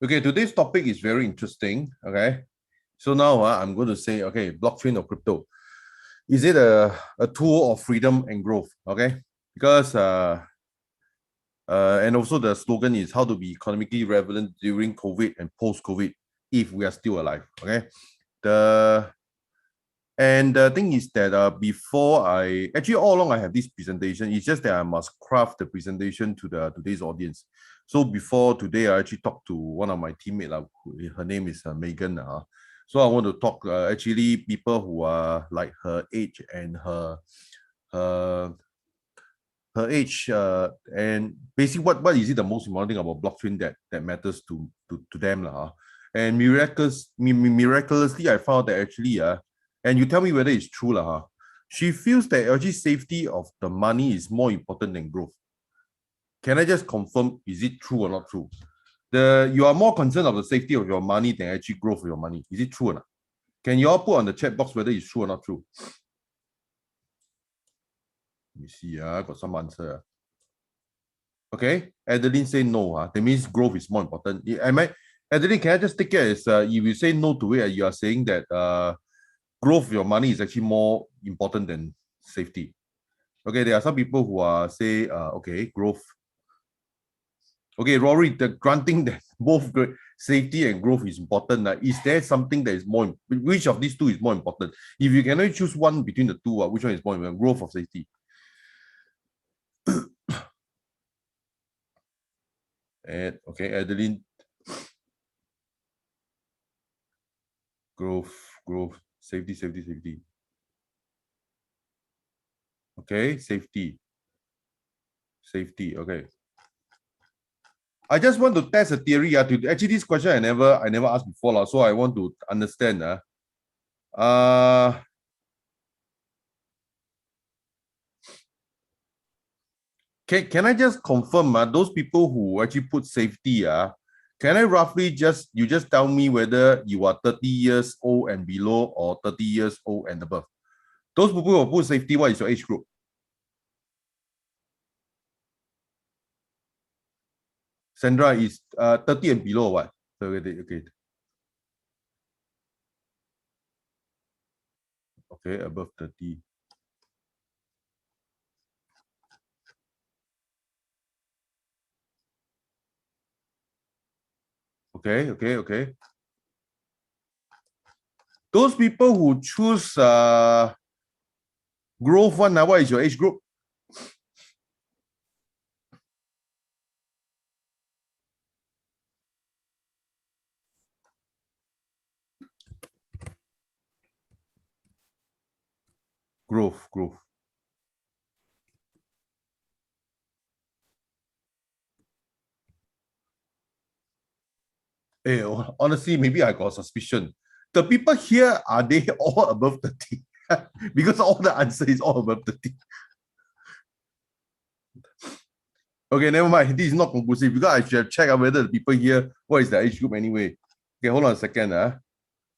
Okay, today's topic is very interesting. Okay, so now I'm going to say, okay, blockchain or crypto. Is it a tool of freedom and growth? Okay, because and also the slogan is how to be economically relevant during COVID and post-COVID if we are still alive. Okay, the thing is that before I actually all along I have this presentation. It's just that I must craft the presentation to the today's audience. So before today, I actually talked to one of my teammates. Her name is Megan. So I want to talk actually people who are like her age and her age and basically what is it the most important thing about blockchain that matters to them and miraculously I found that actually and you tell me whether it's true she feels that actually safety of the money is more important than growth. Can I just confirm, is it true or not true? You are more concerned of the safety of your money than actually growth of your money. Is it true or not? Can you all put on the chat box whether it's true or not true? Let me see. I got some answer. Okay, Adeline say no. That means growth is more important. Adeline, can I just take it as if you say no to it, you are saying that growth of your money is actually more important than safety. Okay, there are some people who are say okay, growth. Okay, Rory, the granting that both safety and growth is important. Is there something that is more? Which of these two is more important? If you can only choose one between the two, which one is more important? Growth or safety? And okay, Adeline. Growth, safety. Okay, safety. Okay. I just want to test a theory. Actually, this question I never asked before, so I want to understand. Can I just confirm those people who actually put safety? Can I roughly just tell me whether you are 30 years old and below or 30 years old and above? Those people who put safety, what is your age group? Sandra is 30 and below, what? Okay. Okay, above 30. Okay. Those people who choose growth one, what is your age group? Growth. Hey, honestly, maybe I got suspicion. The people here, are they all above 30? Because all the answer is all above 30. Okay, never mind. This is not conclusive because I should have checked whether the people here, what is the age group anyway. Okay, hold on a second.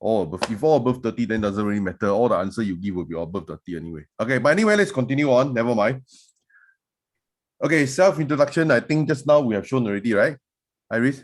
If all above 30, then doesn't really matter. All the answer you give will be all above 30 anyway. Okay, but anyway, let's continue on. Never mind. Okay, self-introduction. I think just now we have shown already, right? Iris?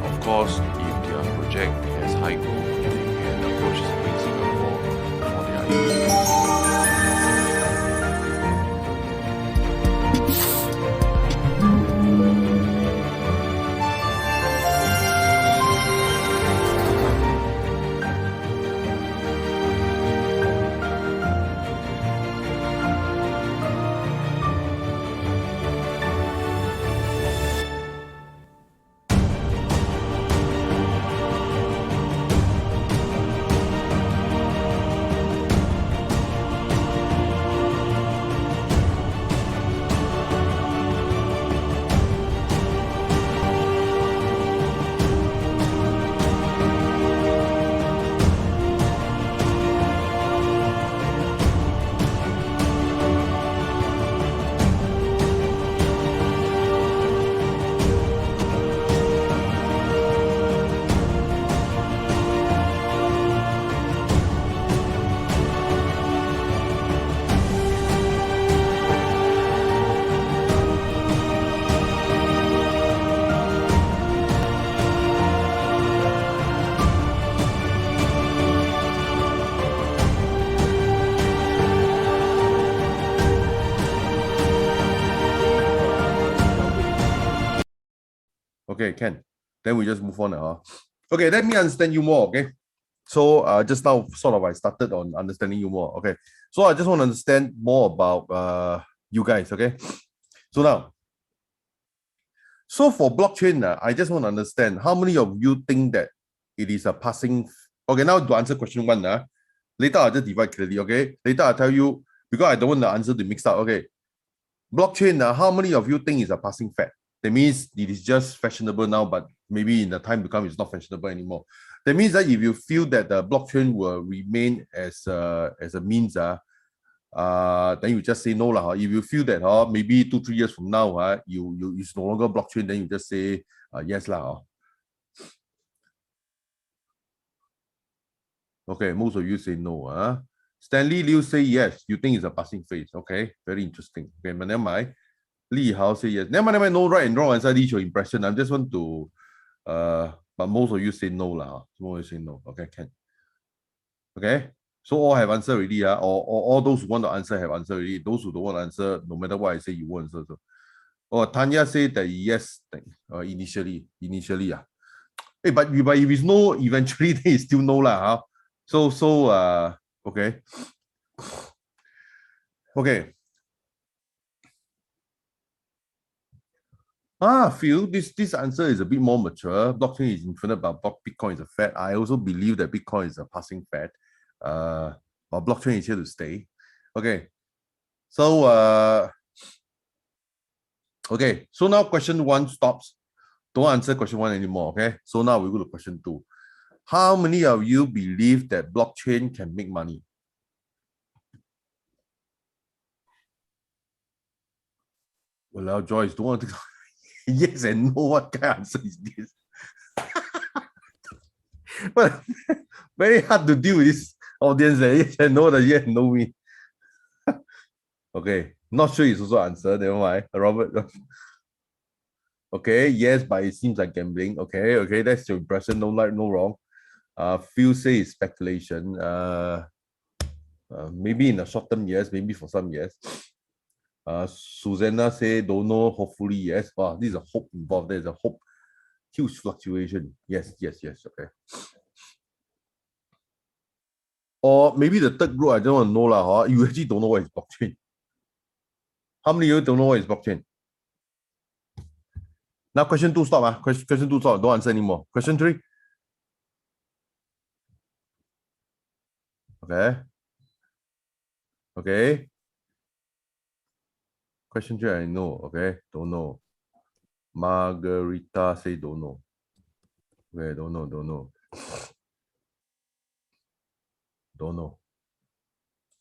Of course, if their project has high growth, they can approach Singapore for their Okay, can. Then we just move on. Okay, let me understand you more. Okay. So just now, sort of, I started on understanding you more. Okay. So I just want to understand more about you guys. Okay. So now, so for blockchain, I just want to understand how many of you think that it is a passing. Okay, now to answer question one. Later I'll just divide clearly. Okay. Later I'll tell you because I don't want the answer to mix up. Okay. Blockchain, how many of you think is a passing fad? That means it is just fashionable now, but maybe in the time to come, it's not fashionable anymore. That means that if you feel that the blockchain will remain as a means, then you just say no lah. If you feel that maybe 2-3 years from now, you it's no longer blockchain, then you just say yes lah. Okay, most of you say no. Stanley Liu say yes. You think it's a passing phase? Okay, very interesting. Okay, but never mind. Li Hao say yes. Never mind, no right and wrong answer. This your impression. I just want to but most of you say no lah. Most of you say no. Okay, can. Okay. So all have answer already. Or all those who want to answer have answer already. Those who don't want to answer, no matter what I say, you won't answer. So. Oh, Tanya said that yes, initially. Hey, but if it's no, eventually then it's still no lah. So okay. Okay. Phil, this answer is a bit more mature. Blockchain is infinite, but Bitcoin is a fad. I also believe that Bitcoin is a passing fad. But blockchain is here to stay. Okay. So okay. So now question one stops. Don't answer question one anymore. Okay. So now we go to question two. How many of you believe that blockchain can make money? Well, Joyce, don't want to. Yes and no. What kind of answer is this? But very hard to deal with this audience. Yes and no, the yes and no me. Okay, not sure it's also answer. Never mind, Robert. Okay, yes, but it seems like gambling. Okay, that's your impression. No right, no wrong. Phil say it's speculation. Maybe in the short term, yes. Maybe for some, yes. Susanna say don't know. Hopefully, yes. Wow, this is a hope involved. There's a hope. Huge fluctuation. Yes. Okay. Or maybe the third group, I don't want to know lah. You actually don't know what is blockchain. How many of you don't know what is blockchain? Now question two stop. Question two stop. Don't answer anymore. Question three. Okay. Question three, I know. Okay, don't know. Margarita say don't know. Okay, don't know. Don't know.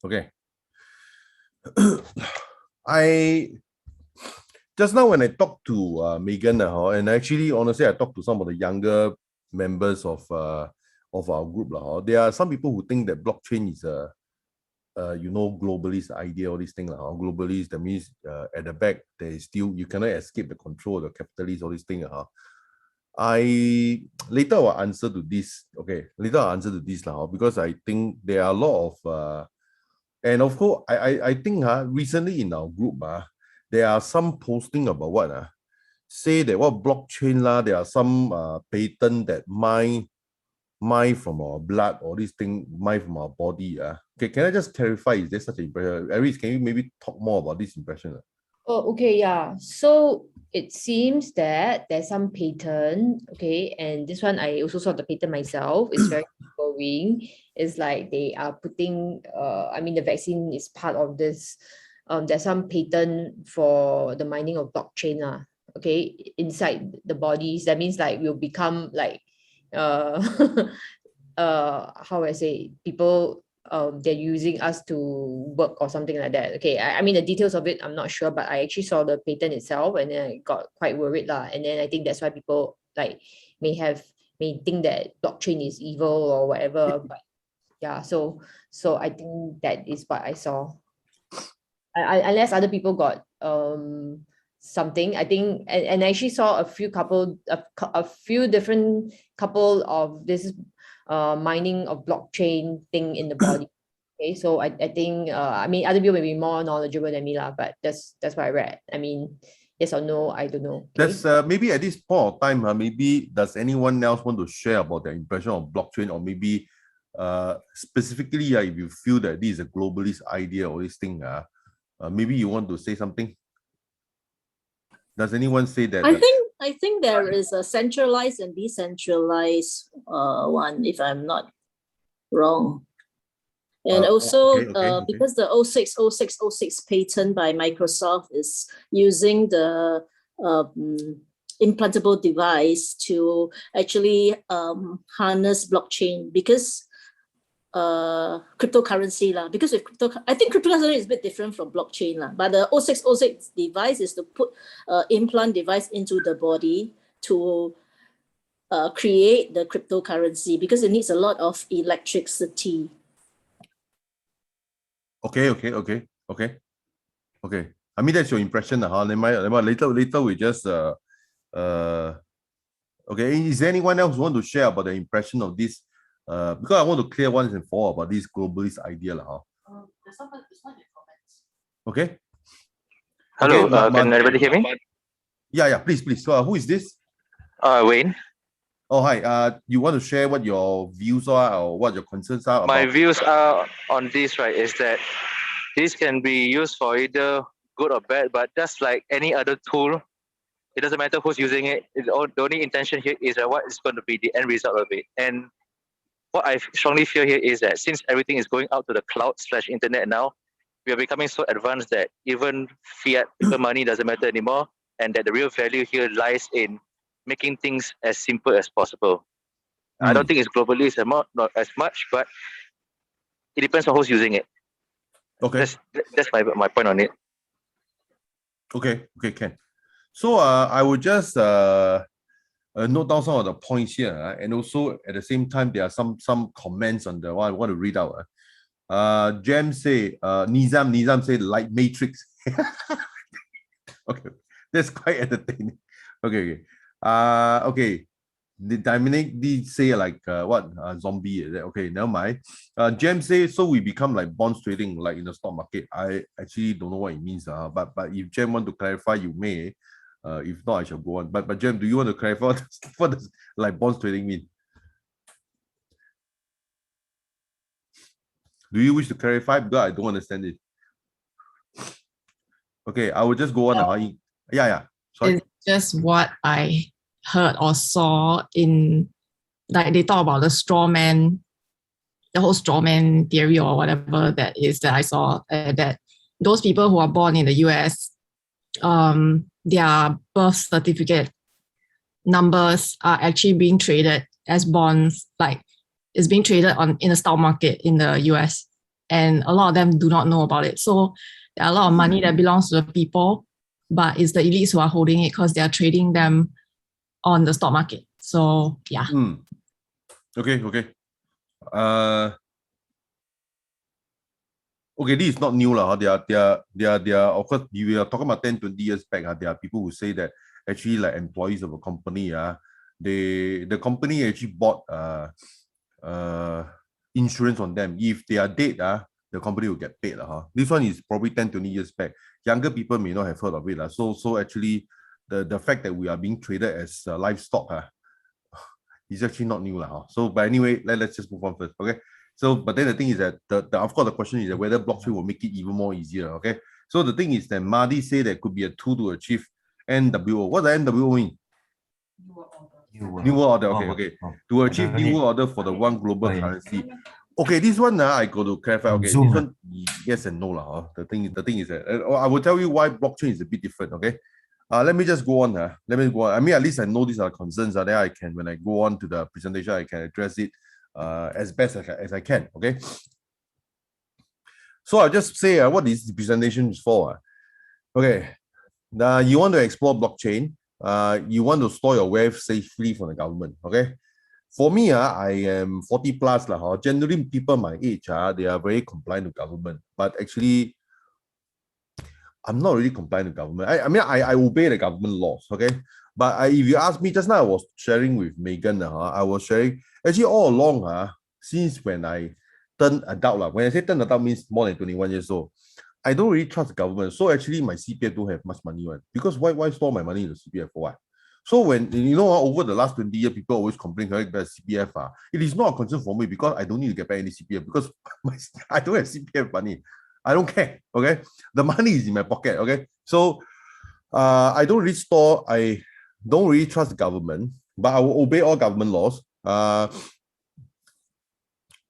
Okay. I just now when I talked to Megan, and actually honestly I talked to some of the younger members of our group. There are some people who think that blockchain is a globalist idea, all these things. Globalist, that means at the back there is still, you cannot escape the control of the capitalists, all these things. I later will answer to this. Okay, later I'll answer to this because I think there are a lot of and of course I think recently in our group there are some posting about what say that what blockchain there are some patent that mine from our blood, or this thing mine from our body. Okay, can I just clarify, is there such an impression? Aris, can you maybe talk more about this impression? Oh, okay, yeah. So it seems that there's some patent, okay, and this one I also saw the patent myself. It's very worrying. It's like they are putting, I mean, the vaccine is part of this. There's some patent for the mining of blockchain, okay, inside the bodies. That means like we'll become like, how I say, people they're using us to work or something like that. Okay, I mean the details of it I'm not sure, but I actually saw the patent itself and then I got quite worried and then I think that's why people like may think that blockchain is evil or whatever. But yeah, so I think that is what I saw. Unless other people got something, I think, and I actually saw a few different couple of this mining of blockchain thing in the body. Okay, so I think I mean other people may be more knowledgeable than me but that's what I read. I mean, Yes or no, I don't know. That's maybe at this point of time, maybe does anyone else want to share about their impression of blockchain, or maybe specifically if you feel that this is a globalist idea or this thing, maybe you want to say something? Does anyone say that? I think there is a centralized and decentralized one, if I'm not wrong. And also, because the 060606 patent by Microsoft is using the implantable device to actually harness blockchain, because cryptocurrency lah. Because with I think cryptocurrency is a bit different from blockchain lah. But the 0606 device is to put implant device into the body to create the cryptocurrency, because it needs a lot of electricity. Okay. I mean, that's your impression, huh? Later we just okay. Is there anyone else who want to share about the impression of this? Because I want to clear once and for all about this globalist idea, huh? There's one in comments. Okay. Hello, okay, can everybody hear me? Yeah, please. Who is this? Wayne. Oh, hi. You want to share what your views are or what your concerns are? My views are on this, right, is that this can be used for either good or bad, but just like any other tool, it doesn't matter who's using it. The only intention here is what is going to be the end result of it. And what I strongly feel here is that since everything is going out to the cloud/internet now, we are becoming so advanced that even fiat paper money doesn't matter anymore, and that the real value here lies in making things as simple as possible. I don't think it's globalist, not as much, but it depends on who's using it. Okay. That's my point on it. Okay, Ken. So I would just note down some of the points here, and also at the same time there are some comments on the one I want to read out. Jem say, Nizam say like Matrix. Okay, that's quite entertaining. Okay. Okay. The Dominic did say like zombie is that? Okay, never mind. Jem say, so we become like bonds trading like in the stock market. I actually don't know what it means, but if Jem want to clarify, you may. If not, I shall go on. But Jem, do you want to clarify what does like bonds trading mean? Do you wish to clarify? Because I don't understand it. Okay, I will just go on. Yeah. Sorry. It's just what I heard or saw in, like, they talk about the straw man, the whole straw man theory or whatever that is that I saw, that those people who are born in the US, their birth certificate numbers are actually being traded as bonds, like it's being traded in the stock market in the US, and a lot of them do not know about it. So there are a lot of money that belongs to the people, but it's the elites who are holding it because they are trading them on the stock market. So yeah. Okay. Okay, this is not new lah. They are of course we are talking about 10-20 years back. There are people who say that actually like employees of a company, the company actually bought insurance on them. If they are dead, the company will get paid. This one is probably 10-20 years back. Younger people may not have heard of it. So actually the fact that we are being traded as livestock is actually not new. So but anyway, let's just move on first. Okay. So but then the thing is that of course the question is that whether blockchain will make it even more easier. Okay. So the thing is that Mahdi say there could be a tool to achieve NWO. What does NWO mean? New World Order. Okay. To achieve New World Order for the one global currency. Okay, this one I got to clarify. Okay, this one yes and no. The thing is that I will tell you why blockchain is a bit different. Okay. Let me just go on. I mean, at least I know these are concerns. Then I can, when I go on to the presentation, I can address it as best as I can. Okay. So I'll just say what this presentation is for. Okay. You want to explore blockchain. You want to store your wealth safely from the government. Okay. For me, I am 40 plus. Generally, people my age, they are very compliant to government. But actually, I'm not really compliant to government. I obey the government laws. Okay. But if you ask me, just now I was sharing with Megan. I was sharing actually all along. Since when I turned adult, when I say turned adult means more than 21 years old. I don't really trust the government. So actually my CPF don't have much money, right? Because why store my money in the CPF for what? So when over the last 20 years, people always complain about CPF. It is not a concern for me because I don't need to get back any CPF because I don't have CPF money. I don't care. Okay. The money is in my pocket. Okay. So I don't really trust the government, but I will obey all government laws.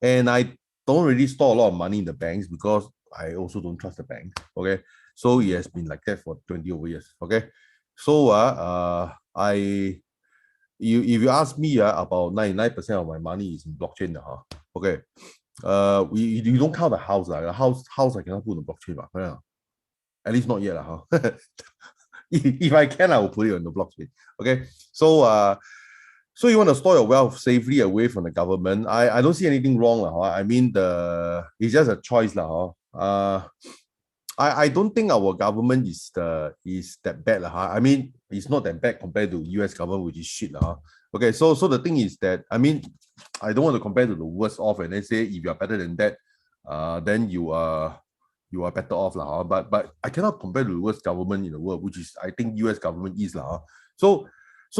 And I don't really store a lot of money in the banks because I also don't trust the bank. Okay. So it has been like that for 20 over years. Okay. So if you ask me about 99% of my money is in blockchain. Okay. You don't count the house. The house I cannot put in the blockchain. At least not yet. If I can, I will put it on the blockchain. Okay. So you want to store your wealth safely away from the government. I don't see anything wrong. I mean, it's just a choice. I don't think our government is that bad. I mean, it's not that bad compared to US government, which is shit. Okay, so the thing is that, I mean, I don't want to compare to the worst off and then say if you're better than that, then you are better off. But I cannot compare to the worst government in the world, which is, I think US government is. So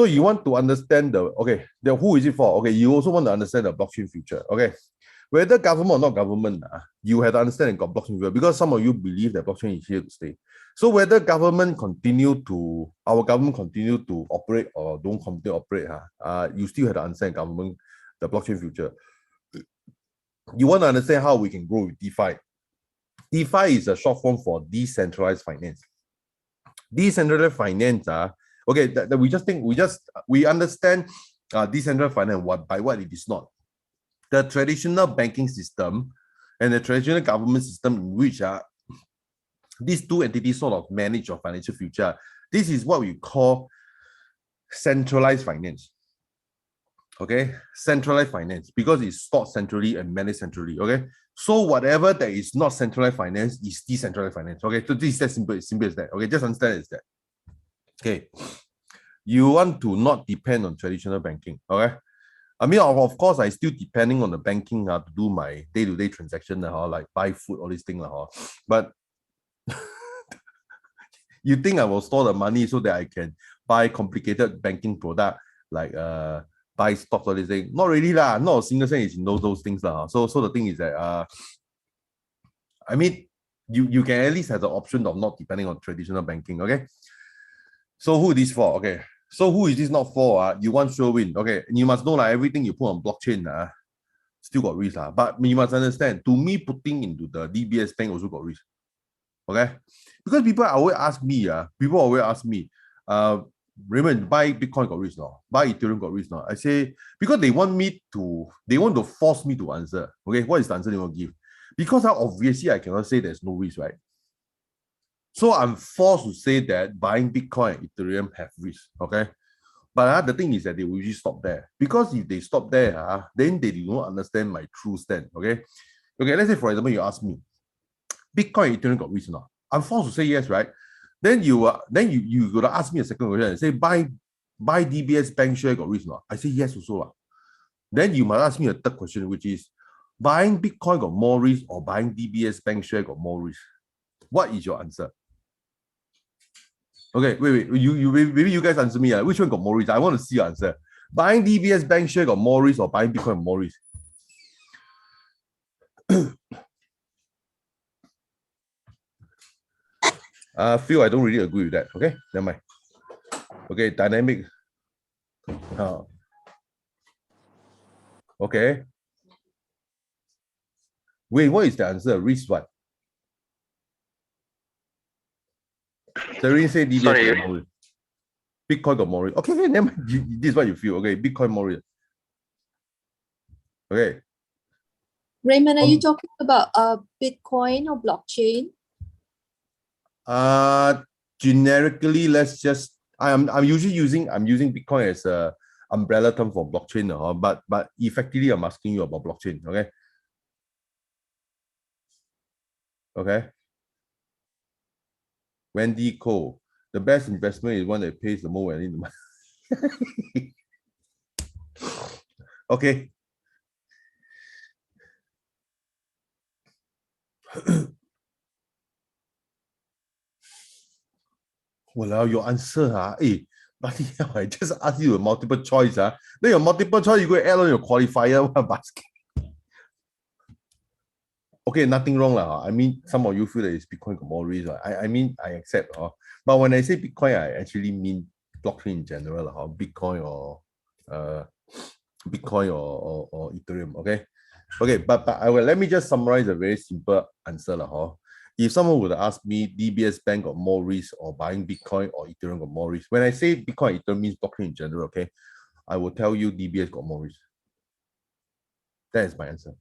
you want to understand who is it for? Okay, you also want to understand the blockchain future. Okay, whether government or not government, you have to understand and got blockchain future because some of you believe that blockchain is here to stay. So whether our government continue to operate or don't continue to operate, you still have to understand the blockchain future. You want to understand how we can grow with DeFi. DeFi is a short form for decentralized finance. Decentralized finance, we understand decentralized finance by what it is not. The traditional banking system and the traditional government system in which these two entities sort of manage your financial future. This is what we call centralized finance. Okay, centralized finance because it's stored centrally and managed centrally. Okay, so whatever that is not centralized finance is decentralized finance. Okay, so this is as simple as that. Okay, just understand it's that. Okay, you want to not depend on traditional banking. Okay, I mean, of course, I still depending on the banking to do my day-to-day transaction, like buy food, all these things. But you think I will store the money so that I can buy complicated banking product like buy stocks, all these things? Not really lah. Not a single cent is in those things lah. So the thing is that I mean, you can at least have the option of not depending on traditional banking. Okay. So who is this for? Okay. So who is this not for? You want sure win. Okay. And you must know everything you put on blockchain still got risk. But you must understand, to me, putting into the DBS bank also got risk. Okay. Because people always ask me, Raymond, buy Bitcoin got risk now, buy Ethereum got risk now. I say, because they want to force me to answer. Okay, what is the answer they want to give? Because obviously I cannot say there's no risk, right? So I'm forced to say that buying Bitcoin and Ethereum have risk. Okay. But the thing is that they will usually stop there. Because if they stop there, then they do not understand my true stand. Okay. Okay, let's say for example, you ask me, Bitcoin and Ethereum got risk now. I'm forced to say yes, right? Then you gotta ask me a second question and say buy DBS bank share got risk now. I say yes also. Then you might ask me a third question, which is buying Bitcoin got more risk or buying DBS bank share got more risk? What is your answer? Okay, wait. You maybe you guys answer me. Which one got more risk? I want to see your answer. Buying DBS bank share got more risk or buying Bitcoin got more risk? Phil, I don't really agree with that. Okay, never mind. Okay, dynamic. Okay. Wait, what is the answer? Risk what? Serene say DBS got more risk. Bitcoin got more risk. Okay, never mind. This is what you feel. Okay, Bitcoin more risk. Okay. Raymond, are you talking about Bitcoin or blockchain? Generically, I'm using Bitcoin as a umbrella term for blockchain, but effectively I'm asking you about blockchain. Okay. Okay. Wendy Cole, the best investment is one that pays the most and in the money. Okay. Well, your answer, hey, bloody hell, I just asked you a multiple choice. Then your multiple choice, you go add on your qualifier basket. Okay, nothing wrong. I mean, some of you feel that it's Bitcoin got more risk. I mean, I accept. But when I say Bitcoin, I actually mean blockchain in general. Bitcoin or Ethereum. Okay. Okay, but let me just summarize a very simple answer. If someone would ask me, DBS Bank got more risk or buying Bitcoin or Ethereum got more risk, when I say Bitcoin, Ethereum means blockchain in general, okay, I will tell you DBS got more risk. That is my answer.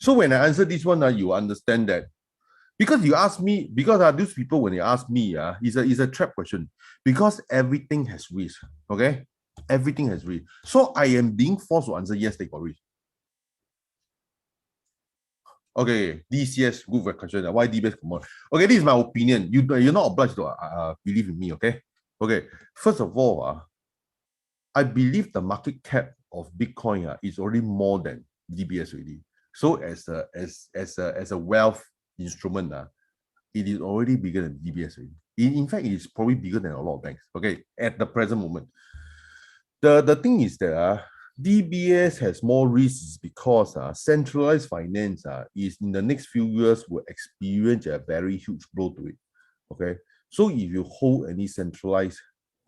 So when I answer this one, you understand that because you ask me, because those people, when they ask me, it's a trap question because everything has risk, okay? Everything has risk. So I am being forced to answer yes, they got risk. Okay, this yes, good question. Why DBS got more? Okay, this is my opinion. You're not obliged to believe in me, okay? Okay, first of all, I believe the market cap of Bitcoin is already more than DBS already. So as a wealth instrument, it is already bigger than DBS already. In fact, it is probably bigger than a lot of banks. Okay, at the present moment. The thing is that DBS has more risks because centralized finance is in the next few years will experience a very huge blow to it. Okay, so if you hold any centralized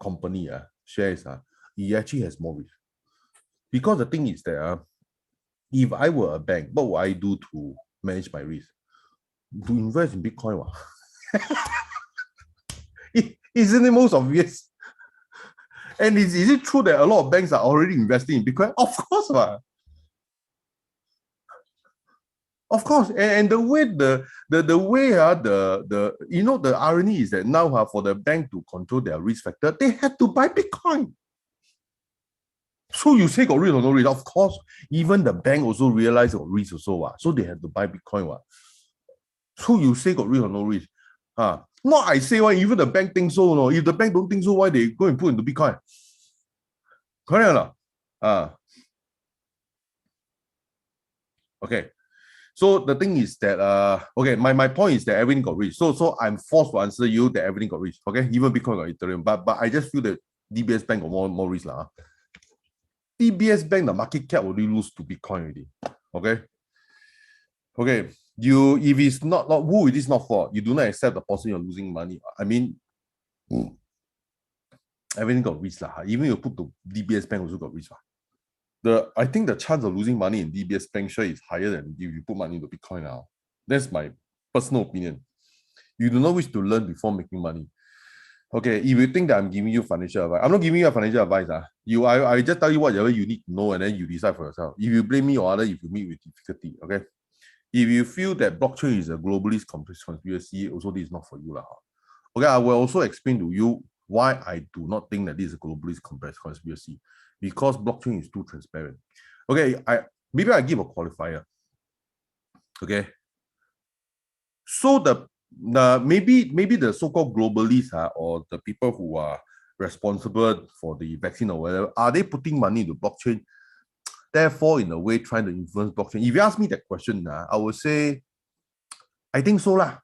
company shares, it actually has more risk. Because the thing is that if I were a bank, what would I do to manage my risk? To invest in Bitcoin. Isn't it most obvious? And is it true that a lot of banks are already investing in Bitcoin? Of course, of course. And the way the irony is that now for the bank to control their risk factor, they have to buy Bitcoin. So you say got risk or no risk? Of course, even the bank also realize got risk also. So they have to buy Bitcoin. So you say got risk or no risk? Not I say why even the bank thinks so. No, if the bank don't think so, why they go and put into Bitcoin? Correct or not? Okay. So the thing is that okay, my point is that everything got risk. So I'm forced to answer you that everything got risk. Okay, even Bitcoin got Ethereum, but I just feel that DBS Bank got more risk DBS Bank, the market cap already lose to Bitcoin already. Okay. Okay. If it's not who it is not for, you do not accept the possibility of losing money. I mean, everything got risk Even you put the DBS Bank also got risk I think the chance of losing money in DBS Bank share is higher than if you put money into Bitcoin now. That's my personal opinion. You do not wish to learn before making money. Okay, if you think that I'm giving you financial advice, I'm not giving you financial advice. I just tell you whatever you need to know and then you decide for yourself. If you blame me or other, if you meet with difficulty, okay? If you feel that blockchain is a globalist conspiracy, also this is not for you. Okay, I will also explain to you why I do not think that this is a globalist conspiracy. Because blockchain is too transparent. Okay, maybe I give a qualifier. Okay. So maybe the so-called globalists or the people who are responsible for the vaccine or whatever, are they putting money into blockchain? Therefore, in a way, trying to influence blockchain. If you ask me that question, I would say, I think so lah.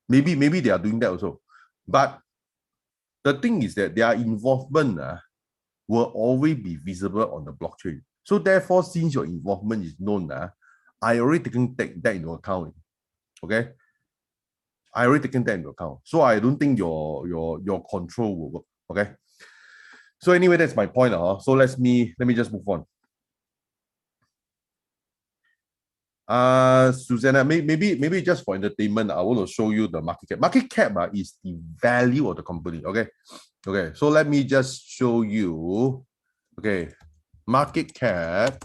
Maybe they are doing that also. But the thing is that their involvement will always be visible on the blockchain. So therefore, since your involvement is known, I already taken that into account. Okay, I already taken that into account. So I don't think your control will work. Okay. So anyway, that's my point. So let me just move on. Susanna, maybe just for entertainment, I want to show you the market cap. Market cap is the value of the company. Okay. Okay, so let me just show you. Okay, market cap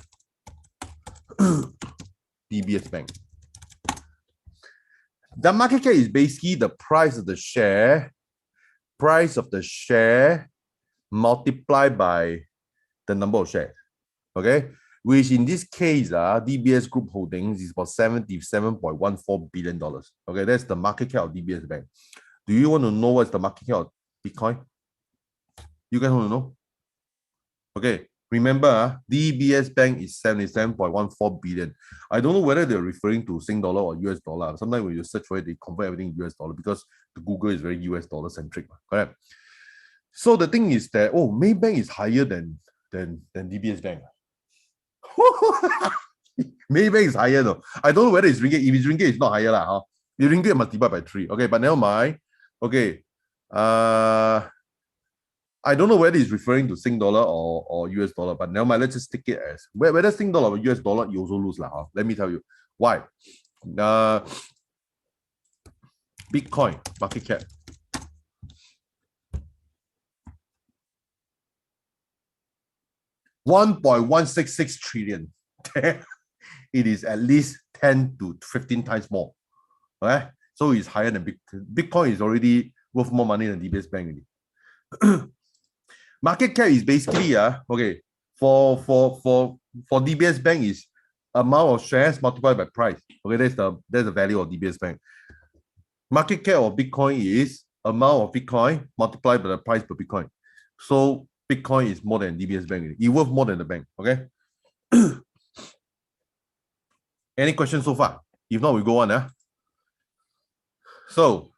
DBS Bank. The market cap is basically the price of the share multiplied by the number of shares. Okay, which in this case, DBS Group Holdings is about $77.14 billion. Okay, that's the market cap of DBS Bank. Do you want to know what's the market cap of Bitcoin? You guys want to know? Okay, Remember, DBS Bank is 77.14 billion. I don't know whether they're referring to Sing dollar or US dollar. Sometimes when you search for it, they convert everything US dollar because the Google is very US dollar centric. Correct? So the thing is that, oh, Maybank is higher than DBS Bank. Maybank is higher though. I don't know whether it's ringgit. If it's ringgit, it's not higher lah. Huh? If ringgit must divide by 3. Okay, but never mind. Okay. I don't know whether it's referring to Sing dollar or US dollar, but never mind. Let's just take it as whether Sing dollar or US dollar, you also lose lah. Huh? Let me tell you why. Bitcoin market cap. $1.166 trillion. It is at least 10 to 15 times more. Okay? So it's higher than Bitcoin is already worth more money than DBS Bank. Market cap is basically okay, for DBS Bank is amount of shares multiplied by price. Okay, that's the value of DBS Bank. Market cap of Bitcoin is amount of Bitcoin multiplied by the price per Bitcoin. So Bitcoin is more than DBS Bank. It's worth more than the bank. Okay. Any questions so far? If not, we go on. So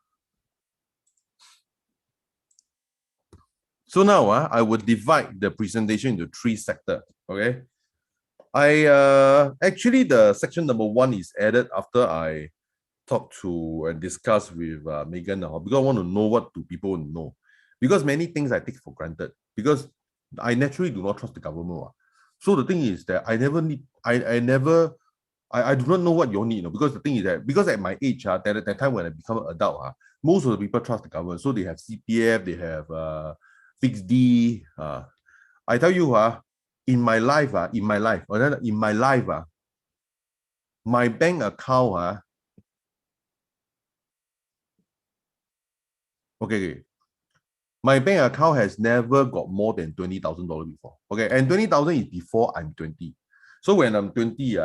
now I would divide the presentation into 3 sectors. Okay. Actually the section number 1 is added after I talked to and discussed with Megan because I want to know what do people know. Because many things I take for granted. Because I naturally do not trust the government. So the thing is that I do not know what you all need. Because the thing is that because at my age, at that time when I become an adult, most of the people trust the government. So they have CPF, they have fixed D. I tell you, in my life, my bank account, okay. My bank account has never got more than $20,000 before. Okay, and 20,000 is before I'm 20. So when I'm 20,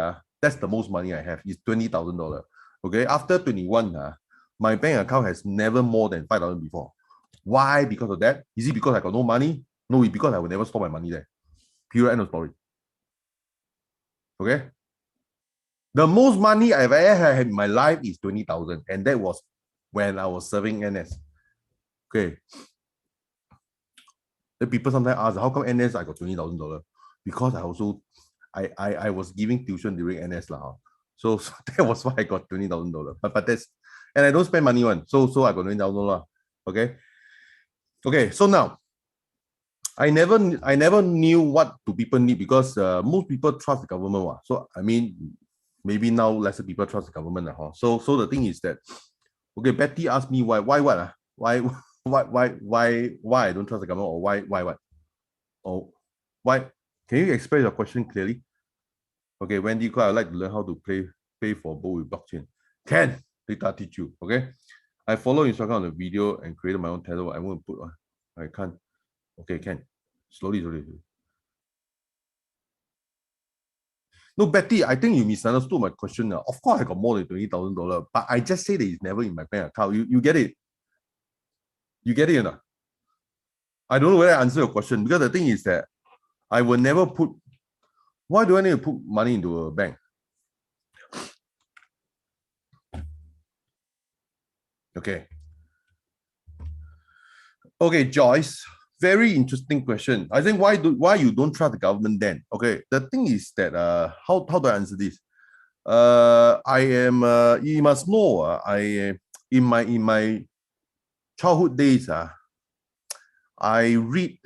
that's the most money I have is $20,000. Okay, after 21, my bank account has never more than 5,000 before. Why? Because of that? Is it because I got no money? No, it's because I will never store my money there. Period. End of story. Okay. The most money I've ever had in my life is 20,000, and that was when I was serving NS. Okay. The people sometimes ask, how come NS I got $20,000? Because I was giving tuition during NS lah. So that was why I got $20,000. But that's, and I don't spend money on. So I got $20,000. Okay. Okay. So now I never knew what do people need because most people trust the government. So I mean, maybe now lesser people trust the government. So the thing is that, okay, Betty asked me why what? Why I don't trust the government, or why what? Oh, why? Can you express your question clearly? Okay, Wendy, I'd like to learn how to pay for both with blockchain. Can Rita teach you? Okay, I follow instruction on the video and created my own tether. I won't put one. I can't. Okay, can slowly. No, Betty, I think you misunderstood my question. Of course, I got more than $20,000, but I just say that it's never in my bank account. You get it? You get it or not? I don't know whether I answer your question because the thing is that I will never put. Why do I need to put money into a bank? Okay. Okay, Joyce. Very interesting question. I think why you don't trust the government then? Okay, the thing is that how do I answer this? I am you must know in my childhood days, I read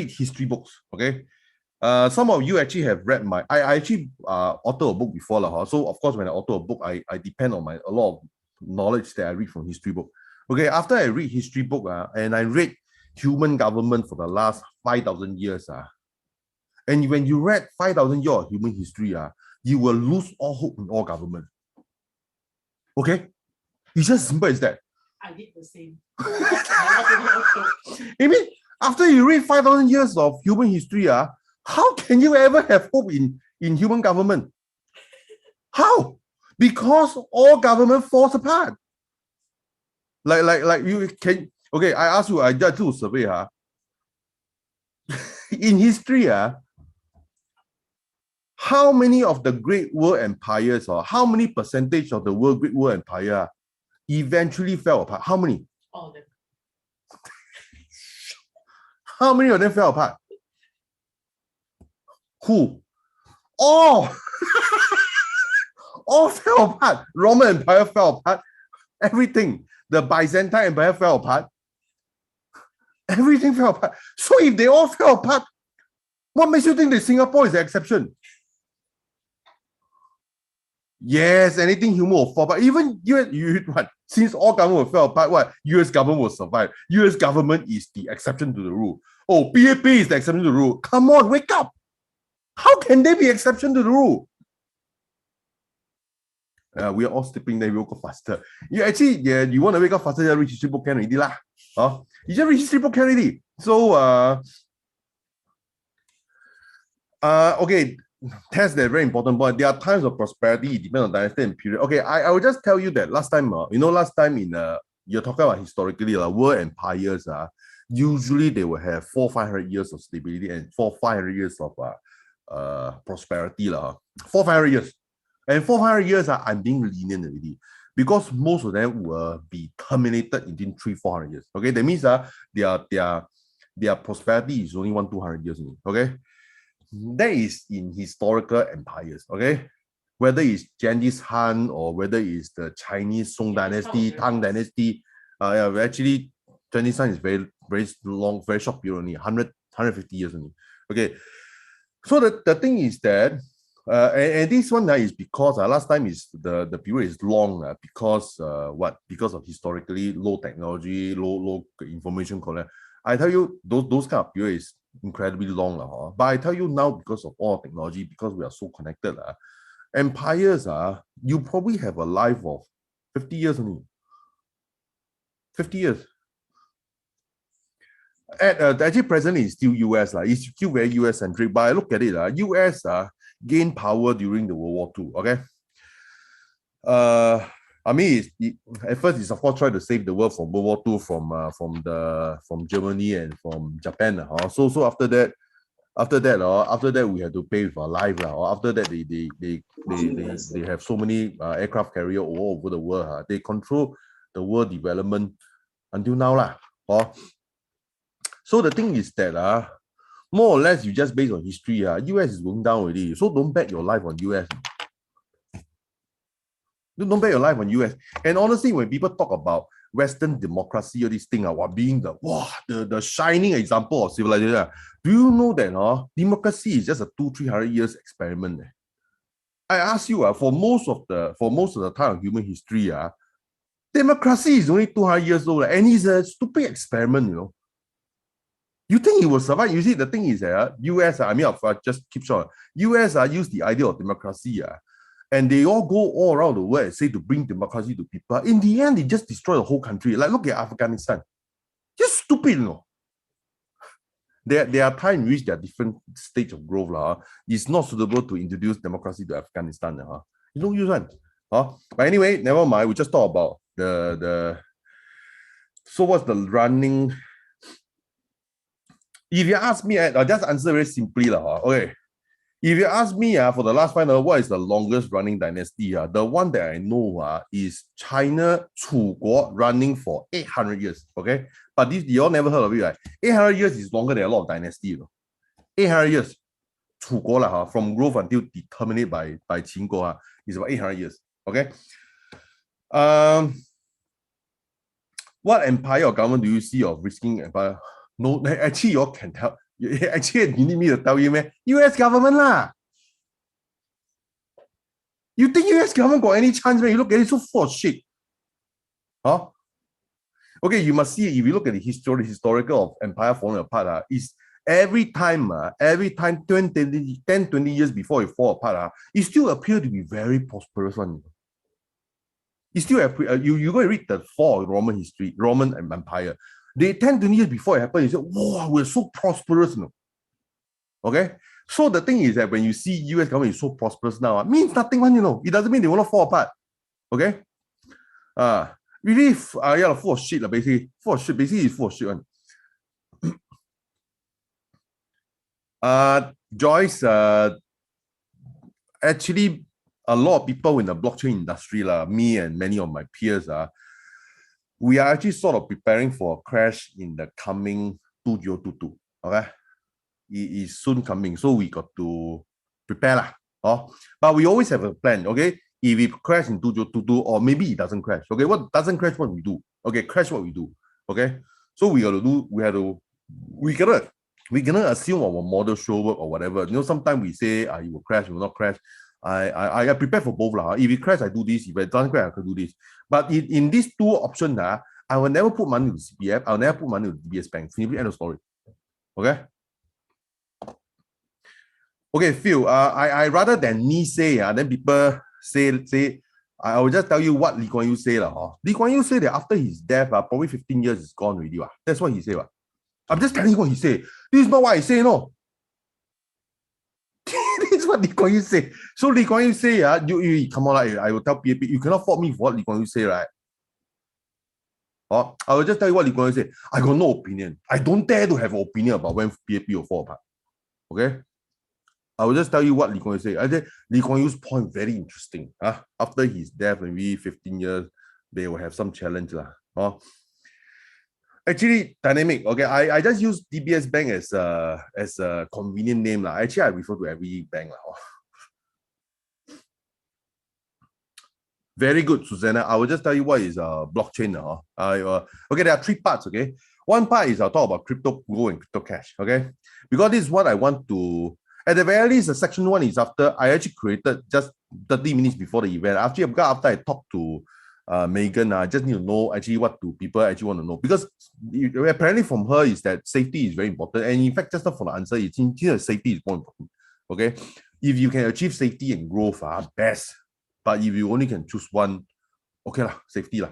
history books. Okay, some of you actually have read I actually author a book before so of course when I author a book, I depend on a lot of knowledge that I read from history book. Okay, after I read history book and I read human government for the last 5,000 years and when you read 5,000 years of human history you will lose all hope in all government. Okay, it's just simple as that. I did the same. I mean, after you read 5,000 years of human history, how can you ever have hope in human government? How? Because all government falls apart. Like you can. Okay, I ask you. I just do a survey. in history, how many of the great world empires or how many percentage of the great world empire eventually fell apart? How many? All of them. How many of them fell apart? Who? All. All fell apart. Roman Empire fell apart. Everything. The Byzantine Empire fell apart. Everything fell apart. So if they all fell apart, what makes you think that Singapore is the exception? Yes, anything human will fall apart. Even what? Since all government will fall apart, what? US government will survive. US government is the exception to the rule. Oh, PAP is the exception to the rule. Come on, wake up. How can they be exception to the rule? We are all sleeping, then we wake up faster. You want to wake up faster, you reach triple can already lah. You just reach triple can already. So okay, that's the very important point. There are times of prosperity, it depends on dynasty and period. Okay, I will just tell you that last time, last time in you're talking about historically, world empires, usually they will have 400-500 years of stability and 400-500 years of prosperity. 400-500 years. And 400 years, I'm being lenient already because most of them will be terminated within 300-400 years. Okay, that means their prosperity is only 100-200 years only. Okay, that is in historical empires. Okay, whether it's Genghis Khan or whether it's the Chinese Song Dynasty, Tang Dynasty. Actually, Genghis Khan is very long, very short period only, 150 years only. Okay, so the thing is that. And this one is because last time is the period is long because what? Because of historically low technology, low information collect. I tell you, those kind of period is incredibly long. But I tell you now, because of all technology, because we are so connected, empires you probably have a life of 50 years only. 50 years. Actually, presently it's still US. It's still very US centric. But I look at it, US gained power during the World War II. Okay. I mean, at first it's of course try to save the world from World War II from Germany and from Japan. So after that we had to pay with our life. After that they have so many aircraft carrier all over the world. They control the world development until now. So the thing is that more or less, you just based on history, US is going down already. So don't bet your life on US. Don't bet your life on US. And honestly, when people talk about Western democracy or this thing, being the shining example of civilization, do you know that democracy is just a 200-300 years experiment? I ask you, for most of the time of human history, democracy is only 200 years old, and it's a stupid experiment, You think it will survive? You see, the thing is that US, just keep short. US use the idea of democracy, and they all go all around the world and say to bring democracy to people. In the end, they just destroy the whole country. Like, look at Afghanistan. Just stupid, There are times in which there are different stages of growth. It's not suitable to introduce democracy to Afghanistan. You don't use one. But anyway, never mind. We just talk about so what's the running? If you ask me, I'll just answer very simply. Okay. If you ask me for the last 5 years, what is the longest running dynasty? The one that I know is China Chu Guo running for 800 years. Okay. But this you all never heard of it, right? 800 years is longer than a lot of dynasty. 800 years. Chu Guo from growth until terminated by Qin Guo is about 800 years. Okay. What empire or government do you see of risking empire? No, actually, you all can tell. Actually, you need me to tell you, man. US government lah. You think US government got any chance, man? You look at it, so full of shit. Okay, you must see, if you look at the historical of empire falling apart, is every time 10-20 years before it fall apart, it still appear to be very prosperous one. It still you go and read the fall of Roman history, Roman Empire. They 10-20 years before it happened, you say, wow, we're so prosperous. Okay? So the thing is that when you see US government is so prosperous now, it means nothing, It doesn't mean they want to fall apart. Okay? Really, full of shit, basically. Full of shit. Basically, it's full of shit. Joyce, actually, a lot of people in the blockchain industry, me and many of my peers, we are actually sort of preparing for a crash in the coming 2022. Okay, it is soon coming, so we got to prepare lah. But we always have a plan. Okay, if it crash in 2022, or maybe it doesn't crash. Okay, what doesn't crash? What we do? Okay, crash what we do. Okay, so we cannot assume our model show work or whatever. Sometimes we say it will crash, it will not crash. I prepare for both lah. If it crash, I do this. If it doesn't crash, I can do this. But in these two options, I will never put money to CPF. I'll never put money to DBS Bank. Simply end of story. Okay. Okay, Phil. I rather than me say, then people say. I will just tell you what Lee Kuan Yew say lah. Lee Kuan Yew say that after his death, probably 15 years is gone already. That's what he say. I'm just telling you what he say. This is not what I say, no. This is what Lee Kuan Yew say. So Lee Kuan Yew say, you come on, I will tell PAP, you cannot fault me for what Lee Kuan Yew say, right? I will just tell you what Lee Kuan Yew say. I got no opinion. I don't dare to have an opinion about when PAP will fall apart. Okay? I will just tell you what Lee Kuan Yew say. I think Lee Kuan Yew's point very interesting. After his death, maybe 15 years, they will have some challenge. Actually, dynamic. Okay, I just use DBS Bank as a convenient name. Actually, I refer to every bank. Very good, Susanna. I will just tell you what is blockchain. Okay, there are three parts. Okay, one part is I'll talk about crypto gold and crypto cash. Okay, because this is what I want to. At the very least, the section 1 is after I actually created just 30 minutes before the event. After I talked to Megan, I just need to know actually what do people actually want to know, because apparently from her is that safety is very important, and in fact just not for the answer, it's safety is more important. Okay, if you can achieve safety and growth, best. But if you only can choose one, okay lah, safety lah.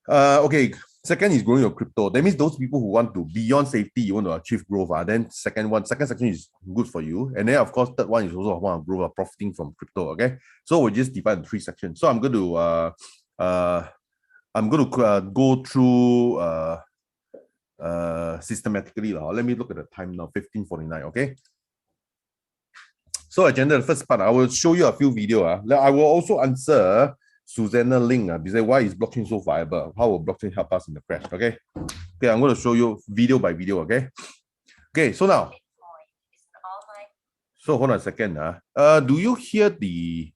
Okay, second is growing your crypto. That means those people who want to beyond safety, you want to achieve growth. Then second section is good for you, and then of course third one is also want to grow, profiting from crypto. Okay, so we just divide in three sections. So I'm going to go through systematically. Let me look at the time now, 15:49. Okay. So agenda, the first part, I will show you a few videos. I will also answer Susanna Ling, say why is blockchain so viable? How will blockchain help us in the crash? Okay. Okay, I'm going to show you video by video. Okay. Okay, so now. So hold on a second. Do you hear the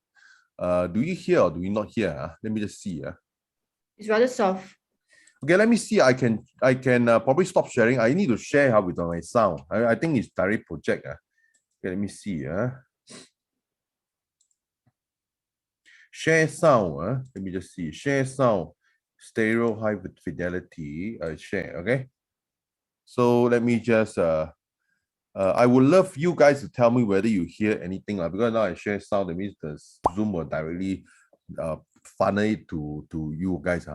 do you hear or do you not hear? Let me just see. It's rather soft. Okay, let me see. I can probably stop sharing. I need to share with my sound. I think it's direct project. Okay, let me see. Share sound. Let me just see. Share sound. Stereo high fidelity. Share. Okay. So let me just I would love you guys to tell me whether you hear anything. Because now I share sound, that means the Zoom will directly funnel it to you guys.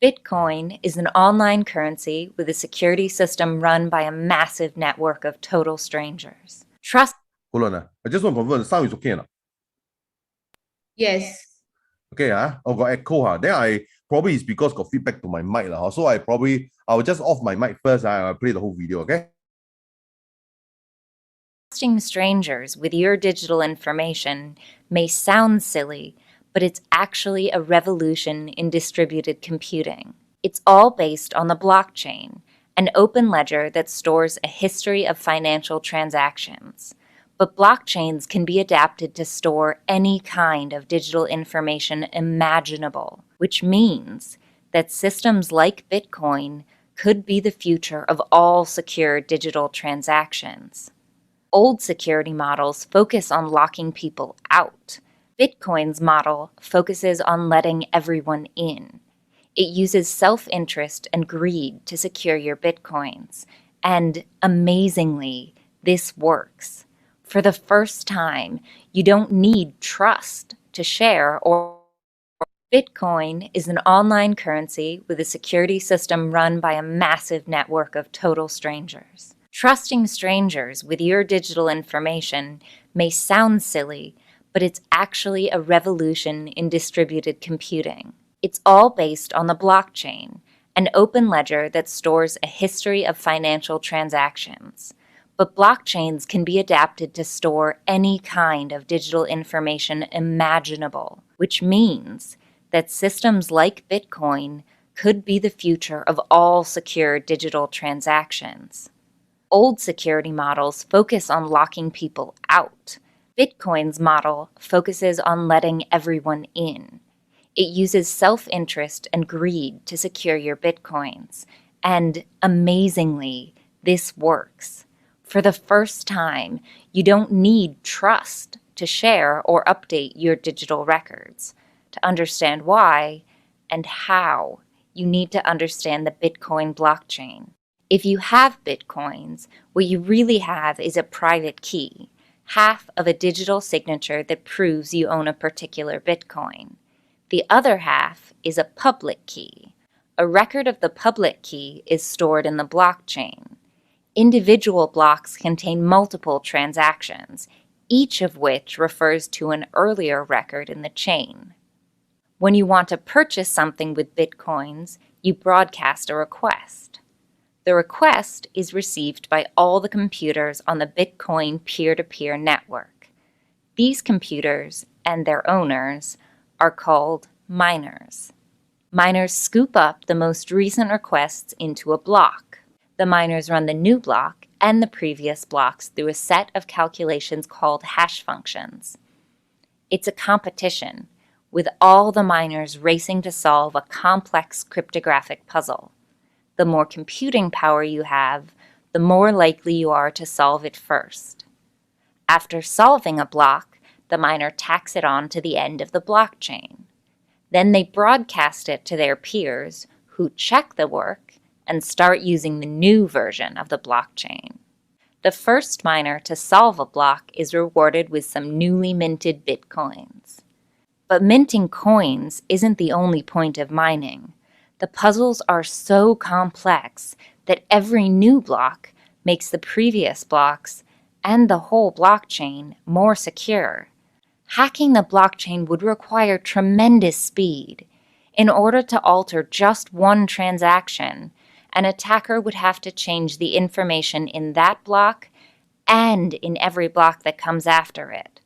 Bitcoin is an online currency with a security system run by a massive network of total strangers. Hold on. I just want to confirm the sound is okay. Yes. Okay, oh, got echo. Then I probably it's because got feedback to my mic. So I'll just off my mic first. I'll play the whole video, okay? Trusting strangers with your digital information may sound silly, but it's actually a revolution in distributed computing. It's all based on the blockchain, an open ledger that stores a history of financial transactions. But blockchains can be adapted to store any kind of digital information imaginable, which means that systems like Bitcoin could be the future of all secure digital transactions. Old security models focus on locking people out. Bitcoin's model focuses on letting everyone in. It uses self-interest and greed to secure your Bitcoins. And amazingly, this works. For the first time, you don't need trust to share or Bitcoin is an online currency with a security system run by a massive network of total strangers. Trusting strangers with your digital information may sound silly, but it's actually a revolution in distributed computing. It's all based on the blockchain, an open ledger that stores a history of financial transactions. But blockchains can be adapted to store any kind of digital information imaginable, which means that systems like Bitcoin could be the future of all secure digital transactions. Old security models focus on locking people out. Bitcoin's model focuses on letting everyone in. It uses self-interest and greed to secure your Bitcoins. And amazingly, this works. For the first time, you don't need trust to share or update your digital records. To understand why and how, you need to understand the Bitcoin blockchain. If you have Bitcoins, what you really have is a private key, half of a digital signature that proves you own a particular Bitcoin. The other half is a public key. A record of the public key is stored in the blockchain. Individual blocks contain multiple transactions, each of which refers to an earlier record in the chain. When you want to purchase something with Bitcoins, you broadcast a request. The request is received by all the computers on the Bitcoin peer-to-peer network. These computers and their owners are called miners. Miners scoop up the most recent requests into a block. The miners run the new block and the previous blocks through a set of calculations called hash functions. It's a competition, with all the miners racing to solve a complex cryptographic puzzle. The more computing power you have, the more likely you are to solve it first. After solving a block, the miner tacks it on to the end of the blockchain. Then they broadcast it to their peers, who check the work and start using the new version of the blockchain. The first miner to solve a block is rewarded with some newly minted Bitcoins. But minting coins isn't the only point of mining. The puzzles are so complex that every new block makes the previous blocks and the whole blockchain more secure. Hacking the blockchain would require tremendous speed. In order to alter just one transaction, an attacker would have to change the information in that block and in every block that comes after it,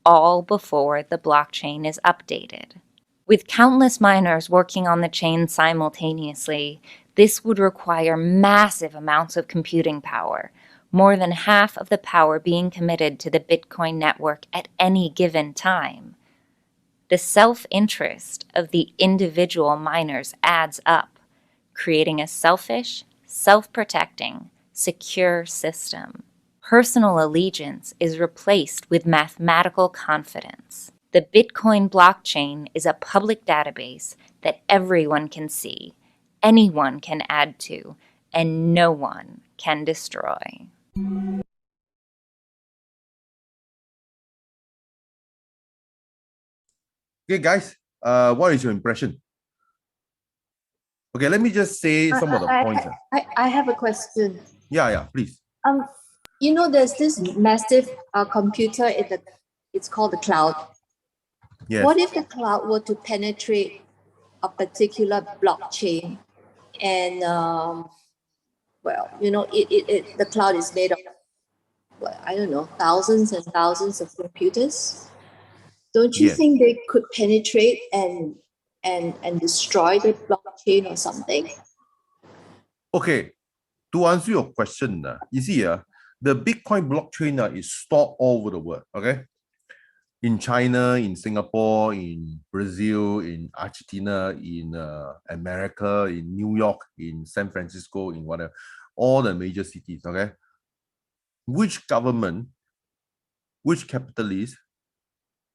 all before the blockchain is updated. With countless miners working on the chain simultaneously, this would require massive amounts of computing power, more than half of the power being committed to the Bitcoin network at any given time. The self-interest of the individual miners adds up, creating a selfish, self-protecting, secure system. Personal allegiance is replaced with mathematical confidence. The Bitcoin blockchain is a public database that everyone can see, anyone can add to, and no one can destroy. Okay, guys, what is your impression? Okay, let me just say some of the points. I have a question. Yeah, please. You know, there's this massive computer it's called the cloud. Yes. What if the cloud were to penetrate a particular blockchain and well, you know, the cloud is made of, well, I don't know, thousands and thousands of computers. Don't you Yes. think they could penetrate and destroy the blockchain or something? Okay, to answer your question, you see, the Bitcoin blockchain is stored all over the world, okay? In China, in Singapore, in Brazil, in Argentina, in America, in New York, in San Francisco, in whatever, all the major cities, okay? Which government, which capitalist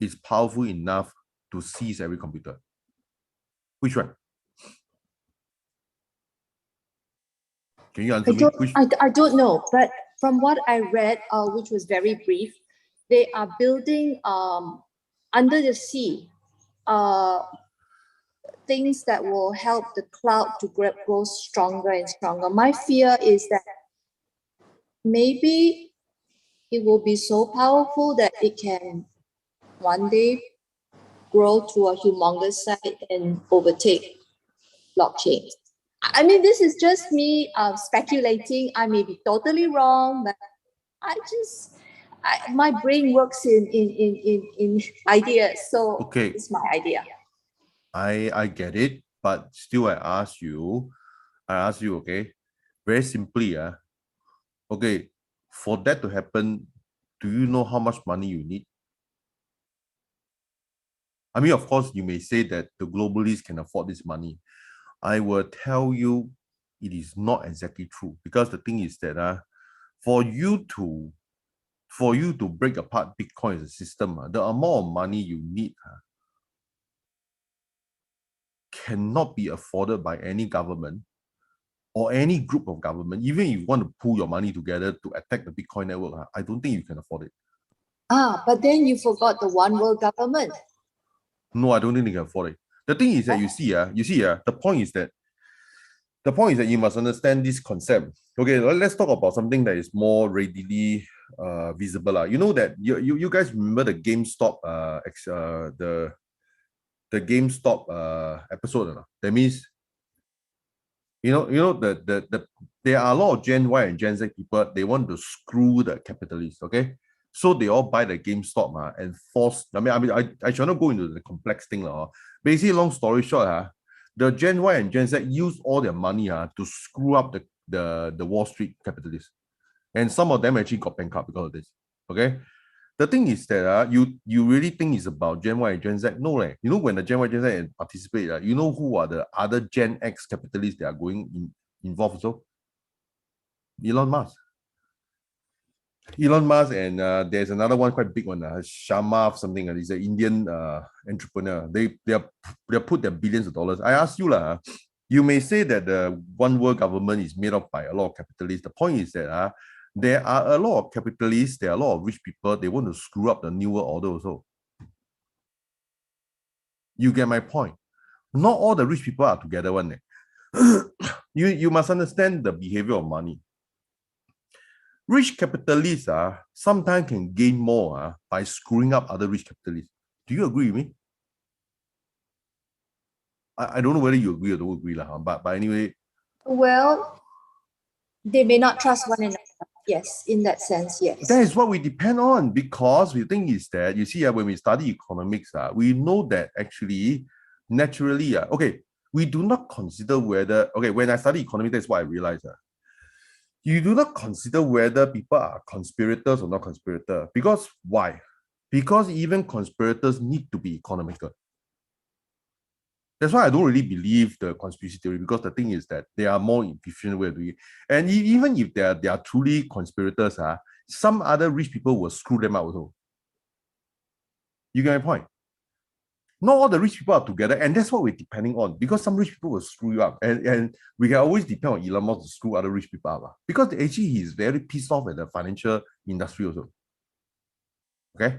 is powerful enough to seize every computer? Which one? Can you answer me? I don't know, but from what I read, which was very brief, they are building under the sea things that will help the cloud to grow stronger and stronger. My fear is that maybe it will be so powerful that it can one day grow to a humongous size and overtake blockchains. I mean, this is just me speculating. I may be totally wrong, but My brain works in ideas, so Okay. it's my idea. I get it, but still I ask you, okay, very simply, okay, for that to happen, do you know how much money you need? I mean, of course, you may say that the globalists can afford this money. I will tell you it is not exactly true, because the thing is that for you to break apart Bitcoin as a system, the amount of money you need cannot be afforded by any government or any group of government. Even if you want to pull your money together to attack the Bitcoin network, I don't think you can afford it. But then you forgot the one world government. No, I don't think they can afford it. The thing is that the point is that you must understand this concept. Okay, let's talk about something that is more readily visible. You know that you guys remember the GameStop the GameStop episode, no? That means there are a lot of Gen Y and Gen Z people, they want to screw the capitalists, okay? So they all buy the GameStop and force. I shall not go into the complex thing. Basically, long story short, the Gen Y and Gen Z use all their money to screw up the Wall Street capitalists. And some of them actually got bankrupt because of this. Okay. The thing is that you really think it's about Gen Y and Gen Z? No, you know, when the Gen Y, Gen Z participate, you know who are the other Gen X capitalists that are going involved also? Elon Musk. And there's another one quite big one, Sharma something. He's an Indian entrepreneur. They put their billions of dollars. I ask you you may say that the one world government is made up by a lot of capitalists. The point is that there are a lot of capitalists, there are a lot of rich people, they want to screw up the New World Order also. You get my point. Not all the rich people are together one. You must understand the behavior of money. Rich capitalists sometimes can gain more by screwing up other rich capitalists. Do you agree with me? I don't know whether you agree or don't agree, but anyway. Well, they may not trust one another. Yes, in that sense, yes. That is what we depend on, because the thing is that, you see, when we study economics, we know that actually, naturally, okay, we do not consider whether, okay, when I study economics, that's what I realized. You do not consider whether people are conspirators or not conspirators. Because why? Because even conspirators need to be economical. That's why I don't really believe the conspiracy theory, because the thing is that there are more efficient way of doing it. And even if they are truly conspirators, some other rich people will screw them out also. You get my point? Not all the rich people are together, and that's what we're depending on, because some rich people will screw you up, and we can always depend on Elon Musk to screw other rich people up, because actually he's very pissed off at the financial industry also. Okay.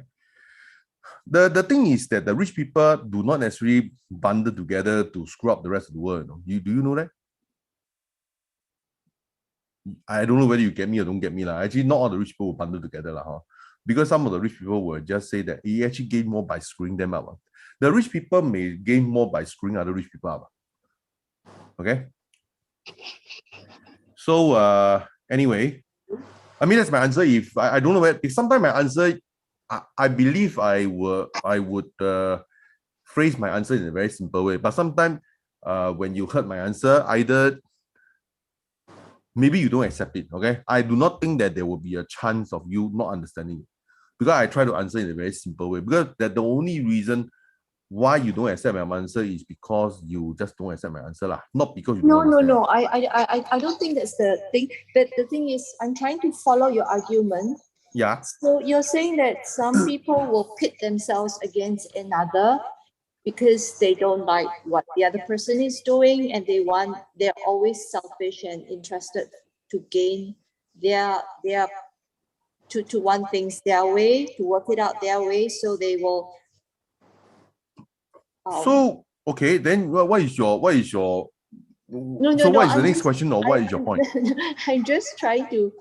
The thing is that the rich people do not necessarily bundle together to screw up the rest of the world. Do you know that? I don't know whether you get me or don't get me. Actually, not all the rich people will bundle together. Because some of the rich people will just say that he actually gain more by screwing them up. The rich people may gain more by screwing other rich people up. Okay? So, anyway, I mean, that's my answer. If I don't know where, if sometimes my answer, I believe I would phrase my answer in a very simple way. But sometimes when you heard my answer, either maybe you don't accept it, okay? I do not think that there will be a chance of you not understanding it, because I try to answer in a very simple way. Because that the only reason why you don't accept my answer is because you just don't accept my answer, not because you don't understand. No. I don't think that's the thing. But the thing is, I'm trying to follow your argument. Yeah. So you're saying that some people will pit themselves against another because they don't like what the other person is doing, and they're always selfish and interested to gain to want things their way, to work it out their way, so they will. So okay, then what is your what is the next question, or what is your point? I'm just trying to.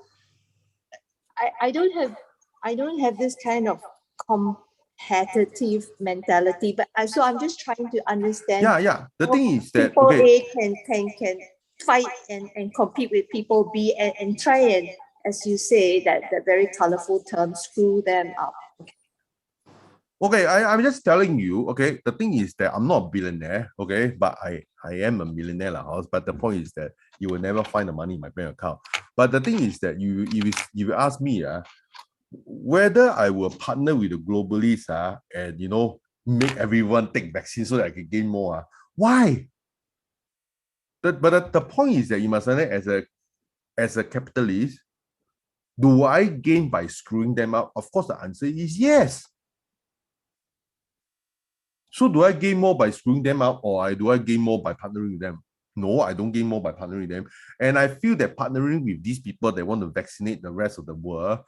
I don't have this kind of competitive mentality, but so I'm just trying to understand. Yeah. The thing is that people A can fight and compete with people B and try and as you say, that the very colorful term, screw them up. Okay, I'm just telling you, okay, the thing is that I'm not a billionaire, okay, but I am a millionaire, but the point is that you will never find the money in my bank account. But the thing is that you ask me whether I will partner with the globalists and, you know, make everyone take vaccine so that I can gain more. Why? But the point is that you must understand as a capitalist, do I gain by screwing them up? Of course, the answer is yes. So do I gain more by screwing them up, or do I gain more by partnering with them? No, I don't gain more by partnering with them. And I feel that partnering with these people that want to vaccinate the rest of the world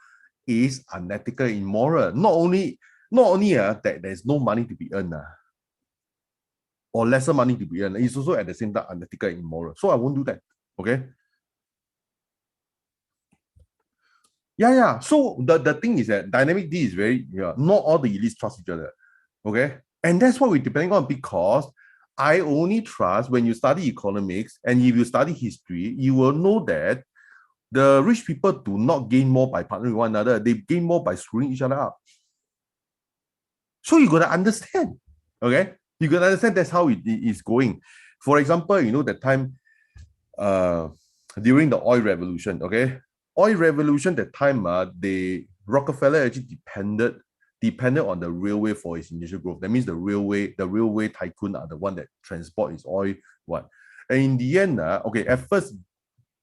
is unethical, immoral. Not only that there's no money to be earned, or lesser money to be earned, it's also at the same time unethical and immoral. So I won't do that. Okay. Yeah. So the thing is that dynamic D is very, not all the elites trust each other. Okay. And that's what we're depending on, because I only trust when you study economics, and if you study history, you will know that the rich people do not gain more by partnering with one another. They gain more by screwing each other up. So you got to understand, okay? You got to understand that's how it is going. For example, you know, that time during the oil revolution, okay? Oil revolution, that time, Rockefeller actually depended on the railway for its initial growth. That means the railway tycoon are the one that transport its oil. And in the end, okay, at first,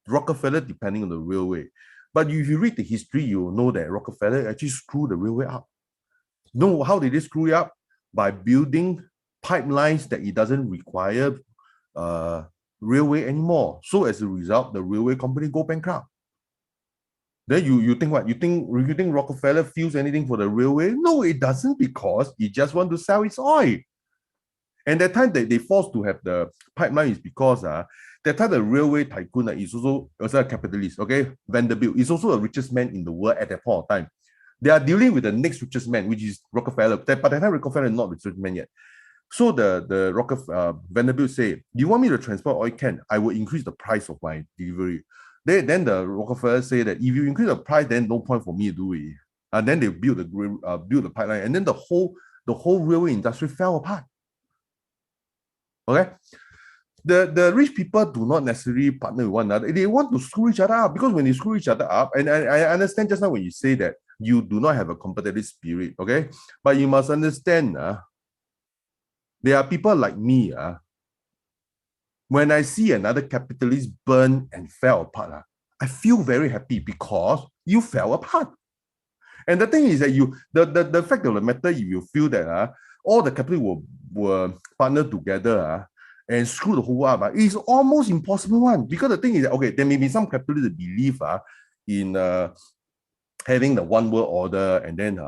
Rockefeller depending on the railway. But if you read the history, you'll know that Rockefeller actually screwed the railway up. No, how did they screw it up? By building pipelines that it doesn't require railway anymore. So as a result, the railway company go bankrupt. Then you think what? You think Rockefeller feels anything for the railway? No, it doesn't, because it just want to sell its oil. And that time they forced to have the pipeline is because that time the railway tycoon is also a capitalist. Okay, Vanderbilt is also the richest man in the world at that point of time. They are dealing with the next richest man, which is Rockefeller. But that time Rockefeller is not the richest man yet. So the Vanderbilt say, you want me to transport oil? Can I will increase the price of my delivery. Then the Rockefeller say that if you increase the price, then no point for me to do it. And then they build the pipeline, and then the whole railway industry fell apart. Okay, the rich people do not necessarily partner with one another. They want to screw each other up, because when they screw each other up, and I understand just now when you say that you do not have a competitive spirit, okay, but you must understand there are people like me when I see another capitalist burn and fell apart, I feel very happy, because you fell apart. And the thing is that the fact of the matter, if you feel that all the capitalists will partner together and screw the whole world up, it's almost impossible one. Because the thing is that, okay, there may be some capitalists that believe in having the one world order, and then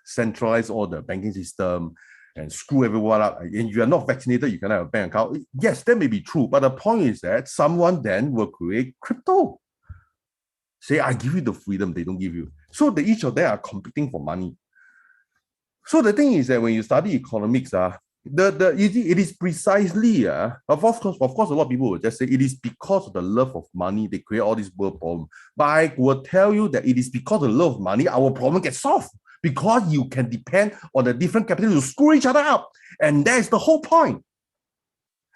centralize all the banking system and screw everyone up, and you are not vaccinated, you cannot have a bank account. Yes, that may be true, but the point is that someone then will create crypto. Say, I give you the freedom, they don't give you. So each of them are competing for money. So the thing is that when you study economics, it is precisely, of course, a lot of people will just say it is because of the love of money they create all these world problems. But I will tell you that it is because of the love of money our problem gets solved. Because you can depend on the different capitalists to screw each other up. And that's the whole point.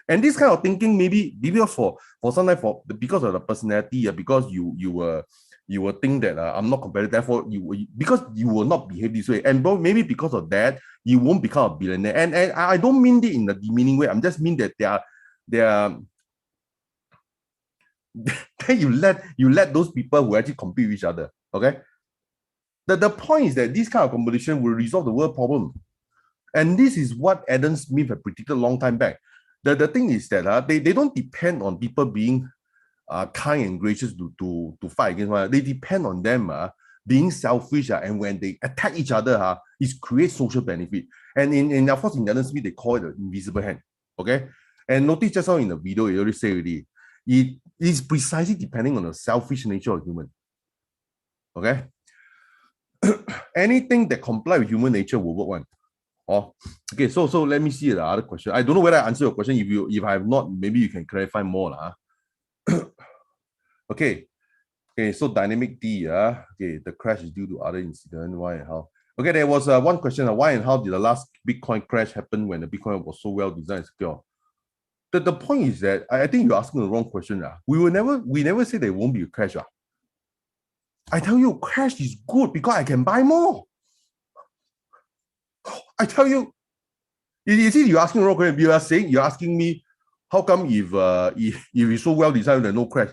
And this kind of thinking, maybe for sometimes because of the personality, because you will think that I'm not competitive, therefore because you will not behave this way. And maybe because of that, you won't become a billionaire. And I don't mean it in a demeaning way. I'm just mean that they are then you let those people who actually compete with each other. Okay. The point is that this kind of competition will resolve the world problem. And this is what Adam Smith had predicted a long time back. The thing is that they don't depend on people being kind and gracious to fight against one another. They depend on them being selfish, and when they attack each other, it creates social benefit. And of course, in Adam Smith, they call it the invisible hand. Okay? And notice just now in the video, it already say already, it is precisely depending on the selfish nature of human. Okay? Anything that comply with human nature will work one. Okay, so let me see the other question. I don't know whether I answer your question. If I have not, maybe you can clarify more. Okay. Okay, so dynamic D, okay, the crash is due to other incident. Why and how? Okay, there was one question, why and how did the last Bitcoin crash happen when the Bitcoin was so well designed and secure? The point is that I think you're asking the wrong question. We never say there won't be a crash. I tell you, crash is good because I can buy more. I tell you, you see, you're asking the wrong question. You're asking me, how come if it's so well designed there's no crash?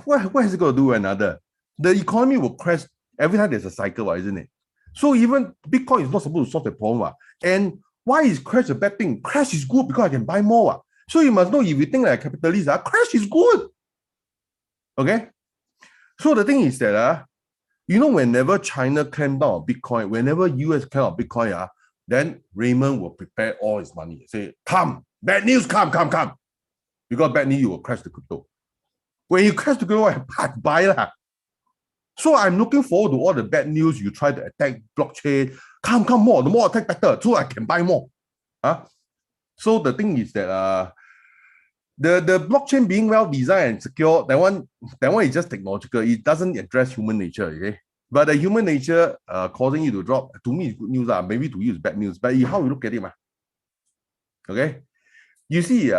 What is it going to do another? The economy will crash every time there's a cycle, isn't it? So even Bitcoin is not supposed to solve the problem. And why is crash a bad thing? Crash is good because I can buy more. So you must know, if you think like a capitalist, crash is good. Okay? So the thing is that, whenever China clamped down on Bitcoin, whenever US clamped on Bitcoin, then Raymond will prepare all his money. Say, come, bad news, come. Because bad news, you will crash the crypto. When you crash the crypto, I buy. So I'm looking forward to all the bad news you try to attack blockchain. Come more. The more attack, better. So I can buy more. So the thing is that the blockchain being well designed and secure, that one is just technological. It doesn't address human nature. Okay? But the human nature causing you to drop, to me, is good news. Maybe to you is bad news. But how you look at it, okay? You see,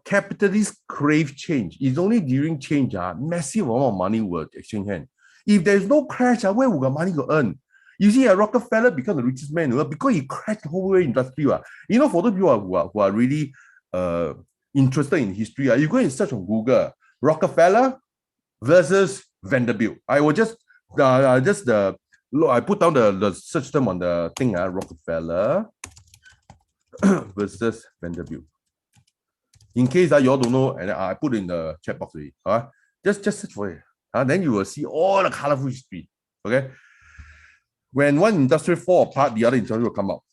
capitalists crave change. It's only during change, massive amount of money will exchange hands. If there's no crash, where will the money go earn? You see, Rockefeller become the richest man because he crashed the whole industry. For those people who are really interested in history, you go and search on Google, Rockefeller versus Vanderbilt. I will just I put down the search term on the thing, Rockefeller versus Vanderbilt. In case you all don't know, and I put it in the chat box already. Just search for it. Then you will see all the colorful history. Okay. When one industry fall apart, the other industry will come out.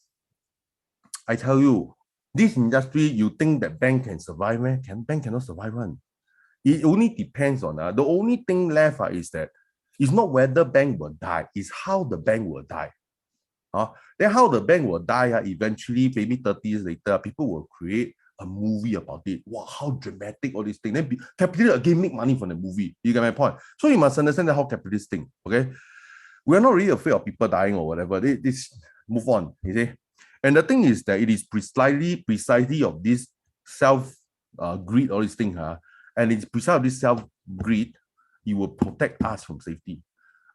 I tell you, this industry, you think that bank can survive, man? Bank cannot survive one. It only depends on the only thing left is that it's not whether bank will die, it's how the bank will die. Then how the bank will die, eventually, maybe 30 years later, people will create a movie about it. Wow, how dramatic all these things. Then capitalists again make money from the movie. You get my point? So you must understand how capitalists think. Okay, we're not really afraid of people dying or whatever. This move on. You see, and the thing is that it is precisely of this self greed, all these things, and it's precisely of this self greed, it will protect us from safety.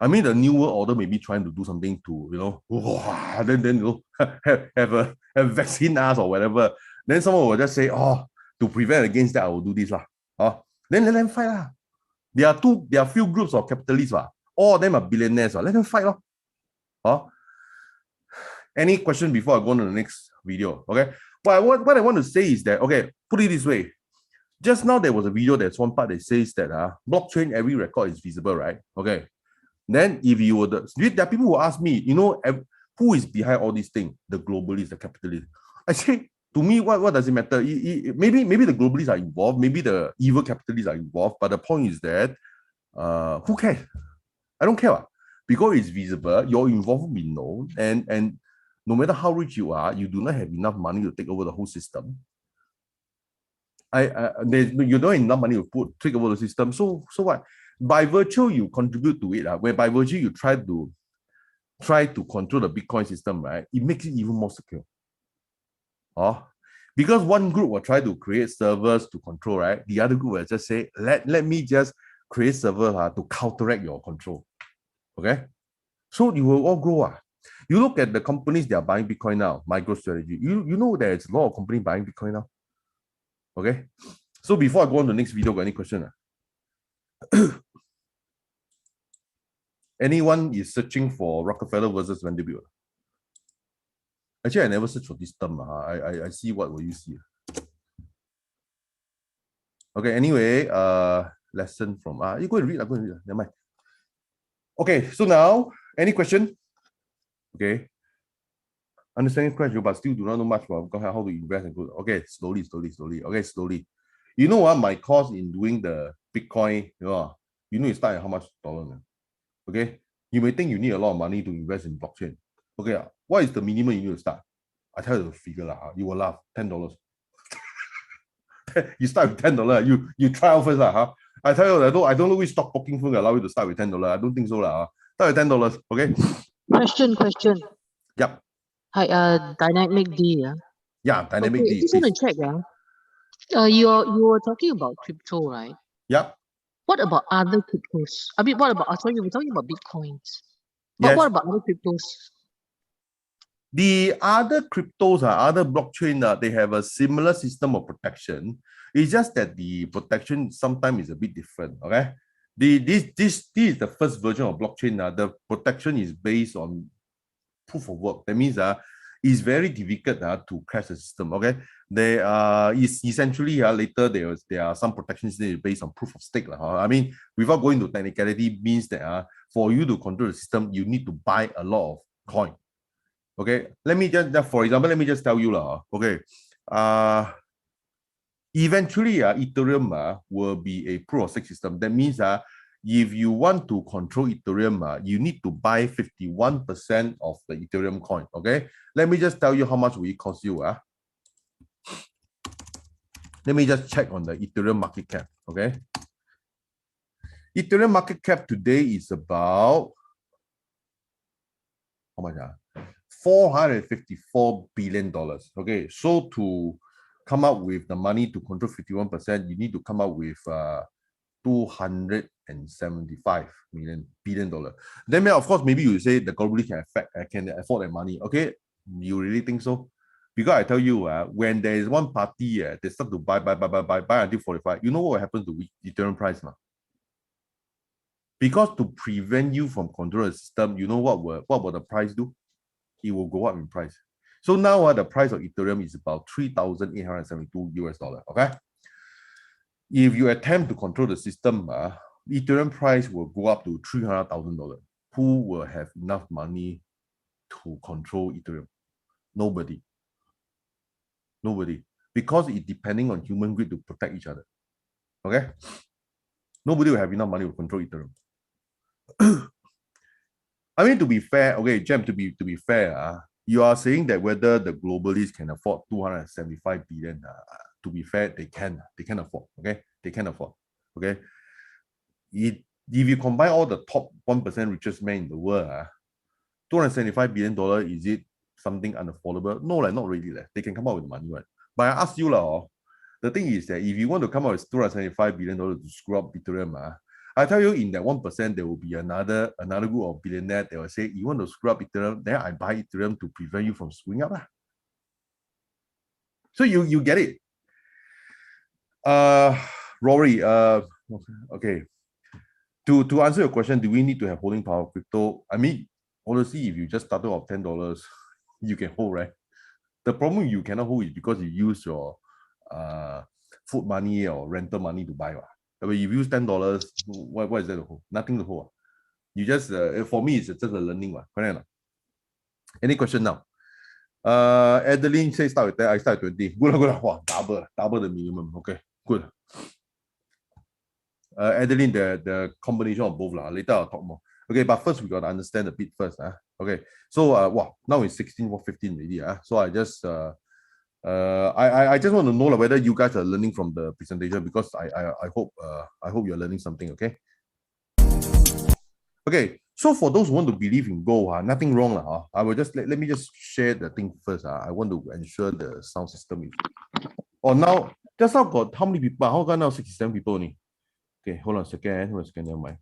I mean, the New World Order may be trying to do something to, then have a vaccine us or whatever. Then someone will just say, to prevent against that, I will do this. Then let them fight. There are few groups of capitalists. All of them are billionaires. Let them fight. Any question before I go on to the next video? Okay. But what I want to say is that, okay, put it this way. Just now there was a video, there's one part that says that blockchain, every record is visible, right? Okay. Then if you were there are people who ask me, who is behind all these things? The globalists, the capitalists. I say, to me, what does it matter? Maybe the globalists are involved, maybe the evil capitalists are involved, but the point is that who cares? I don't care. Because it's visible, your involvement will be known, and no matter how rich you are, you do not have enough money to take over the whole system. You don't have enough money to take over the system. So what? By virtue you contribute to it, where by virtue you try to control the Bitcoin system, right? It makes it even more secure. Because one group will try to create servers to control, right? The other group will just say, let me just create servers to counteract your control. Okay? So you will all grow. You look at the companies that are buying Bitcoin now, MicroStrategy. You know there's a lot of companies buying Bitcoin now. Okay? So before I go on to the next video, got any question? Anyone is searching for Rockefeller versus Vanderbilt? Actually, I never search for this term. I see what will you see. Okay, anyway, lesson from you go and read. Never mind. Okay, so now, any question? Okay. Understanding question, but still do not know much about how to invest and go. Okay, slowly. Okay, slowly. You know what? My cost in doing the Bitcoin, you start at how much dollar? Okay, you may think you need a lot of money to invest in blockchain. Okay, what is the minimum you need to start? I tell you the figure, you will laugh, $10. You start with $10. You try out first, I tell you, I don't know which stockbroking firm allow you to start with $10. I don't think so. Start with $10, okay? Question. Yep. Hi, Dynamic D. Yeah, Dynamic D. Just want to check. You were talking about crypto, right? Yep. What about other cryptos? I mean, what about, sorry, we're talking about Bitcoins. But Yes. what about other cryptos? The other cryptos, other blockchain, they have a similar system of protection. It's just that the protection sometimes is a bit different. Okay, this is the first version of blockchain. The protection is based on proof of work. That means it's very difficult to crash the system. Okay, there is essentially later there are some protections based on proof of stake. I mean, without going to technicality, means that for you to control the system, you need to buy a lot of coin. Okay, let me just for example, let me just tell you okay, eventually Ethereum will be a proof of stake system. That means if you want to control Ethereum, you need to buy 51% of the Ethereum coin. Okay, let me just tell you how much will it cost you. Let me just check on the Ethereum market cap. Okay, Ethereum market cap today is about how much? $454 billion. Okay, so to come up with the money to control 51%, you need to come up with $275 billion. Then, of course, maybe you say the globally can afford that money. Okay, you really think so? Because I tell you, when there is one party, they start to buy until 45. You know what happens to Ethereum price now? Because to prevent you from controlling the system, you know what will the price do? It will go up in price. So now the price of Ethereum is about $3,872. Okay. If you attempt to control the system, Ethereum price will go up to $300,000. Who will have enough money to control Ethereum? Nobody. Because it's depending on human greed to protect each other. Okay. Nobody will have enough money to control Ethereum. I mean, to be fair, okay, Jem, to be fair, you are saying that whether the globalists can afford 275 billion. To be fair, they can afford. Okay, they can afford. Okay, if you combine all the top 1% richest men in the world, $275 billion, is it something unaffordable? No, not really. They can come out with money, right? But I ask you, the thing is that if you want to come out with $275 billion to screw up Ethereum, I tell you, in that 1%, there will be another group of billionaires that will say, you want to screw up Ethereum, then I buy Ethereum to prevent you from screwing up. So you get it. Rory, okay. To answer your question, do we need to have holding power of crypto? I mean, honestly, if you just started off $10, you can hold, right? The problem you cannot hold is because you use your food money or rental money to buy. When you use $10, what is that to hold? Nothing to hold. You just, for me, it's just a learning one. Correct? Any question now? Adeline says start with that. I start with 20. Good. Wow, double the minimum. Okay, good. Adeline, the combination of both. Later I'll talk more. Okay, but first we got to understand the bit first. Okay, so wow, now it's 16 or 15 already. So I just I just want to know whether you guys are learning from the presentation, because I hope you're learning something. Okay, so for those who want to believe in gold, nothing wrong. I will just let me just share the thing first. I want to ensure the sound system is. Oh, now just now got how many people? How come now 67 people only? Okay, hold on a second. Never mind.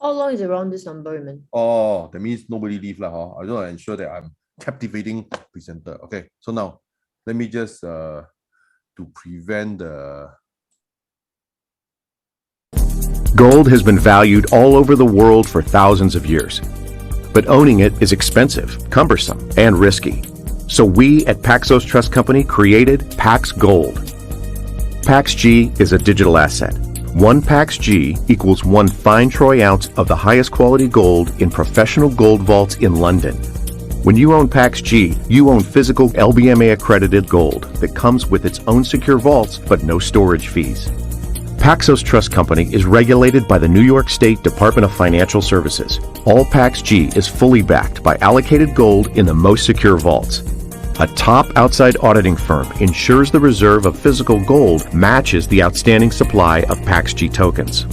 How long is around this number, man? Oh, that means nobody leave I just want to ensure that I'm captivating presenter. Okay, so now let me just to prevent the Gold has been valued all over the world for thousands of years, but owning it is expensive, cumbersome, and risky. So we at Paxos Trust Company created Pax Gold. Pax G is a digital asset. One Pax G equals 1 fine troy ounce of the highest quality gold in professional gold vaults in London. When you own Pax G, you own physical LBMA accredited gold that comes with its own secure vaults but no storage fees. Paxos Trust Company is regulated by the New York State Department of Financial Services. All Pax G is fully backed by allocated gold in the most secure vaults. A top outside auditing firm ensures the reserve of physical gold matches the outstanding supply of Pax G tokens.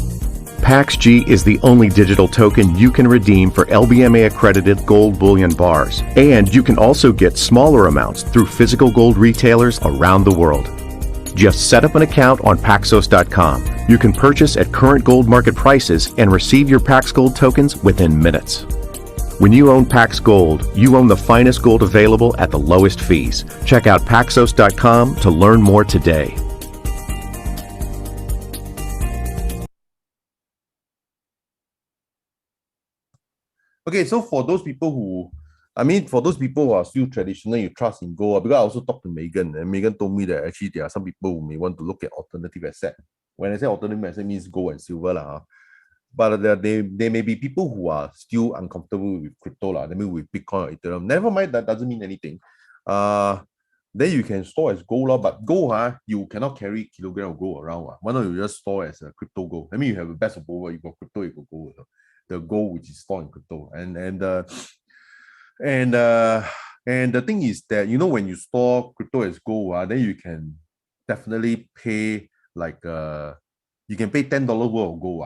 Pax G is the only digital token you can redeem for LBMA accredited gold bullion bars, and you can also get smaller amounts through physical gold retailers around the world. Just set up an account on Paxos.com. You can purchase at current gold market prices and receive your Pax Gold tokens within minutes. When you own Pax Gold, you own the finest gold available at the lowest fees. Check out Paxos.com to learn more today. Okay, so for those people who, for those people who are still traditional, you trust in gold, because I also talked to Megan, and Megan told me that actually there are some people who may want to look at alternative asset. When I say alternative asset, it means gold and silver lah. But there may be people who are still uncomfortable with crypto lah. Maybe with Bitcoin or Ethereum. Never mind, that doesn't mean anything. Then you can store as gold lah. But gold, you cannot carry kilogram of gold around. Why not you just store as a crypto gold? I mean, you have a best of both worlds. You got crypto, you got gold. The gold which is stored in crypto, and the thing is that, you know, when you store crypto as gold, then you can definitely pay like you can pay $10 worth of gold.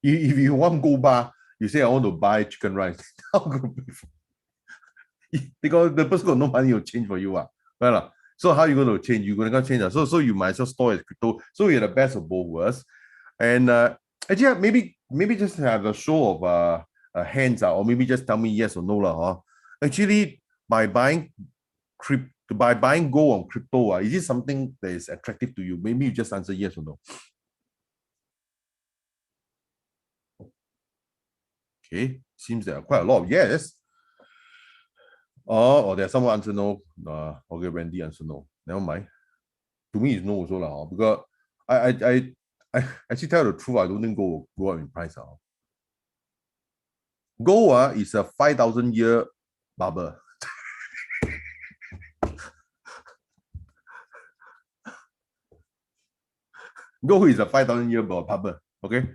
If you want gold bar, you say I want to buy chicken rice, because the person got no money to change for you, right? So how are you going to change? You're going to change. So you might as well store as crypto. So you're the best of both worlds. And actually, maybe just have a show of hands, or maybe just tell me yes or no lah. Actually, by buying gold on crypto, is it something that is attractive to you? Maybe you just answer yes or no. Okay, seems there are quite a lot of yes. Or there's someone answer no. Okay, Randy answer no. Never mind. To me, it's no also lah. Because I actually tell the truth, I don't think gold will go up in price. Gold is a 5,000-year bubble. Gold is a 5,000-year bubble. Okay.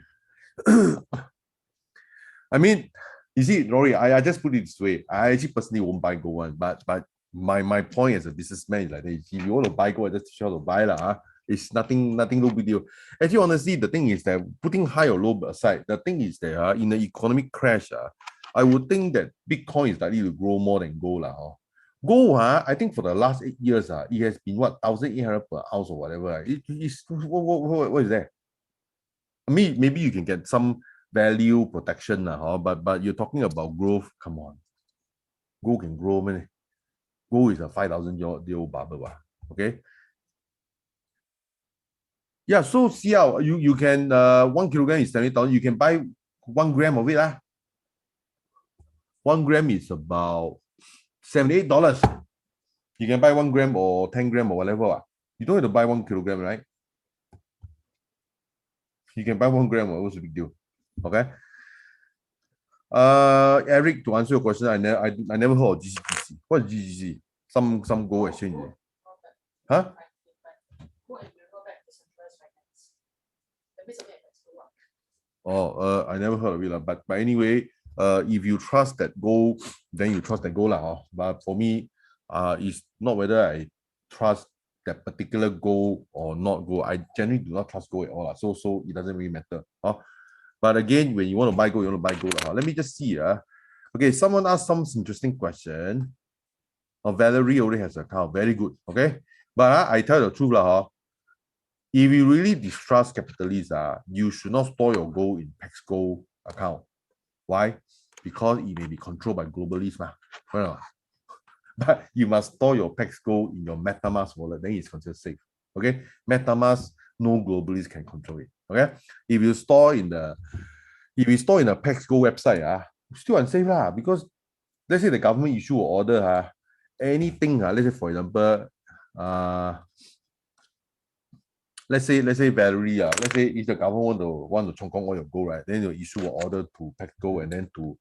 I mean, you see, Rory, I just put it this way. I actually personally won't buy gold one, but my point as a businessman is like, if you want to buy gold, just try to buy lah. It's nothing no big deal. Actually, honestly, the thing is that putting high or low aside, the thing is that in the economic crash, I would think that Bitcoin is likely to grow more than gold. Gold, I think for the last 8 years, it has been what, 1,800 per ounce or whatever. What is that? I mean, maybe you can get some value protection, but you're talking about growth. Come on. Gold can grow, man. Gold is a 5,000-year-old bubble. Okay. Yeah, so see how you can 1 kilogram is 70,000. You can buy 1 gram of it. 1 gram is about $78. You can buy 1 gram or 10 gram or whatever. You don't have to buy 1 kilogram, right? You can buy 1 gram. What's the big deal? Okay. Eric, to answer your question, I never heard of GCGC. What is GCGC? Some gold exchange. Huh? I never heard of it. But anyway, if you trust that gold, then you trust that gold. But for me, it's not whether I trust that particular gold or not gold. I generally do not trust gold at all. So it doesn't really matter. But again, when you want to buy gold, you want to buy gold. Let me just see. Okay, someone asked some interesting question. Valerie already has an account. Very good. Okay. But I tell you the truth. If you really distrust capitalists, you should not store your gold in Pax Gold account. Why? Because it may be controlled by globalists. Well, but you must store your Pax Gold in your MetaMask wallet. Then it's considered safe. Okay. MetaMask, no globalists can control it. Okay. If you store in the Pax Gold website, still unsafe because let's say the government issue an order, anything, let's say for example, let's say Valerie, let's say if the government want to Chong Kong all your gold, right, then they'll issue an order to Pax Gold and then to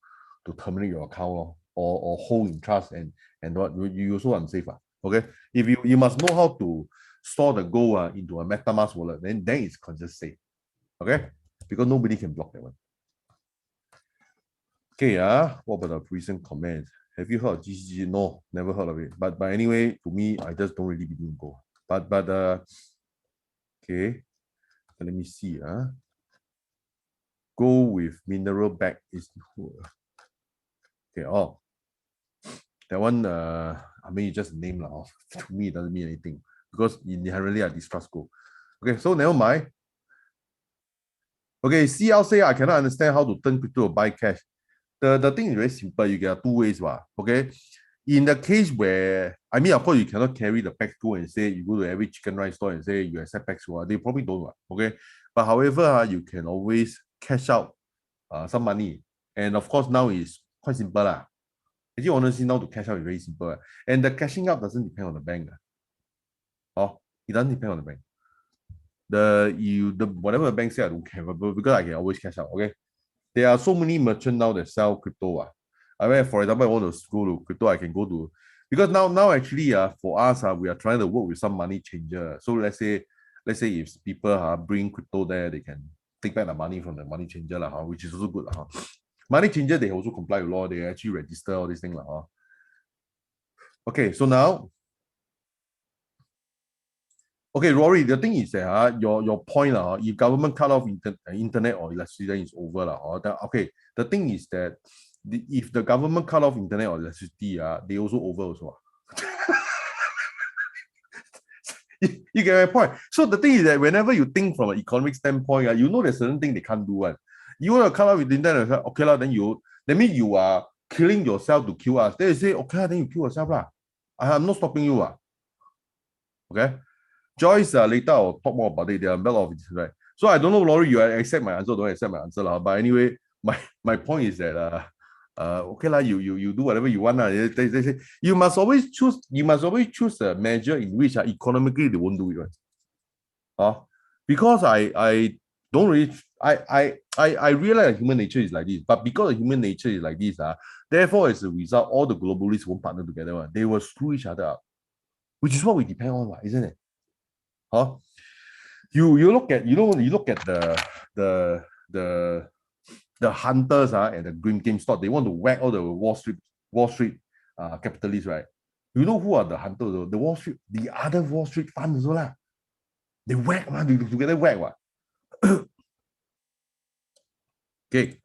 terminate your account or hold in trust and what you also unsafe. Okay. If you must know how to store the gold into a MetaMask wallet, then it's considered safe. Okay, because nobody can block that one. Okay, what about the recent comments? Have you heard of GCG? No, never heard of it. But anyway, to me, I just don't really believe in gold. Okay, let me see. Gold with mineral back is okay. Oh, that one. I mean, it's just a name lah. To me, it doesn't mean anything because inherently I distrust gold. Okay, so never mind. Okay, CL say I cannot understand how to turn crypto to buy cash. The thing is very simple. You get two ways, okay? In the case where, I mean, of course, you cannot carry the Pax Gold and say you go to every chicken rice store and say you accept Pax Gold. They probably don't, okay? But however, you can always cash out some money. And of course, now it's quite simple. Actually, honestly, now to cash out is very simple. And the cashing out doesn't depend on the bank. It doesn't depend on the bank. Whatever the bank say, I don't care, because I can always cash out, okay? There are so many merchants now that sell crypto. I mean, for example, I want to go to crypto, I can go to, because now actually for us, we are trying to work with some money changer. So let's say if people bring crypto there, they can take back the money from the money changer, which is also good. Money changer, they also comply with law, they actually register all these things. Okay, so now, okay, Rory, the thing is that your point, if government cut off internet or electricity, then it's over. Okay, the thing is that if the government cut off internet or electricity, they also over also. You get my point? So the thing is that whenever you think from an economic standpoint, you know there's certain thing they can't do. You want to cut off the internet, okay, that means you are killing yourself to kill us. Then you say, okay, then you kill yourself. I'm not stopping you. Okay? Joyce, later I'll talk more about it. There are a lot of it, right? So I don't know, Laurie, you accept my answer or don't accept my answer. But anyway, my point is that okay, you do whatever you want. They say you must always choose a measure in which economically they won't do it. Because I don't really I realize human nature is like this, but because human nature is like this, therefore as a result, all the globalists won't partner together. They will screw each other up, which is what we depend on, isn't it? You look at the hunters and the green game stock. They want to whack all the Wall Street capitalists, right? You know who are the hunters? The Wall Street, the other Wall Street funds as well. They whack, man. They together whack. Okay.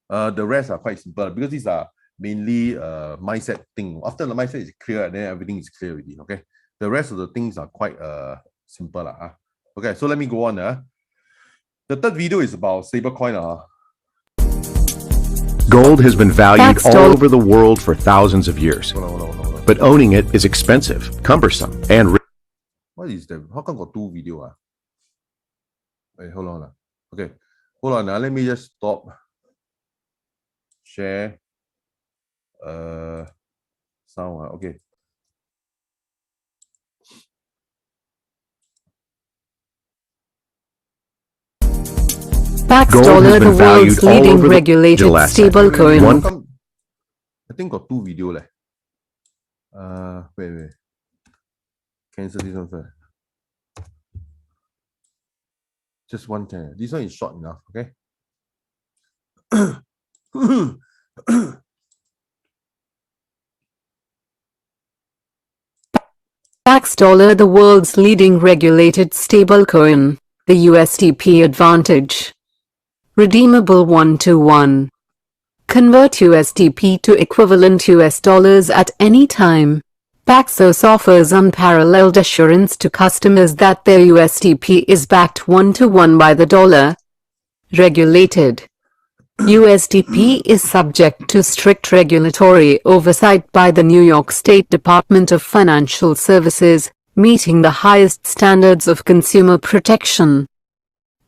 The rest are quite simple because these are mainly mindset thing. After the mindset is clear, and then everything is clear already. Okay. The rest of the things are quite simple. Okay, so let me go on. The third video is about Sabercoin. Gold has been valued all over the world for thousands of years. Hold on. But owning it is expensive, cumbersome, and what is that? How come got two videos? Wait, hold on. Okay, hold on. Let me just stop. Share. Sound. Okay. Pax Gold Dollar, has the been valued world's all leading over the regulated last time. stablecoin. I think got two videos. Wait. Cancel this one first. Just one channel. This one is short enough, okay? Pax Dollar, the world's leading regulated stablecoin, the USDP Advantage. Redeemable 1-to-1. Convert USDP to equivalent US dollars at any time. Paxos offers unparalleled assurance to customers that their USDP is backed 1-to-1 by the dollar. Regulated. USDP is subject to strict regulatory oversight by the New York State Department of Financial Services, meeting the highest standards of consumer protection.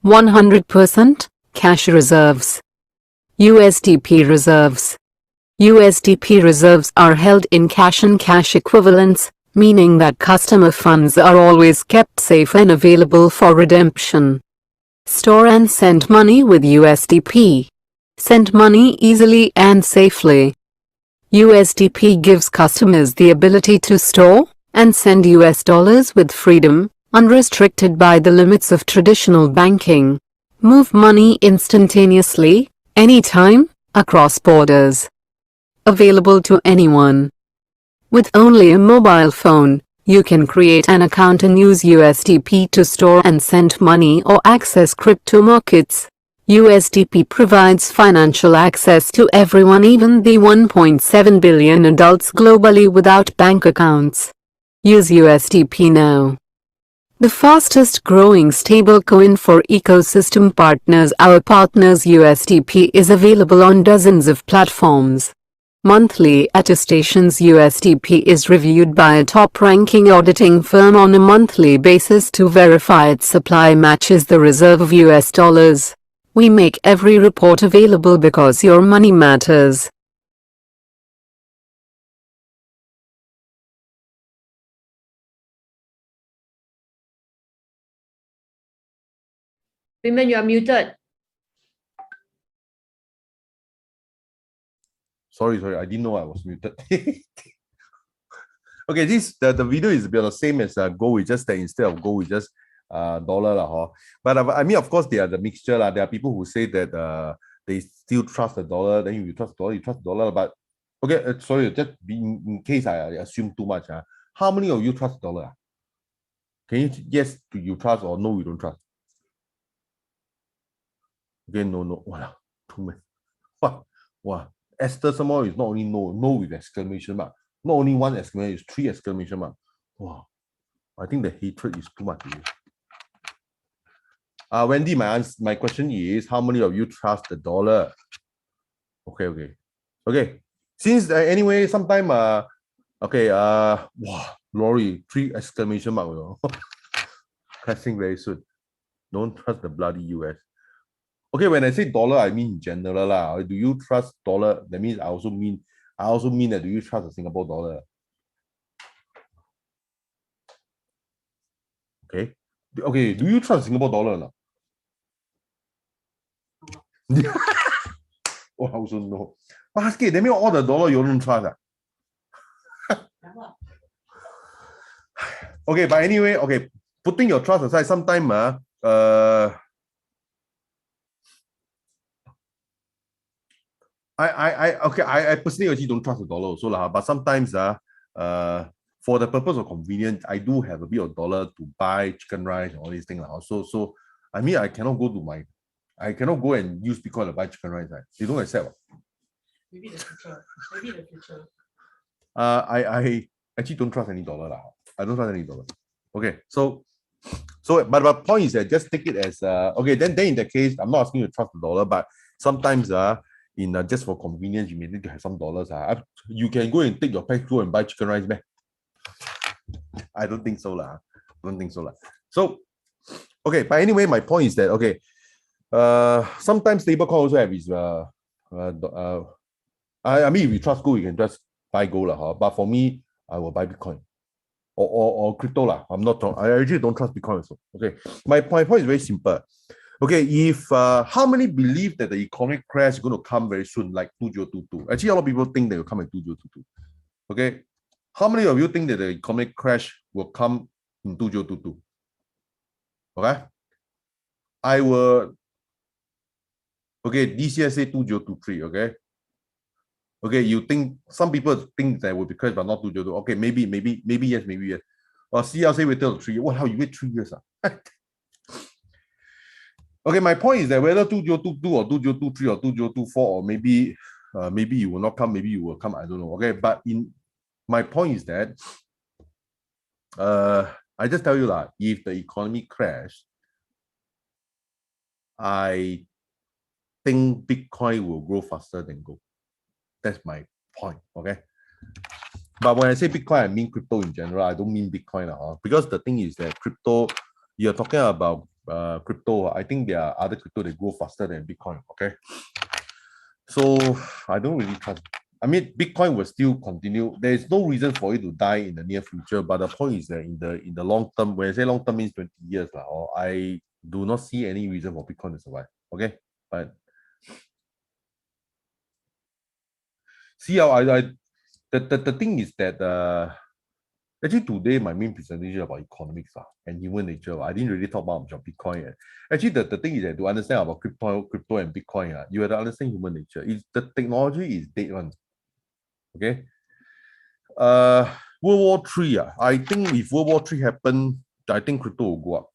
100% cash reserves. USDP reserves. USDP reserves are held in cash and cash equivalents, meaning that customer funds are always kept safe and available for redemption. Store and send money with USDP. Send money easily and safely. USDP gives customers the ability to store and send US dollars with freedom, unrestricted by the limits of traditional banking. Move money instantaneously, anytime, across borders. available to anyone. With only a mobile phone, you can create an account and use USDP to store and send money or access crypto markets. USDP provides financial access to everyone, even the 1.7 billion adults globally without bank accounts. Use USDP now. The fastest growing stablecoin for ecosystem partners, our partners USDP, is available on dozens of platforms. Monthly attestations. USDP is reviewed by a top-ranking auditing firm on a monthly basis to verify its supply matches the reserve of US dollars. We make every report available because your money matters. Women, you are muted. Sorry, I didn't know I was muted. Okay, the video is about the same as gold. It's just that instead of gold, we just dollar lah. But I mean, of course, they are the mixture lah. There are people who say that they still trust the dollar. Then you trust the dollar, you trust the dollar. But okay, sorry, just in case I assume too much. How many of you trust the dollar? Can you yes you trust or no you don't trust? Okay, no. Wow, too many. Wow. Esther somehow is not only no with exclamation mark. Not only one exclamation, it's 3 exclamation mark. Wow. I think the hatred is too much. Wendy, my question is, how many of you trust the dollar? Okay. Since anyway, sometime wow, Lori, 3 exclamation mark. Pressing very soon. Don't trust the bloody US. Okay, when I say dollar, I mean in general lah. Do you trust dollar? That means I also mean that do you trust the Singapore dollar? Okay. Do you trust Singapore dollar or not? Oh, I also know. Basket, that means all the dollar you don't trust. Okay, but anyway, okay, putting your trust aside, sometime I personally actually don't trust the dollar also lah. But sometimes for the purpose of convenience, I do have a bit of dollar to buy chicken rice and all these things lah. So I mean I cannot go and use Bitcoin to buy chicken rice. Right? They don't accept. Maybe the future. I actually don't trust any dollar lah. I don't trust any dollar. Okay, so but my point is that just take it as okay. Then in that case, I'm not asking you to trust the dollar, but sometimes in just for convenience, you may need to have some dollars. You can go and take your Pax Gold and buy chicken rice, man. I don't think so lah. So okay, but anyway, my point is that okay, sometimes stablecoin also have its I mean, if you trust gold, you can just buy gold lah. But for me, I will buy Bitcoin or crypto lah. I actually don't trust Bitcoin also. Okay, my point is very simple. Okay, if how many believe that the economic crash is going to come very soon, like 2022? Actually, a lot of people think that it will come in 2022. Okay, how many of you think that the economic crash will come in 2022? Okay, I will. Okay, this year say 2023. Okay, you think some people think that will be crash, but not 2022. Okay, maybe yes, maybe yes. CL say wait till 3 years. What? How you wait 3 years? Okay, my point is that whether 2022 or 2023 or 2024 or maybe you will not come, maybe you will come, I don't know. Okay, but my point is that I just tell you that if the economy crash, I think Bitcoin will grow faster than gold. That's my point. Okay. But when I say Bitcoin, I mean crypto in general. I don't mean Bitcoin because the thing is that crypto, you're talking about crypto. I think there are other crypto that grow faster than Bitcoin. Okay. So I don't really trust. I mean, Bitcoin will still continue. There is no reason for it to die in the near future. But the point is that in the long term, when I say long term means 20 years, I do not see any reason for Bitcoin to survive. Okay. But see how the thing is that actually today my main presentation about economics and human nature. I didn't really talk about Bitcoin. Actually, the thing is that to understand about crypto and Bitcoin, you have to understand human nature. The technology is dead one. Okay. World War III. I think if World War III happened, I think crypto will go up.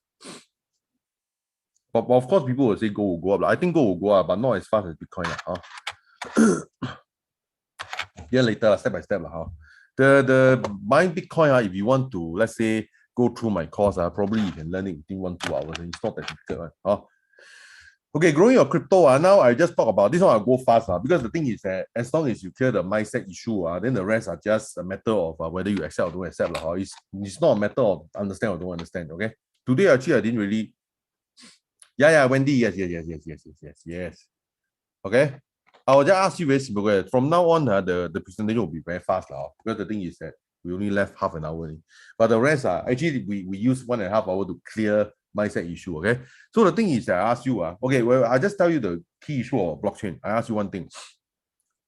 But of course, people will say gold will go up. I think gold will go up, but not as fast as Bitcoin. Yeah, later, step by step. The buying Bitcoin, if you want to, let's say, go through my course, probably you can learn it within 1-2 hours, and it's not that difficult. Okay, growing your crypto. Now I just talk about this one. I'll go fast because the thing is that as long as you clear the mindset issue, then the rest are just a matter of whether you accept or don't accept. It's not a matter of understand or don't understand. Okay. Today actually I didn't really. Yeah, Wendy. Yes. Okay. I will just ask you very simple. From now on, the presentation will be very fast because the thing is that we only left half an hour. But the rest actually we use 1.5 hours to clear mindset issue. Okay. So the thing is that I ask you, okay, well, I just tell you the key issue of blockchain. I ask you one thing.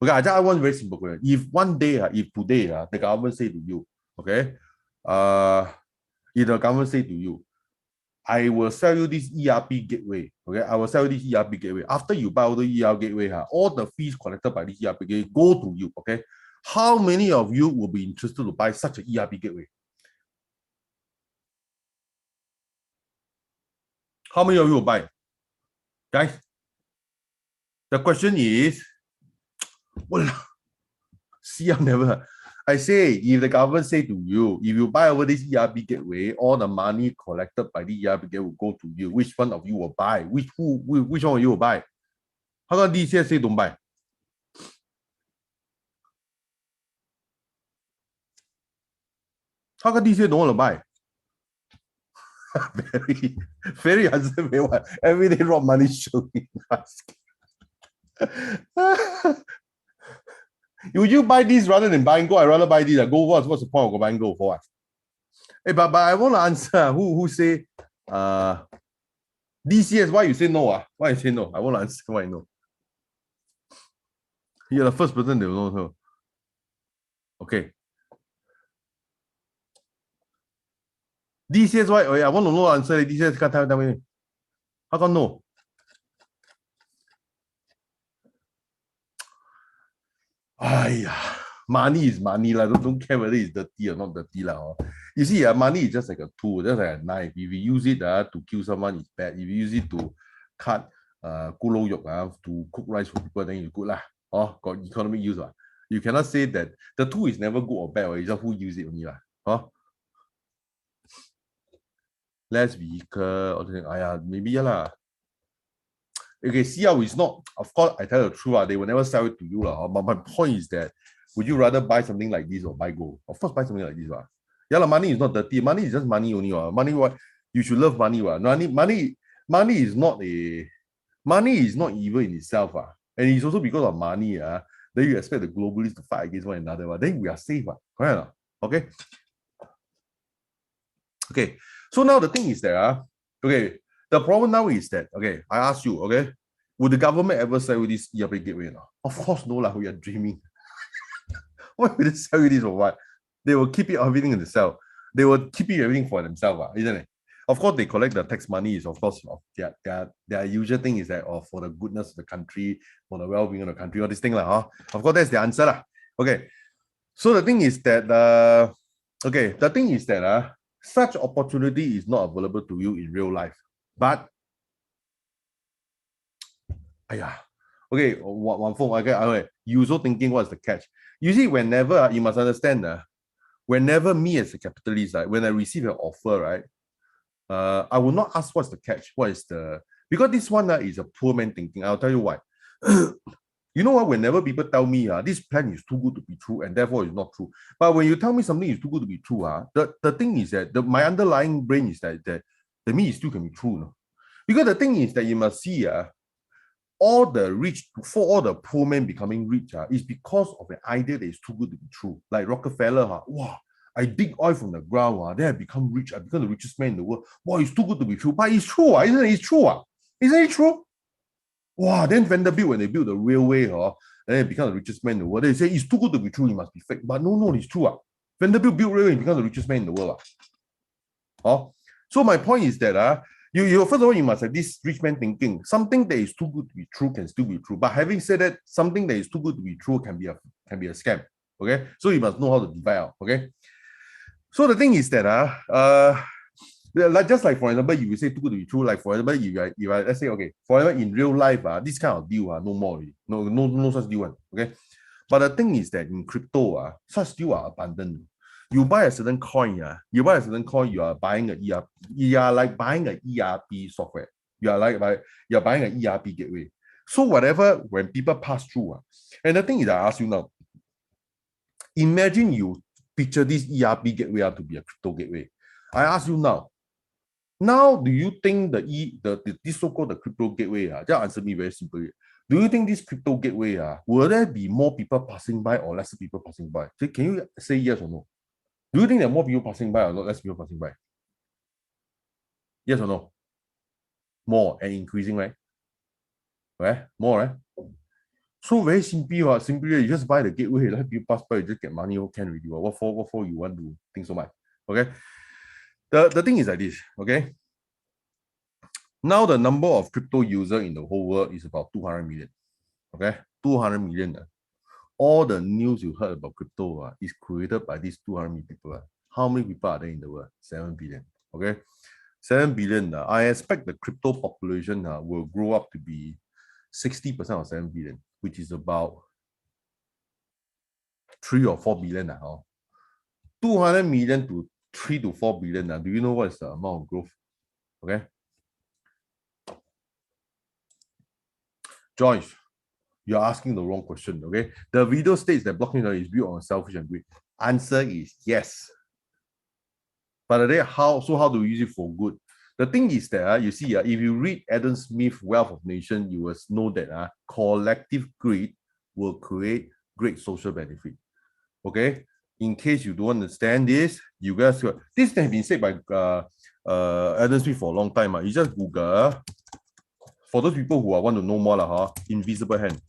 Okay, I just want very simple question. If one day, if today, the government say to you, okay, if the government say to you, I will sell you this ERP gateway. Okay, I will sell you this ERP gateway. After you buy all the ERP gateway, all the fees collected by this ERP gateway go to you. Okay, how many of you will be interested to buy such an ERP gateway? How many of you will buy? Guys, the question is, well, see, I've never. I say, if the government say to you, if you buy over this ERP gateway, all the money collected by the ERP gateway will go to you. Which one of you will buy? Which one of you will buy? How come DCS say don't buy? How come DCS don't want to buy? very answer very well. Every day raw money showing us. Would you buy this rather than buying gold? I'd rather buy this. Gold, what's the point of buying gold for what? Hey, but I want to answer who say DCS, why you say no? Why you say no? I want to answer why no. You're the first person they will know. Okay. DCS, why? I want to know the answer. DCS can't tell me. How come no? Money is money. Don't care whether it's dirty or not dirty. You see, money is just like a tool, just like a knife. If you use it to kill someone, it's bad. If you use it to cut kulo yok, to cook rice for people, then it's good. Got economic use. You cannot say that the tool is never good or bad, it's just who use it only. Less vehicle, maybe Okay, see how it's not. Of course, I tell the truth, they will never sell it to you. But my point is that would you rather buy something like this or buy gold? Of course, buy something like this. Money is not dirty. Money is just money only. Money, what you should love money. Money is not evil in itself. And it's also because of money. Then you expect the globalists to fight against one another. Then we are safe. Correct? Okay. Okay. So now the thing is that okay. The problem now is that, okay, I ask you, okay, would the government ever sell you this ERP gateway now? Of course, no, we are dreaming. Why would they sell you this or what? They will keep it everything in themselves. They will keep it everything for themselves, isn't it? Of course, they collect the tax money. Is of course their usual thing is that for the goodness of the country, for the well-being of the country, all this thing Of course, that's the answer Okay, so the thing is that such opportunity is not available to you in real life. But okay, one phone. Okay, you also thinking what's the catch? You see, whenever you must understand whenever me as a capitalist, when I receive an offer, right, I will not ask what's the catch. What is because this one is a poor man thinking. I'll tell you why. You know what? Whenever people tell me this plan is too good to be true and therefore it's not true. But when you tell me something is too good to be true, the thing is that my underlying brain is that the me still can be true. No? Because the thing is that you must see all the rich, for all the poor men becoming rich is because of an idea that is too good to be true. Like Rockefeller, wow, I dig oil from the ground, then I become rich, I become the richest man in the world. Wow, it's too good to be true. But it's true, isn't it? It's true. Isn't it true? Wow, then Vanderbilt, when they built the railway, then they become the richest man in the world. They say it's too good to be true, it must be fake. But no, it's true. Vanderbilt built railway and become the richest man in the world. So my point is that you first of all, you must have this rich man thinking. Something that is too good to be true can still be true. But having said that, something that is too good to be true can be a scam. Okay, so you must know how to divide out. Okay, so the thing is that like just like for example, you will say too good to be true. Like for example, if I let's say okay, for example, in real life, this kind of deal no more already. No such deal one. Okay, but the thing is that in crypto such deal are abundant. You buy a certain coin, you are buying a ERP. You are like buying an ERP software. You're buying an ERP gateway. So whatever when people pass through, and the thing is, I ask you now, imagine you picture this ERP gateway to be a crypto gateway. I ask you now. Now, do you think this so-called the crypto gateway? Just answer me very simply. Do you think this crypto gateway will there be more people passing by or less people passing by? So can you say yes or no? Do you think there are more people passing by or not less people passing by? Yes or no? More and increasing, right? Right? More, right? So very simply, you just buy the gateway, let people pass by, you just get money, can already. What for you want to think so much? Okay. The thing is like this, okay? Now the number of crypto users in the whole world is about 200 million. Okay, 200 million. All the news you heard about crypto is created by these 200 million people. How many people are there in the world? 7 billion. Okay, 7 billion. I expect the crypto population will grow up to be 60% of 7 billion, which is about 3 or 4 billion. 200 million to 3 to 4 billion. Do you know what is the amount of growth? Okay. Joyce, you're asking the wrong question. Okay. The video states that blockchain is built on selfish and greed. Answer is yes. But how do we use it for good? The thing is that you see, if you read Adam Smith's Wealth of Nations, you will know that collective greed will create great social benefit. Okay. In case you don't understand this, you guys this has been said by Adam Smith for a long time. You just Google. For those people who want to know more, invisible hand.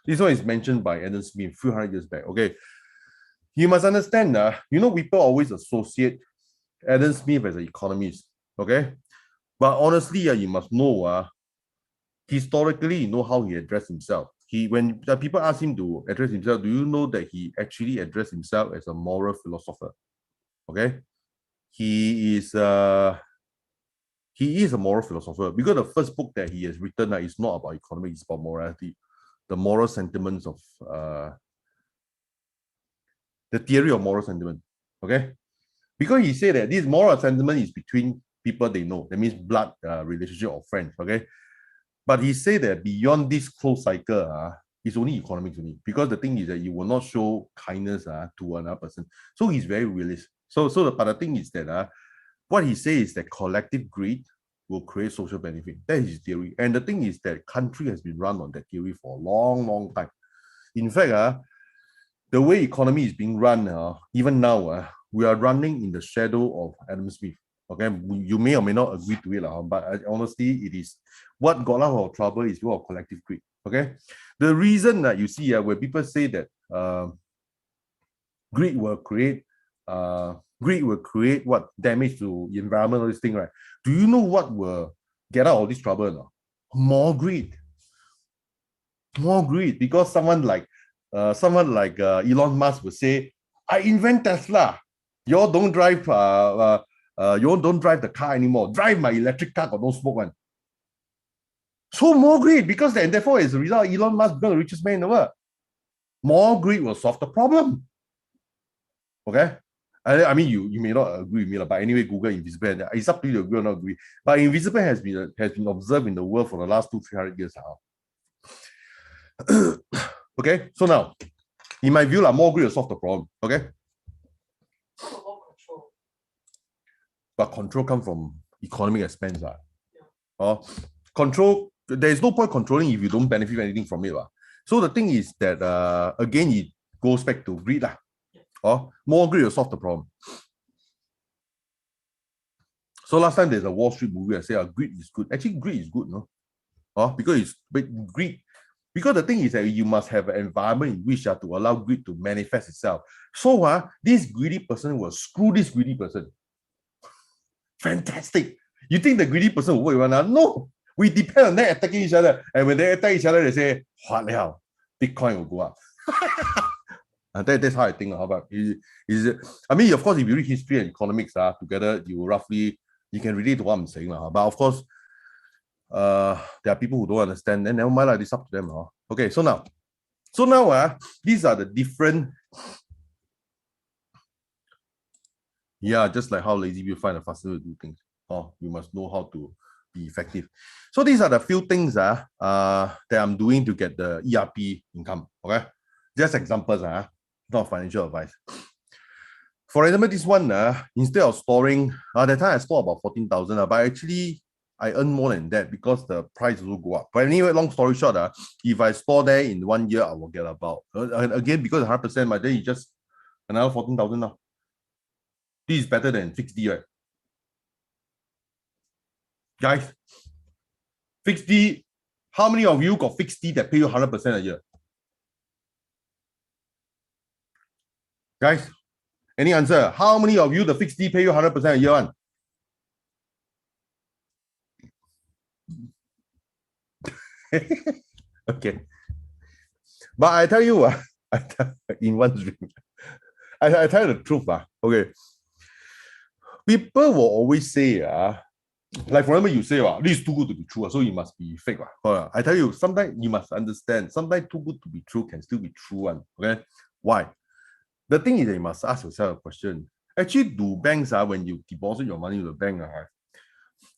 This one is mentioned by Adam Smith a few hundred years back. Okay. You must understand people always associate Adam Smith as an economist. Okay. But honestly, you must know historically, you know how he addressed himself. When the people ask him to address himself, do you know that he actually addressed himself as a moral philosopher? Okay, he is a moral philosopher because the first book that he has written is not about economics, it's about morality, the moral sentiments of the theory of moral sentiment. Okay, because he said that this moral sentiment is between people they know. That means blood relationship or friends. Okay. But he said that beyond this close cycle, it's only economics only. Because the thing is that you will not show kindness to another person. So he's very realist. But the thing is that what he says is that collective greed will create social benefit. That is his theory. And the thing is that country has been run on that theory for a long, long time. In fact, the way economy is being run, even now, we are running in the shadow of Adam Smith. Okay, you may or may not agree to it, but honestly, it is what got out of trouble is your collective greed. Okay, the reason that you see where people say that greed will create what damage to environment, all this thing, right? Do you know what will get out of this trouble? No? More greed, because someone like Elon Musk will say, "I invent Tesla. Y'all don't drive you don't drive the car anymore. Drive my electric car, got no smoke one." So more greed, because therefore as a result, Elon Musk become the richest man in the world. More greed will solve the problem. Okay? I mean, you may not agree with me, but anyway, Google invisible hand. It's up to you to agree or not agree. But invisible has been observed in the world for the last 200-300 years now. Okay, so now, in my view, more greed will solve the problem. Okay? But control comes from economic expense. Control, there is no point controlling if you don't benefit anything from it. So the thing is that, again, it goes back to greed. More greed will solve the problem. So last time there's a Wall Street movie, I say greed is good. Actually, greed is good, no? Because greed. Because the thing is that you must have an environment in which to allow greed to manifest itself. So this greedy person will screw this greedy person. Fantastic. You think the greedy person will work around? No. We depend on them attacking each other. And when they attack each other, they say, what the hell? Bitcoin will go up. That's how I think. How about I mean, of course, if you read history and economics together, you can relate to what I'm saying. But of course, there are people who don't understand, and never mind, it's up to them. Okay, so now these are the different. Yeah, just like how lazy people find a faster way to do things. You must know how to be effective. So these are the few things that I'm doing to get the ERP income. Okay, just examples, not financial advice. For example, this one, instead of storing, that time I store about 14,000, but actually I earn more than that because the price will go up. But anyway, long story short, if I store there in 1 year, I will get about, again, because 100%, my then you just another 14,000 now. This is better than fixed D, right? Guys, fixed D, how many of you got fixed D that pay you 100% a year? Guys, any answer? How many of you the fixed D pay you 100% a year one? Okay. But I tell you, in one dream, I tell you the truth. Okay. People will always say, like for example, you say, this is too good to be true, so it must be fake. I tell you, sometimes you must understand, sometimes too good to be true can still be true one. Okay. Why? The thing is that you must ask yourself a question. Actually, do banks, when you deposit your money to the bank,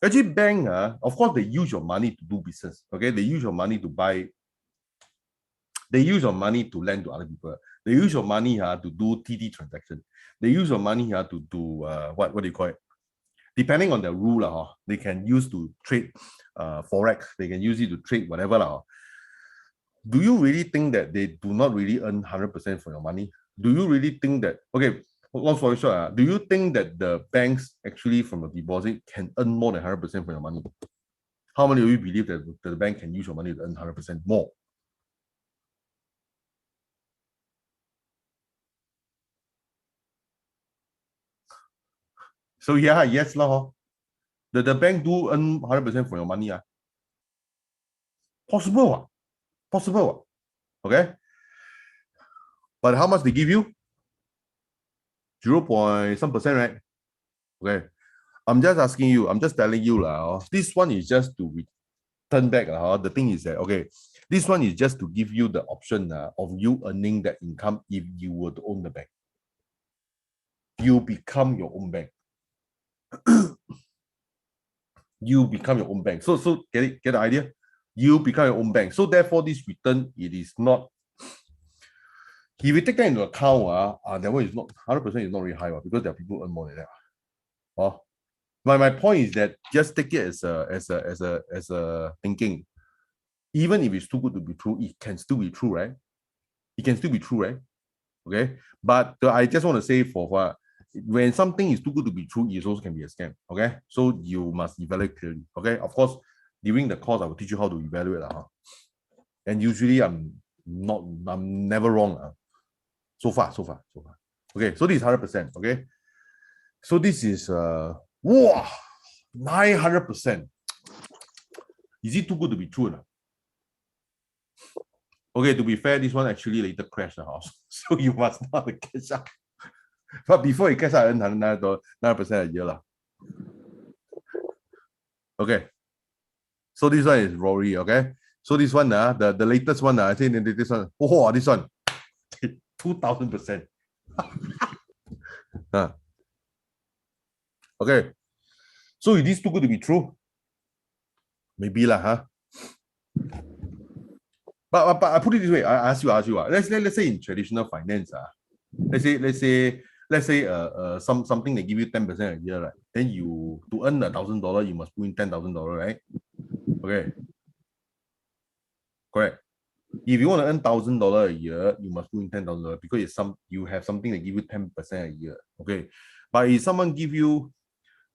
actually bank, of course, they use your money to do business. Okay, they use your money to buy. They use your money to lend to other people. They use your money to do TD transaction. They use your money to do what do you call it? Depending on the rule, they can use to trade forex. They can use it to trade whatever. Do you really think that they do not really earn 100% for your money? Do you really think that, okay, long story short, do you think that the banks actually from the deposit can earn more than 100% for your money? How many of you believe that the bank can use your money to earn 100% more? So yeah, yes lah. The bank do earn 100% for your money. Possible. Possible. Okay. But how much they give you? 0. some percent, right? Okay. I'm just asking you, I'm just telling you, this one is just to return back. The thing is that, okay, this one is just to give you the option of you earning that income if you were to own the bank. You become your own bank. You become your own bank. So get the idea? You become your own bank. So therefore, this return, it is not. If you take that into account, that one is not 100% is not really high because there are people who earn more than that. My point is that just take it as a thinking. Even if it's too good to be true, it can still be true, right? It can still be true, right? Okay. But I just want to say for when something is too good to be true, it also can be a scam. Okay. So you must evaluate clearly. Okay. Of course, during the course, I will teach you how to evaluate. And usually I'm never wrong. So far. Okay. So this is 100%. Okay. So this is 900%. Is it too good to be true? Okay, to be fair, this one actually later crashed the house. So you must not catch up. But before it catch up, I earn 9% a year. Okay. So this one is Rory, okay? So this one, the latest one, I think this one, this one, 2,000%. Okay. So is this too good to be true? Maybe lah, But I put it this way. I ask you. Let's say in traditional finance, let's say something they give you 10% a year, right? Then you to earn $1,000, you must put in $10,000, right? Okay. Correct. If you want to earn $1,000 a year, you must put in $10,000 because you have something that give you 10% a year. Okay. But if someone give you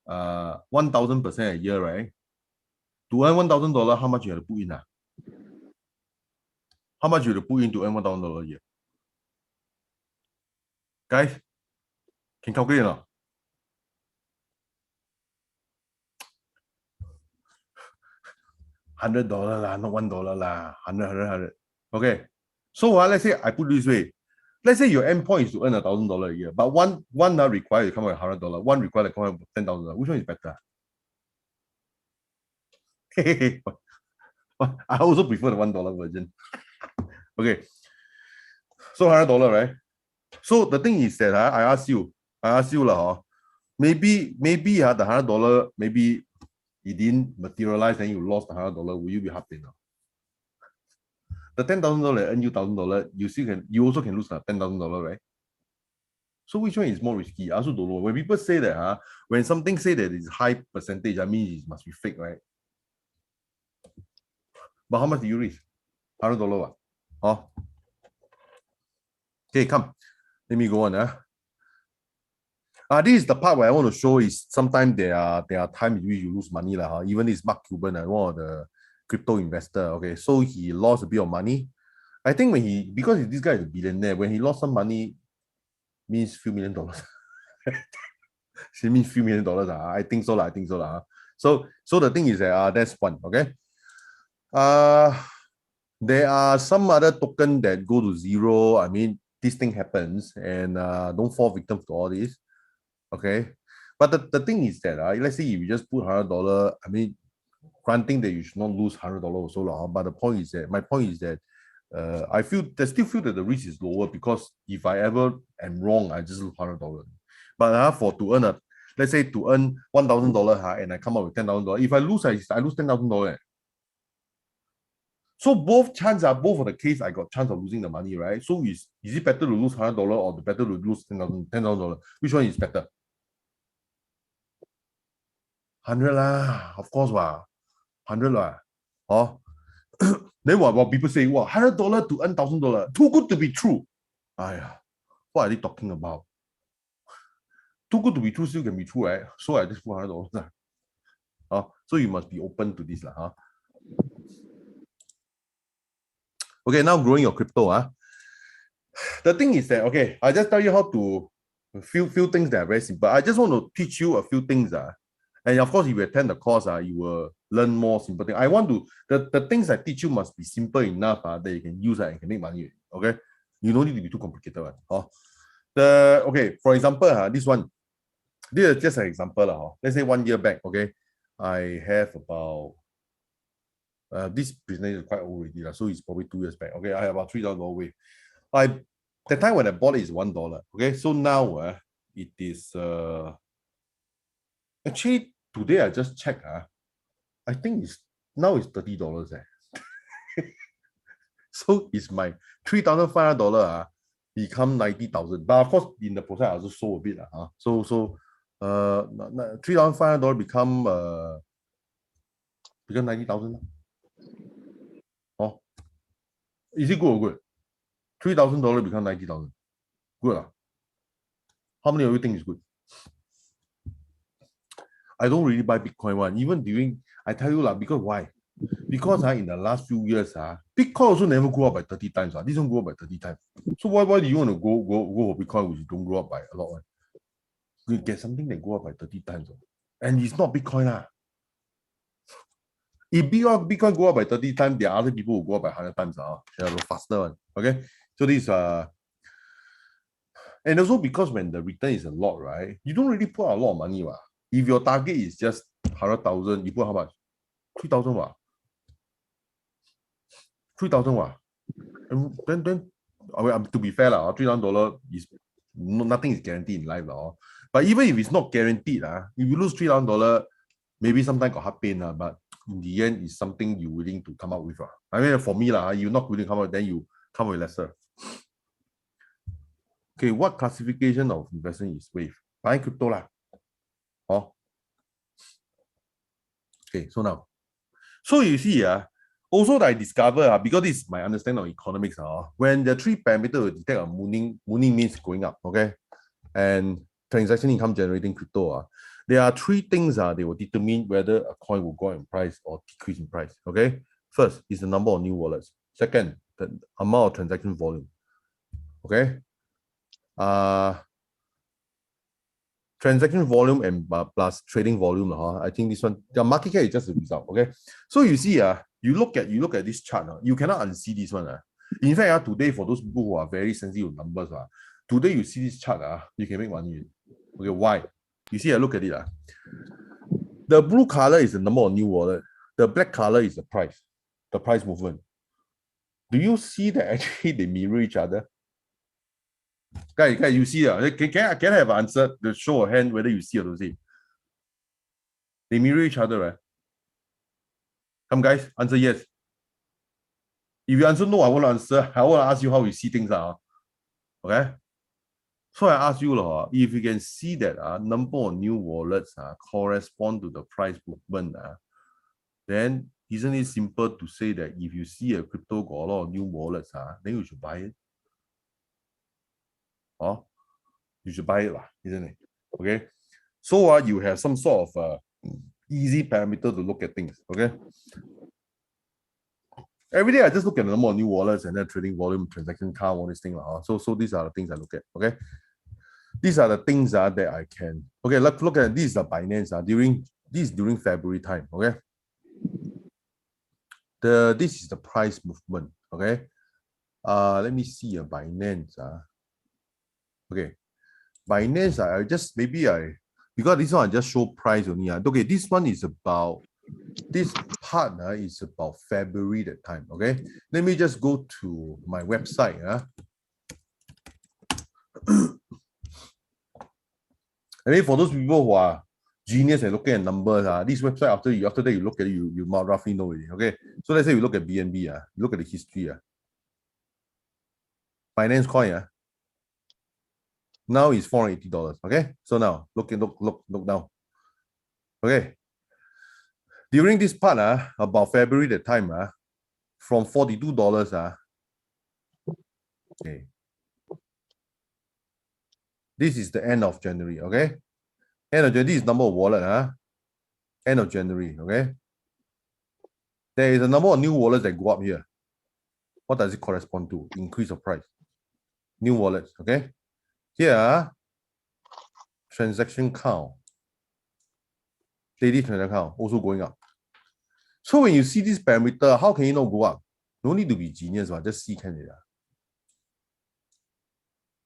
1,000% a year, right? To earn $1,000, how much you have to put in? How much you have to put in to earn $1,000 a year? Guys, can calculate or not? $100 lah, not $1 lah. 100. Okay. So let's say I put it this way. let's say your endpoint is to earn $1,000 a year, but one now require to come out with $100, one require to come out with $10,000. Which one is better? I also prefer the $1 version. Okay, so $100, right? So the thing is that I ask you lah, maybe the $100 maybe it didn't materialize and you lost the $100. Will you be happy now? The $10,000 earn you $1,000, you also can lose that $10,000, right? So which one is more risky? I also don't know. When people say that, when something say that it's high percentage, I mean it must be fake, right? But how much do you risk? $100. Okay, come. Let me go on. This is the part where I want to show is sometimes there are times in which you lose money. Even this Mark Cuban, one of the crypto investor. Okay, so he lost a bit of money. I think because this guy is a billionaire, when he lost some money, means few $1 million. It means few $1 million. I think so. So the thing is that that's one. Okay. There are some other token that go to zero. I mean, this thing happens, and don't fall victim to all this. Okay, but the thing is that let's say if you just put $100, I mean, granting that you should not lose $100 or so, but my point is that I still feel that the risk is lower, because if I ever am wrong, I just lose $100. But let's say to earn $1,000 and I come up with $10,000. If I lose, I lose $10,000. So both of the case, I got chance of losing the money, right? So is it better to lose $100 or better to lose $10,000? Which one is better? 100 lah, of course, 100 lah. Then what people say, wow, $100 to earn $1,000, too good to be true. What are they talking about? Too good to be true still can be true, right? So I just put $100. So you must be open to this lah. Okay, now growing your crypto. The thing is that, okay, I just tell you how to few things that are very simple. I just want to teach you a few things. And of course, if you attend the course, you will learn more simple things. I want to, the things I teach you must be simple enough that you can use and can make money. Okay, you don't need to be too complicated. Okay, for example, this is just an example. Let's say 1 year back, okay, I have about this business is quite old already, so it's probably 2 years back. Okay, I have about $3,000 with. The time when I bought it is $1. Okay, so now it is actually today I just checked. I think now it's $30. So it's my $3,500 become 90,000. But of course, in the process I also sold a bit. So $3,500 become 90,000. Is it good or good? $3,000 become 90,000. Good. How many of you think is good? I don't really buy Bitcoin one. Even during, I tell you because why? Because in the last few years, Bitcoin also never go up by 30 times. This one go up by 30 times. So why do you want to go for Bitcoin which don't go up by a lot? You get something that go up by 30 times. And it's not Bitcoin. If Bitcoin go up by 30 times, there are other people who go up by 100 times. They are faster one. Okay. So this and also because when the return is a lot, right? You don't really put a lot of money. If your target is just 100,000, you put how much? 3,000. 3,000. And then I mean, to be fair, $3,000 is nothing is guaranteed in life. But even if it's not guaranteed, if you lose $3,000, maybe sometimes got heart pain, but in the end, it's something you're willing to come up with. I mean, for me, you're not willing to come up, then you come with lesser. Okay, what classification of investment is wave? Buying crypto lah. Okay, so now, so you see, also that I discover, because this is my understanding of economics, when the three parameters will detect a mooning means going up, okay, and transaction income generating crypto, there are three things they will determine whether a coin will go up in price or decrease in price. Okay, first is the number of new wallets. Second, the amount of transaction volume. Okay, transaction volume and plus trading volume. I think this one, the market cap is just a result. Okay, so you see, you look at this chart. You cannot unsee this one. In fact, today, for those people who are very sensitive with numbers, today you see this chart, you can make money. Okay, why? You see, look at it. The blue color is the number of new wallet. The black color is the price movement. Do you see that actually they mirror each other? Guys, you see, can I have an answer? The show of hand whether you see or don't see. They mirror each other, right? Come, guys, answer yes. If you answer no, I want to answer. I want to ask you how you see things are. Okay? So I ask you, if you can see that number of new wallets correspond to the price movement, then isn't it simple to say that if you see a crypto got a lot of new wallets, then you should buy it? You should buy it, isn't it? Okay? So you have some sort of easy parameter to look at things. Okay? Every day I just look at the number of new wallets and then trading volume, transaction count, all these things. So these are the things I look at. Okay? These are the things that I can. Okay, let's look at this is the Binance during February time. Okay. This is the price movement. Okay. Let me see Binance. Okay. Binance, I just because this one I just show price only. Okay, this one is about this part is about February that time. Okay. Let me just go to my website. I mean, for those people who are genius and looking at numbers, this website after that you look at it, you roughly know it. Okay, so let's say we look at BNB, look at the history. Finance coin, now is $480. Okay, so now look now. Okay, during this part, about February the time, from $42, okay. This is the end of January, okay? End of January, this is number of wallet, end of January, okay? There is a number of new wallets that go up here. What does it correspond to? Increase of price. New wallets, okay? Here, transaction count. Daily transaction count also going up. So when you see this parameter, how can you not go up? No need to be genius, but just see can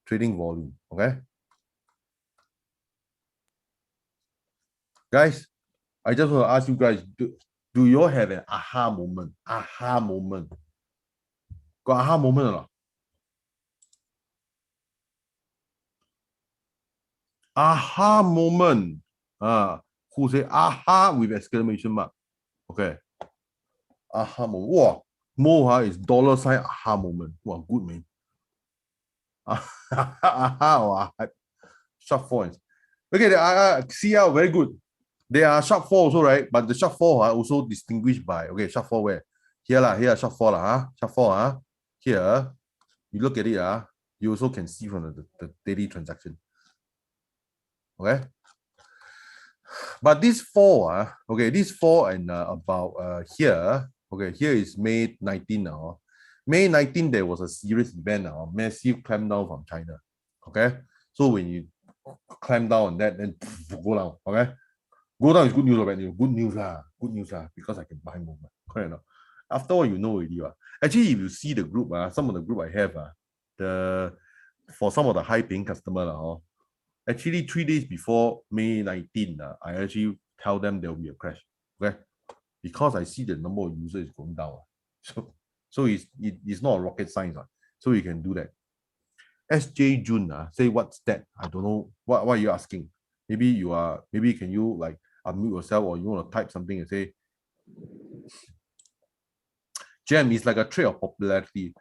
trading volume, okay? Guys, I just want to ask you guys, do you all have an aha moment? Aha moment. Got aha moment or not? Aha moment. Who say aha with exclamation mark? Okay. Aha moment. Wow. Mo is $ aha moment. Wow, good man. Aha. Sharp points. Okay, the CL very good. They are sharp fall also, right? But the sharp fall are also distinguished by, okay, sharp fall where? Here sharp fall, sharp fall, here, you look at it, you also can see from the daily transaction. Okay? But this fall, okay, this fall and about here, okay, here is May 19 now. May 19, there was a serious event, massive clamp down from China. Okay? So when you climb down on that, then go down, okay? Go down is good news or bad news? Good news, good news, because I can buy more. Correct enough. After all, you know already. Actually, if you see the group, some of the group I have, for some of the high-paying customers, actually 3 days before May 19, I actually tell them there will be a crash. Okay? Because I see the number of users is going down. So it's not a rocket science. So you can do that. SJ June, say what's that? I don't know. What are you asking? Maybe can you like unmute yourself or you want to type something and say, Gem is like a trade of popularity.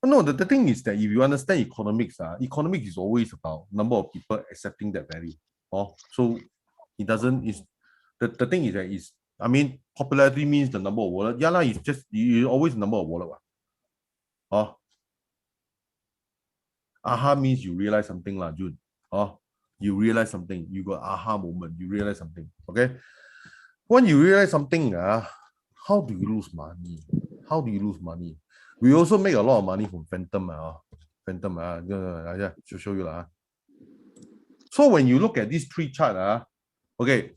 No, the thing is that if you understand economics, economics is always about number of people accepting that value. So it doesn't, the thing is that I mean, popularity means the number of wallet. Yeah, it's just always the number of wallet. Aha means you realize something, June. You realize something. You got aha moment. You realize something. Okay. When you realize something, how do you lose money? How do you lose money? We also make a lot of money from Phantom. Phantom. Yeah, to show you. So when you look at these three charts, okay.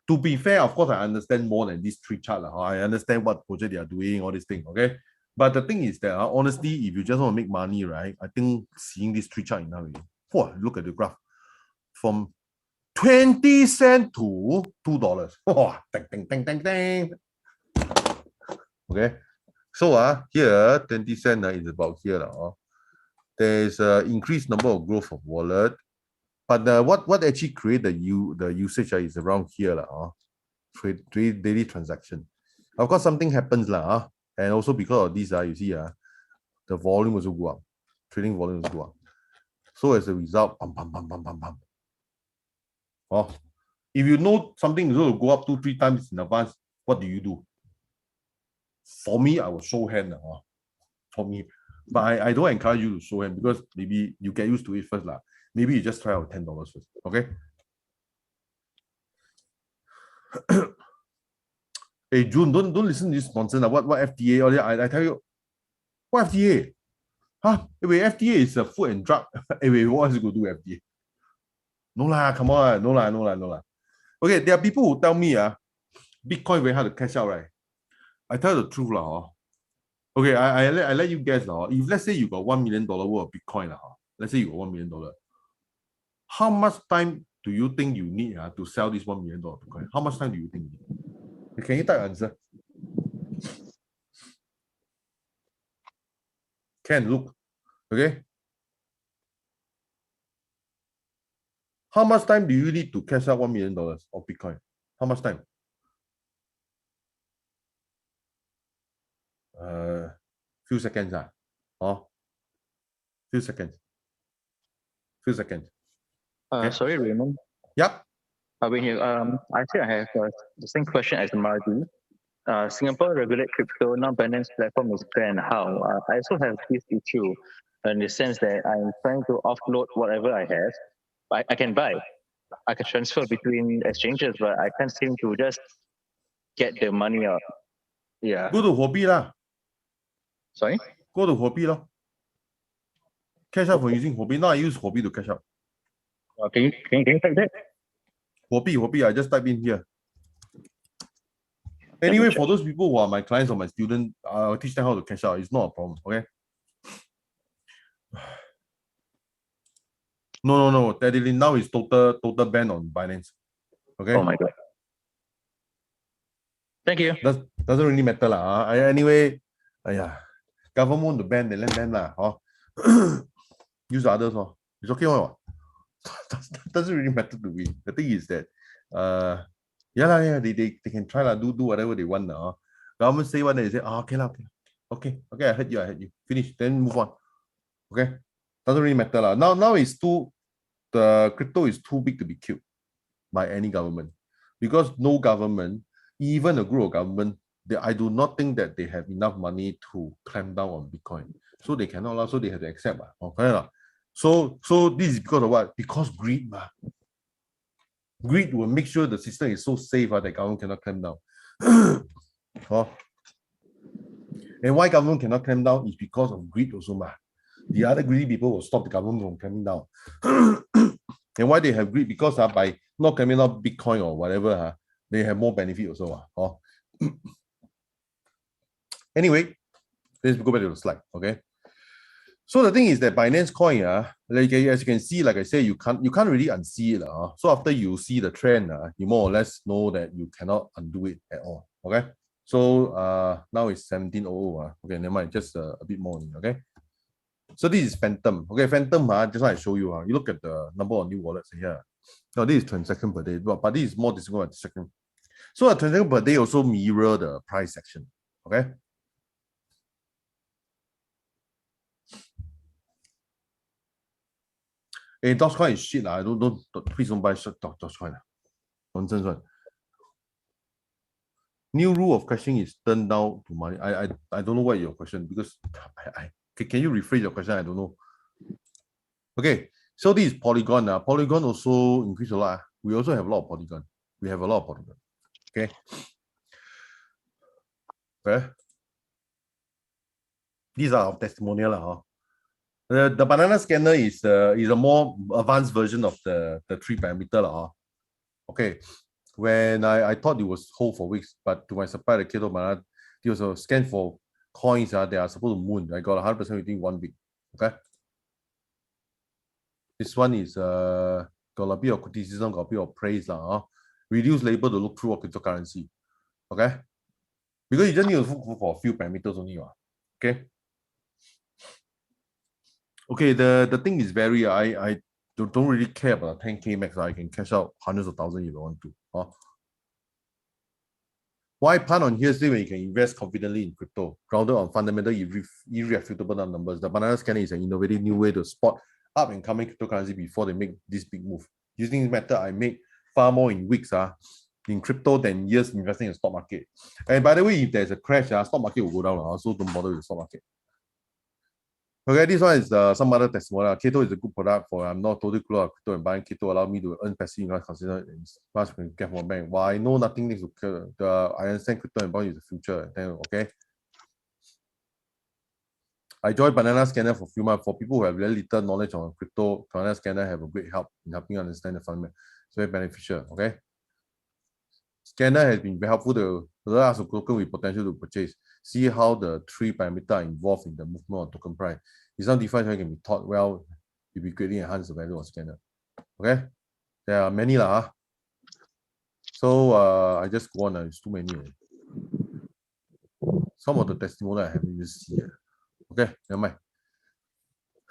To be fair, of course, I understand more than these three charts. I understand what project they are doing, all these things. Okay. But the thing is that honestly, if you just want to make money, right? I think seeing this three chart now, look at the graph from 20 cents to $2. Oh, dang, dang, dang, dang, dang. Okay, so here 20 cents is about here. There's an increased number of growth of wallet, but what actually create the usage is around here trade daily transaction. Of course, something happens and also because of this you see the volume also go up, trading volume also go up. So as a result, if you know something is going to go up 2-3 times in advance, what do? For me, I will show hand for me, but I don't encourage you to show hand because maybe you get used to it first Maybe you just try out $10 first, okay? Hey June, don't listen to this nonsense. What FDA? I tell you, what FDA? Wait, FDA is a food and drug. Wait, what is it going to do FDA? No lah, come on, no lah. Okay, there are people who tell me Bitcoin very hard to cash out, right? I tell you the truth Okay, I let you guess if let's say you got $1 million worth of Bitcoin let's say you got $1 million, how much time do you think you need to sell this $1 million Bitcoin? How much time do you think you need? Can you type answer? Can look, okay? How much time do you need to cash out $1 million of Bitcoin? How much time? Few seconds. Few seconds. Okay. Sorry, Raymond. Yep. I think I have the same question as Marty. Singapore regulate crypto, now Binance platform is banned. How? I also have this issue in the sense that I'm trying to offload whatever I have. I can buy. I can transfer between exchanges, but I can't seem to just get the money out. Yeah. Go to Huobi lah. Sorry? Go to Huobi lah. Cash out for using Huobi. Now I use Huobi to cash out. Can you type that? Huobi, I just type in here. Anyway, for those people who are my clients or my students, I'll teach them how to cash out. It's not a problem, okay? No. Steadily now is total ban on Binance. Okay. Oh my god. Thank you. Doesn't really matter lah. Anyway, government want to ban, they let ban lah. Use others. It's okay. Doesn't really matter to me. The thing is that they can try do whatever they want now. Government say one, they say okay, I heard you. Finish, then move on. Okay, doesn't really matter lah. Now it's the crypto is too big to be killed by any government, because no government, even a group of government, I do not think that they have enough money to clamp down on Bitcoin, so they cannot allow, so they have to accept. Okay, so this is because of what? Because greed. Greed will make sure the system is so safe that government cannot clamp down. And why government cannot clamp down is because of greed also. The other greedy people will stop the government from clamping down. And why they have greed? Because by not clamping down Bitcoin or whatever, they have more benefit also. Anyway, let's go back to the slide. Okay. So the thing is that Binance Coin, like, as you can see, like I say, you can't really unsee it. So after you see the trend, you more or less know that you cannot undo it at all. Okay. So now it's 1700. Okay, never mind, just a bit more. Okay. So this is Phantom. Okay, Phantom, just like I show you. You look at the number of new wallets here. Now this is transaction per day, but this is more difficult at the second. So a transaction per day also mirror the price section. Okay. Hey, Dogecoin is shit. Please don't buy Dogecoin. Nonsense one. New rule of cashing is turned down to money. I don't know what your question, because can you rephrase your question? I don't know. Okay, so this is Polygon. Polygon also increased a lot. We also have a lot of Polygon. Okay. Okay. These are our testimonial. The banana scanner is a more advanced version of the 3 parameter. Okay, when I thought it was hold for weeks, but to my surprise, the keto banana, it was a scan for coins they are supposed to moon. I got 100% within 1 week. Okay. This one is got a bit of criticism, got a bit of praise. Reduce labor to look through cryptocurrency. Okay. Because you just need to look for a few parameters only. Okay. Okay, the thing is very, I don't really care about 10K max. I can cash out hundreds of thousands if I want to. Why punt on hearsay when you can invest confidently in crypto, grounded on fundamental, irrefutable numbers? The banana scanner is an innovative new way to spot up and coming cryptocurrency before they make this big move. Using this method, I make far more in weeks in crypto than years investing in stock market. And by the way, if there's a crash, stock market will go down. So don't bother with the stock market. Okay, this one is some other testimonial. Keto is a good product for I'm not totally close to crypto, and buying Keto allow me to earn passive income considered as much as can get from a bank. Well, I know nothing needs to I understand crypto and bond is the future. Okay. I joined Banana Scanner for a few months. For people who have very little knowledge on crypto, Banana Scanner have a great help in helping you understand the fundamental. It's very beneficial. Okay. Scanner has been very helpful to allow us to token with potential to purchase. See how the 3 parameters are involved in the movement of token price. If some defined can be taught well, it will be greatly enhance the value of Scanner. Okay, there are many So I just go on. It's too many. Some of the testimonial I haven't even seen. Okay, never mind.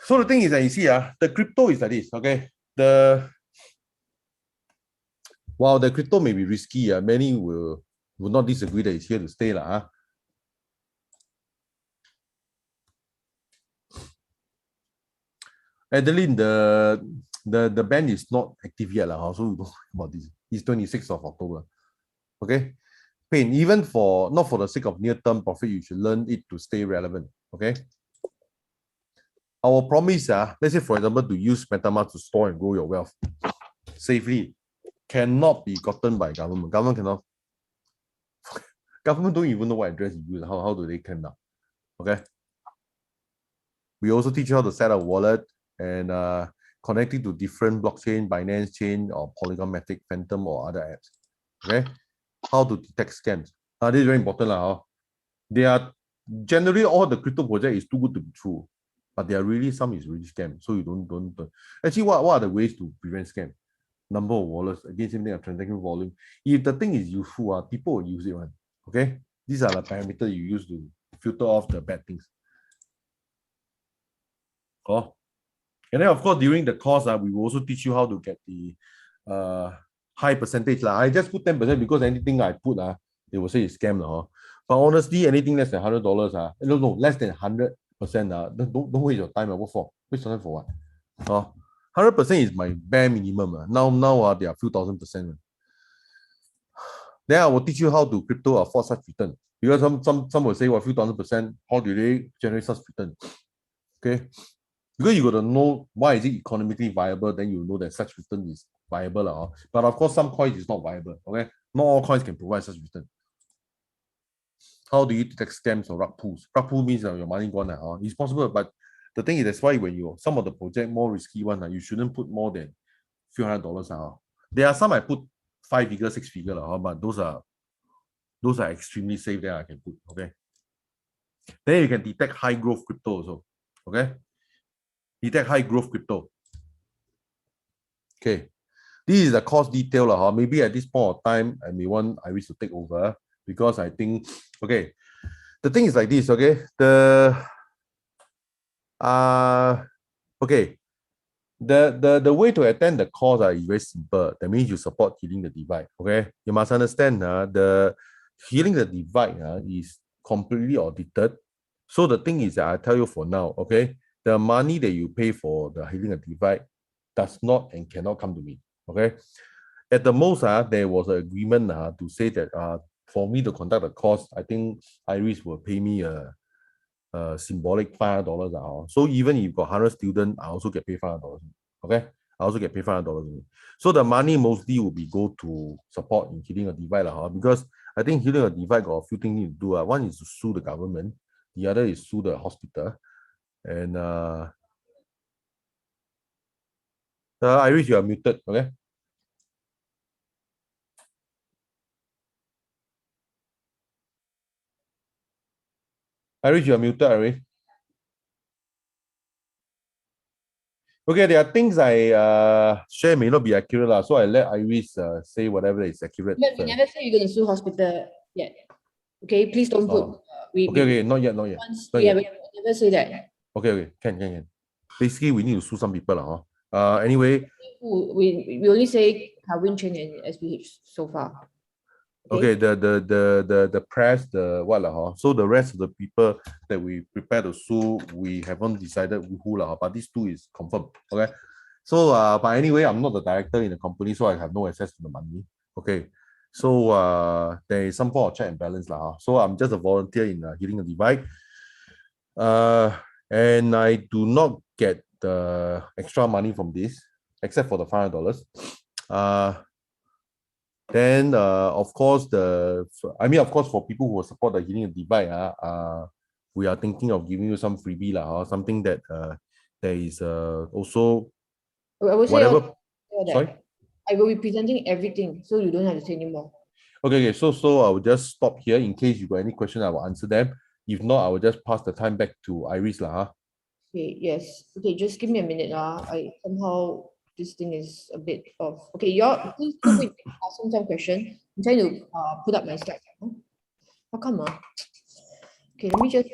So the thing is that you see, the crypto is like this. Okay, while the crypto may be risky, many will not disagree that it's here to stay. Adeline, the ban is not active yet, so we don't talk about this. It's 26th of October. Okay. Pain, even not for the sake of near-term profit, you should learn it to stay relevant. Okay. Our promise, let's say, for example, to use MetaMask to store and grow your wealth safely, cannot be gotten by government. Government cannot. Government don't even know what address you use. How do they claim now? Okay. We also teach you how to set up a wallet and connecting to different blockchain, Binance chain, or Polygon Matic, Phantom, or other apps. Okay. How to detect scams. This is very important. They are generally all the crypto project is too good to be true, but there are really some is really scam. So you don't. Actually, what are the ways to prevent scam? Number of wallets, again, same thing, a transaction volume. If the thing is useful, people will use it. Okay. These are the parameters you use to filter off the bad things. And then of course during the course we will also teach you how to get the high percentage. I just put 10% because anything I put they will say it's scam. But honestly, anything less than $100, no, less than 100%, don't waste your time. What for? Waste your time for what? 100% is my bare minimum. Now they are few thousand%. Then I will teach you how to crypto afford such return. Because some will say, well, few thousand%, how do they generate such return? Okay. Because you got to know why is it economically viable, then you know that such return is viable. But of course, some coins is not viable. Okay, not all coins can provide such return. How do you detect scams or rug pulls? Rug pull means your money gone. It's possible, but the thing is that's why when some of the project more risky one, you shouldn't put more than few $100. There are some I put 5 figure, 6 figure, but those are extremely safe. There I can put. Okay. Then you can detect high growth crypto also. Okay. Detect high growth crypto. Okay, this is the cost detail. Maybe at this point of time, I may want Iris to take over because I think, okay, the thing is like this, okay? The way to attend the course is very simple. That means you support healing the divide. Okay, you must understand the healing the divide is completely audited. So the thing is that I tell you for now, okay, the money that you pay for the healing the divide does not and cannot come to me. Okay, at the most, there was an agreement to say that for me to conduct the course, I think Iris will pay me a symbolic $500. So even if you've got 100 students, I also get paid $500. Okay, I also get paid $500. So the money mostly will be go to support in healing a divide because I think healing a divide got a few things to do. One is to sue the government, the other is sue the hospital, and Iris, you are muted. Okay. Iris, you are muted, Iris. Okay, there are things I share may not be accurate, so I let Iris say whatever is accurate. But we never say you're going to sue hospital yet. Okay, please don't put. Okay, not yet. We never say that. Okay, can. Basically, we need to sue some people, anyway. We only say Calvin Cheng and SPH so far. Okay, the press, so the rest of the people that we prepare to sue, we haven't decided who but these two is confirmed. Okay, so but anyway, I'm not the director in the company, so I have no access to the money. Okay, so there is some form of check and balance so I'm just a volunteer in Healing the Divide, and I do not get the extra money from this except for the $500. Then of course for people who support the Healing the Divide, we are thinking of giving you some freebie or something that there is also I will say whatever. Sorry? I will be presenting everything, so you don't have to say anymore. Okay, so I will just stop here. In case you got any question, I will answer them. If not, I will just pass the time back to Iris Okay, yes. Okay, just give me a minute I somehow this thing is a bit off. Okay, please feel free to ask some question. I'm trying to put up my slides. How come? Okay, let me just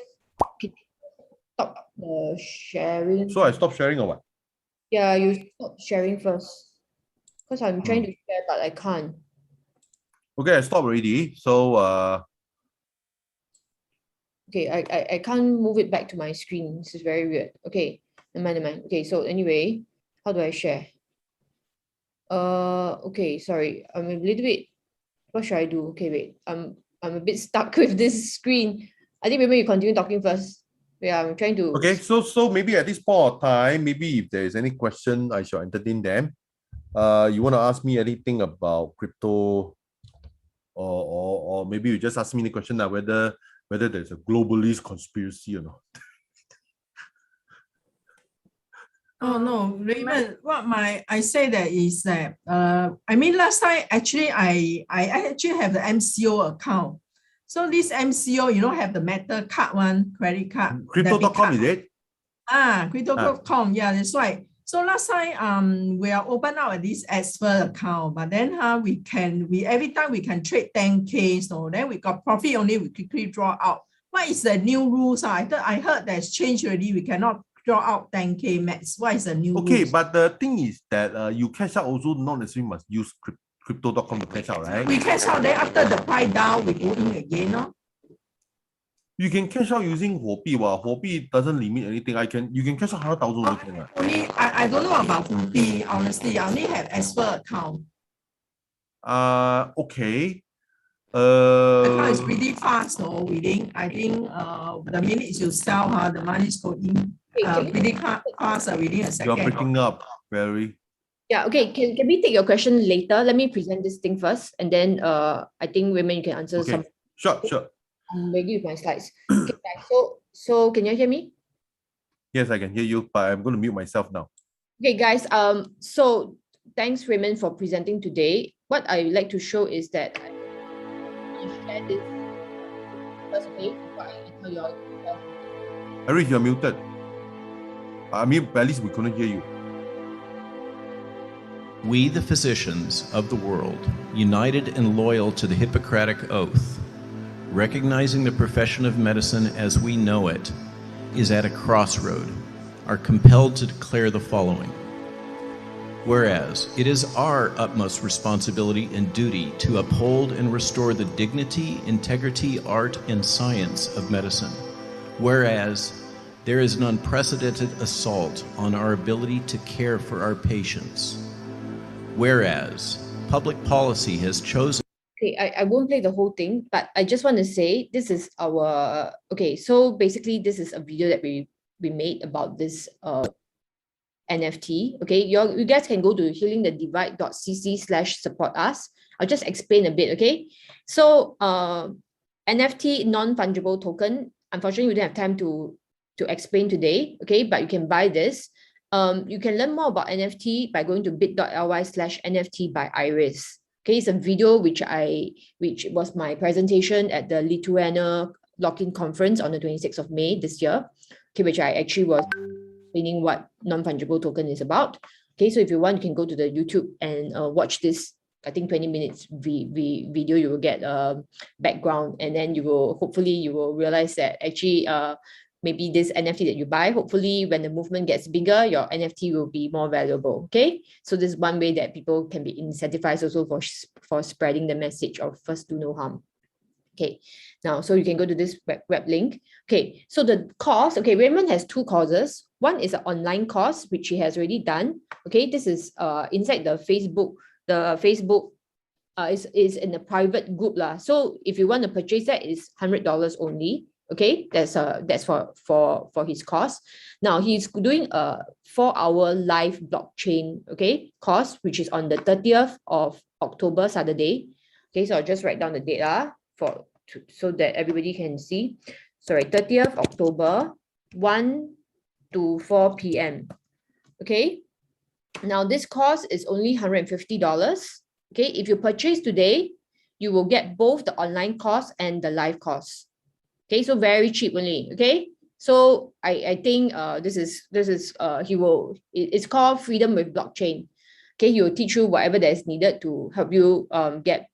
stop the sharing. So I stop sharing or what? Yeah, you stop sharing first. Because I'm trying to share, but I can't. Okay, I stopped already. So okay, I can't move it back to my screen. This is very weird. Okay, never mind. Okay, so anyway, how do I share? Okay, sorry. I'm a little bit. What should I do? Okay, wait. I'm a bit stuck with this screen. I think maybe you continue talking first. Yeah, I'm trying to. Okay, so maybe at this point of time, maybe if there is any question, I shall entertain them. You want to ask me anything about crypto, or maybe you just ask me the question whether there's a globalist conspiracy or not. Oh no, Raymond, I say that is that I mean last time actually I actually have the MCO account. So this MCO, have the metal card one, credit card. Crypto.com is it? Crypto.com, yeah, that's right. So last time we are open out this Asper account, but then we every time we can trade 10K, so then we got profit only, we quickly draw out. What is the new rules? I heard that's changed already. We cannot draw out 10K max. What is the new rules? But the thing is that you cash out also not necessarily must use crypto.com to cash out, right? We cash out, then after the price down, we go in again, no? You can cash out using Huobi. Huobi doesn't limit anything. You can cash out 100,000. Only I don't know about Huobi, honestly. I only have Asper account. Okay. The account is pretty fast, though. I think the minute you sell, the money is going pretty fast within a second. You're breaking up very. Yeah, okay. Can we take your question later? Let me present this thing first, and then I think Raymond, you can answer some. Sure. I'm ready with my slides. Okay, guys, so can you hear me? Yes, I can hear you, but I'm going to mute myself now. Okay, guys. So thanks, Raymond, for presenting today. What I would like to show is that I share this first page before I tell you all. Eric, you're muted. I mean, at least we couldn't hear you. We, the physicians of the world, united and loyal to the Hippocratic Oath, recognizing the profession of medicine as we know it, is at a crossroad, are compelled to declare the following. Whereas it is our utmost responsibility and duty to uphold and restore the dignity, integrity, art, and science of medicine. Whereas there is an unprecedented assault on our ability to care for our patients. Whereas public policy has chosen. Okay, I won't play the whole thing, but I just want to say this is our so basically this is a video that we made about this NFT. Okay, you guys can go to healingthedivide.cc/support us. I'll just explain a bit. Okay, so NFT non-fungible token. Unfortunately, we don't have time to explain today. Okay, but you can buy this. You can learn more about NFT by going to bit.ly/NFT by Iris. Okay, it's a video which was my presentation at the Lithuania lock-in conference on the 26th of May this year, okay, which I actually was explaining what non-fungible token is about. Okay, so if you want, you can go to the YouTube and watch this, I think 20 minutes video. You will get a background, and then hopefully you will realize that actually maybe this NFT that you buy, hopefully when the movement gets bigger, your NFT will be more valuable. Okay, so this is one way that people can be incentivized also for spreading the message of first do no harm. Okay, now so you can go to this web link. Okay, so the course, okay, Raymond has two courses. One is an online course, which he has already done. Okay, this is inside the Facebook. The Facebook is in a private group lah. So if you want to purchase that, it's $100 only. Okay, that's for his course. Now he's doing a 4-hour live blockchain course, which is on the 30th of October, Saturday. Okay, so I'll just write down the date so that everybody can see. Sorry, 30th October, 1 to 4 p.m. Okay. Now this course is only $150. Okay, if you purchase today, you will get both the online course and the live course. Okay, so very cheap only. Okay, so I think it's called Freedom with Blockchain. Okay, he will teach you whatever that is needed to help you get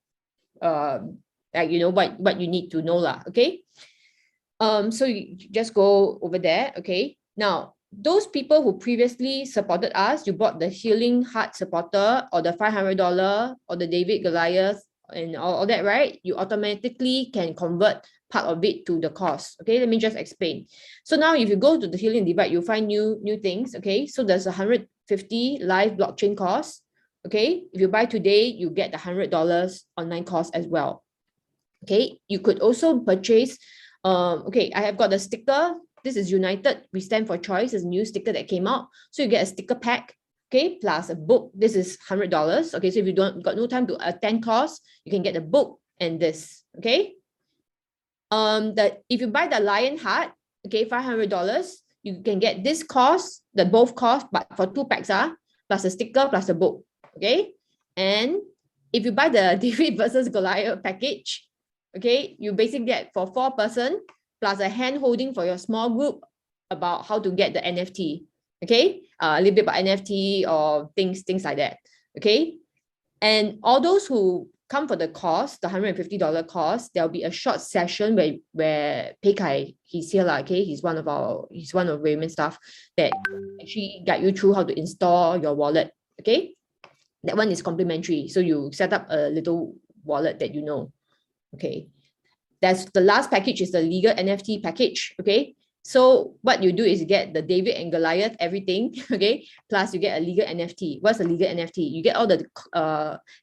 what you need to know lah. Okay, so you just go over there. Okay, now those people who previously supported us, you bought the Healing Heart supporter or the $500 or the David Goliath and all that, right? You automatically can convert part of it to the cost. Okay, let me just explain. So now if you go to the Healing Divide, you'll find new things. Okay, so there's a $150 live blockchain course. Okay, if you buy today, you get the $100 online course as well. Okay, you could also purchase, okay, I have got the sticker. This is United, we stand for choice. It's a new sticker that came out. So you get a sticker pack, okay, plus a book. This is $100. Okay, so if you got no time to attend course, you can get the book and this, okay. If you buy the Lion Heart, okay, $500, you can get this course, both costs, but for 2 packs, plus a sticker, plus a book, okay. And if you buy the David versus Goliath package, okay, you basically get for 4 person, plus a hand holding for your small group about how to get the NFT, okay? A little bit about NFT or things like that, okay? And all those who come for the course, the $150 course, there'll be a short session where Pei Kai, he's here, okay? He's one of Raymond's staff that actually guide you through how to install your wallet, okay? That one is complimentary. So you set up a little wallet that you know, okay? That's the last package is the legal NFT package, okay? So what you do is you get the David and Goliath, everything, okay? Plus you get a legal NFT. What's a legal NFT? You get all the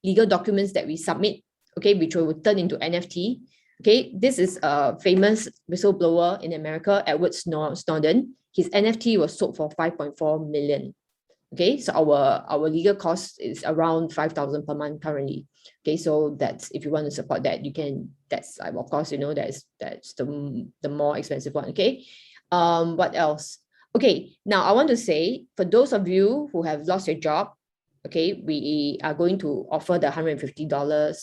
legal documents that we submit, okay, which will turn into NFT, okay? This is a famous whistleblower in America, Edward Snowden. His NFT was sold for 5.4 million. Okay, so our legal cost is around 5,000 per month currently. Okay, so that's, if you want to support that, you can. That's of course, you know, that's the more expensive one. Okay, what else? Okay, now I want to say, for those of you who have lost your job, okay, we are going to offer the $150,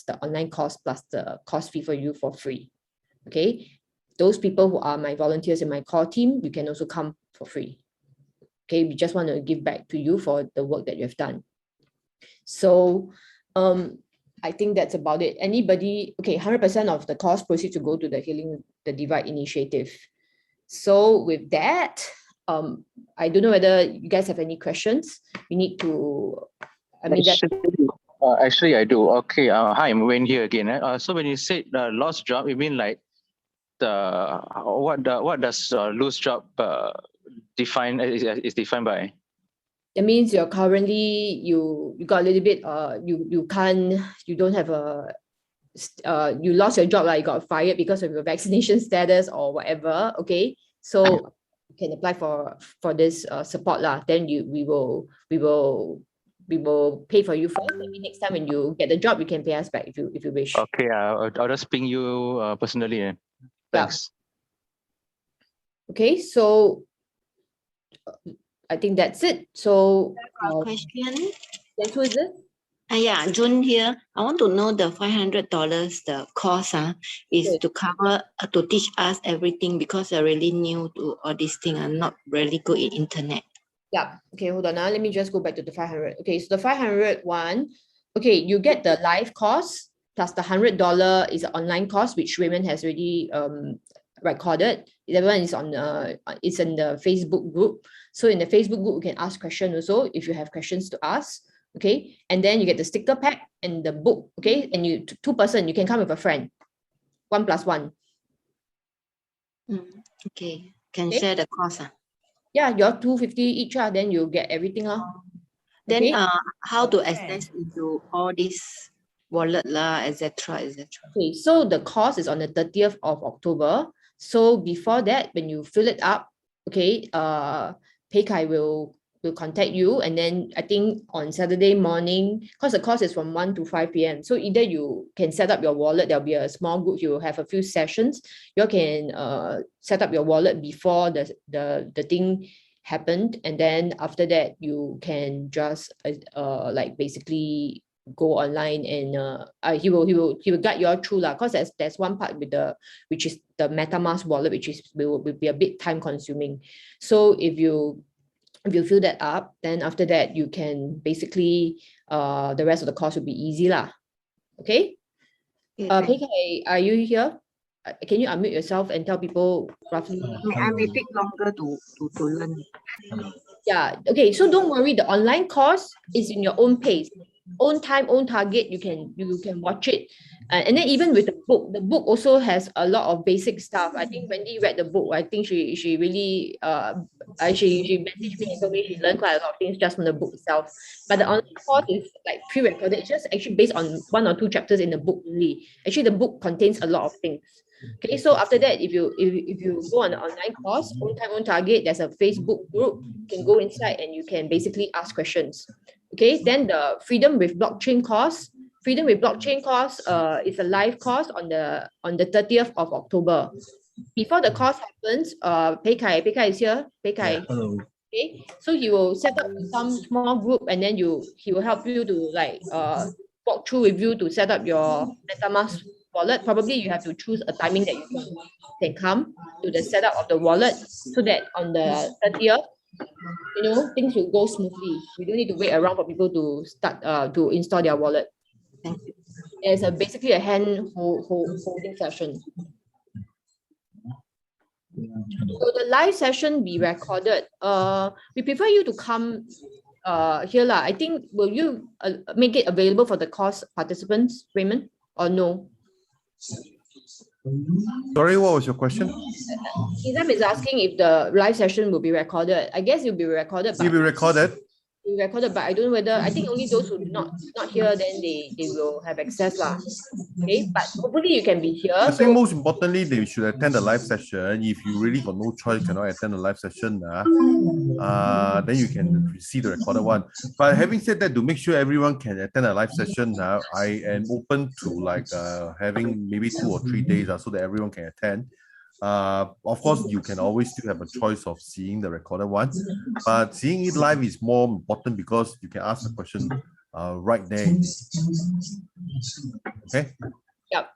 the online course plus the course fee for you for free. Okay, those people who are my volunteers in my core team, you can also come for free. Okay, we just want to give back to you for the work that you have done. So I think that's about it. Anybody, okay, 100% of the cost proceeds to go to the Healing the Divide initiative. So with that, I don't know whether you guys have any questions. We need to, actually I do. Okay, hi, I'm Wayne here again. So when you said lost job, you mean like what does lose job define is defined by? That means you're currently you got a little bit you don't have you lost your job, like you got fired because of your vaccination status or whatever. Okay, so you can apply for this support lah. Then we will pay for you first. Maybe next time when you get the job, you can pay us back if you wish. Okay, I'll just ping you personally. Thanks. Yeah. Okay, so I think that's it. So question. Yes, who is it? Yeah, June here. I want to know the $500, the cost is to cover, to teach us everything because I'm really new to all these things. I'm not really good in internet. Yeah. Okay, hold on. Now let me just go back to the 500. Okay, so the 500 one, okay, you get the live cost plus the $100 is an online cost, which Raymond has already recorded. That one is on it's in the Facebook group. So in the Facebook group, you can ask questions also if you have questions to ask. Okay, and then you get the sticker pack and the book. Okay, and you two-person, you can come with a friend. 1+1. Okay, can Okay. share the cost. Yeah, you're $250 each. Then you get everything. Then Okay. how to access into all this wallet etc. Okay, so the course is on the 30th of October. So before that, when you fill it up, okay, Pei Kai will contact you, and then I think on Saturday morning, because the course is from 1 to 5 p.m. So either you can set up your wallet, there'll be a small group, you will have a few sessions. You can set up your wallet before the thing happened, and then after that you can just like basically go online and he will guide you all through because there's one part with which is the MetaMask wallet, which will be a bit time consuming. So if you fill that up, then after that you can basically the rest of the course will be easy okay. Pei Kai, are you here? Can you unmute yourself and tell people roughly? I may take longer to learn. Yeah, okay, so don't worry, the online course is in your own pace, own time, own target. You can watch it, and then even with the book also has a lot of basic stuff. I think Wendy read the book. I think she really she messaged me and told me she learned quite a lot of things just from the book itself. But the online course is like pre-recorded. It's just actually based on 1 or 2 chapters in the book only. Actually, the book contains a lot of things. Okay, so after that, if you go on the online course, own time, own target, there's a Facebook group. You can go inside and you can basically ask questions. Okay, then the Freedom with Blockchain course. Freedom with Blockchain course is a live course on the 30th of October. Before the course happens, Pei Kai is here. Pei Kai. Hello. Okay, so he will set up some small group, and then he will help you to walk through with you to set up your MetaMask wallet. Probably you have to choose a timing that you can come to the setup of the wallet, so that on the 30th, things will go smoothly. We don't need to wait around for people to start to install their wallet. Thank you. It's basically a hand holding session. So the live session be recorded. We prefer you to come here I think, will you make it available for the course participants, Raymond, or no? Sorry, what was your question? Nizam is asking if the live session will be recorded. I guess it will be recorded. It will be recorded. But I don't know whether, I think only those who not here, then they will have access Okay, but hopefully you can be here. I think most importantly, they should attend the live session. If you really got no choice, cannot attend the live session, then you can see the recorded one. But having said that, to make sure everyone can attend a live session, I am open to having maybe 2 or 3 days so that everyone can attend. Of course, you can always still have a choice of seeing the recorded one, but seeing it live is more important because you can ask the question right there. Okay. Yep.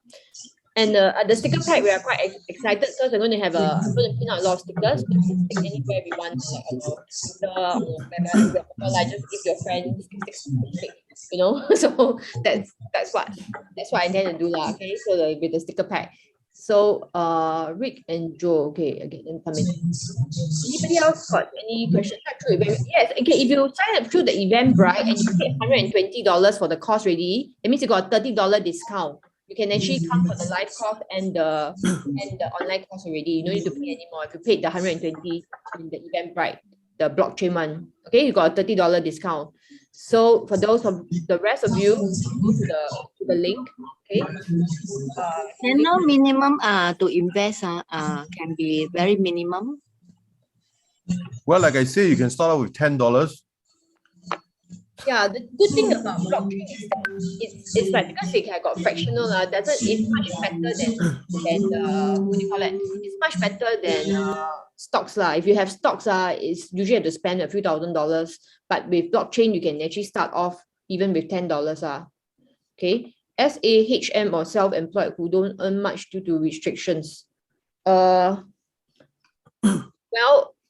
And the sticker pack, we are quite excited because I'm going to pin out a lot of stickers. You can stick anywhere we want. Just give your friends stick. So that's what I intend to do okay. So with the sticker pack. So Rick and Joe, okay, then come in. Anybody else got any questions? Yes, okay, if you sign up through the Eventbrite and you pay $120 for the course already, that means you got a $30 discount. You can actually come for the live course and the online course already. You don't need to pay anymore if you paid the $120 in the Eventbrite, the blockchain one. Okay, you got a $30 discount. So for those of the rest of you, go to the link. Okay. And no minimum to invest can be very minimum. Well, like I say, you can start out with $10. Yeah, the good thing about blockchain is that it's like, because they got fractional, it's much better than what do you call it? It's much better than stocks If you have stocks it's usually have to spend a few $1,000s, but with blockchain you can actually start off even with $10. Okay. SAHM or self-employed who don't earn much due to restrictions. Well,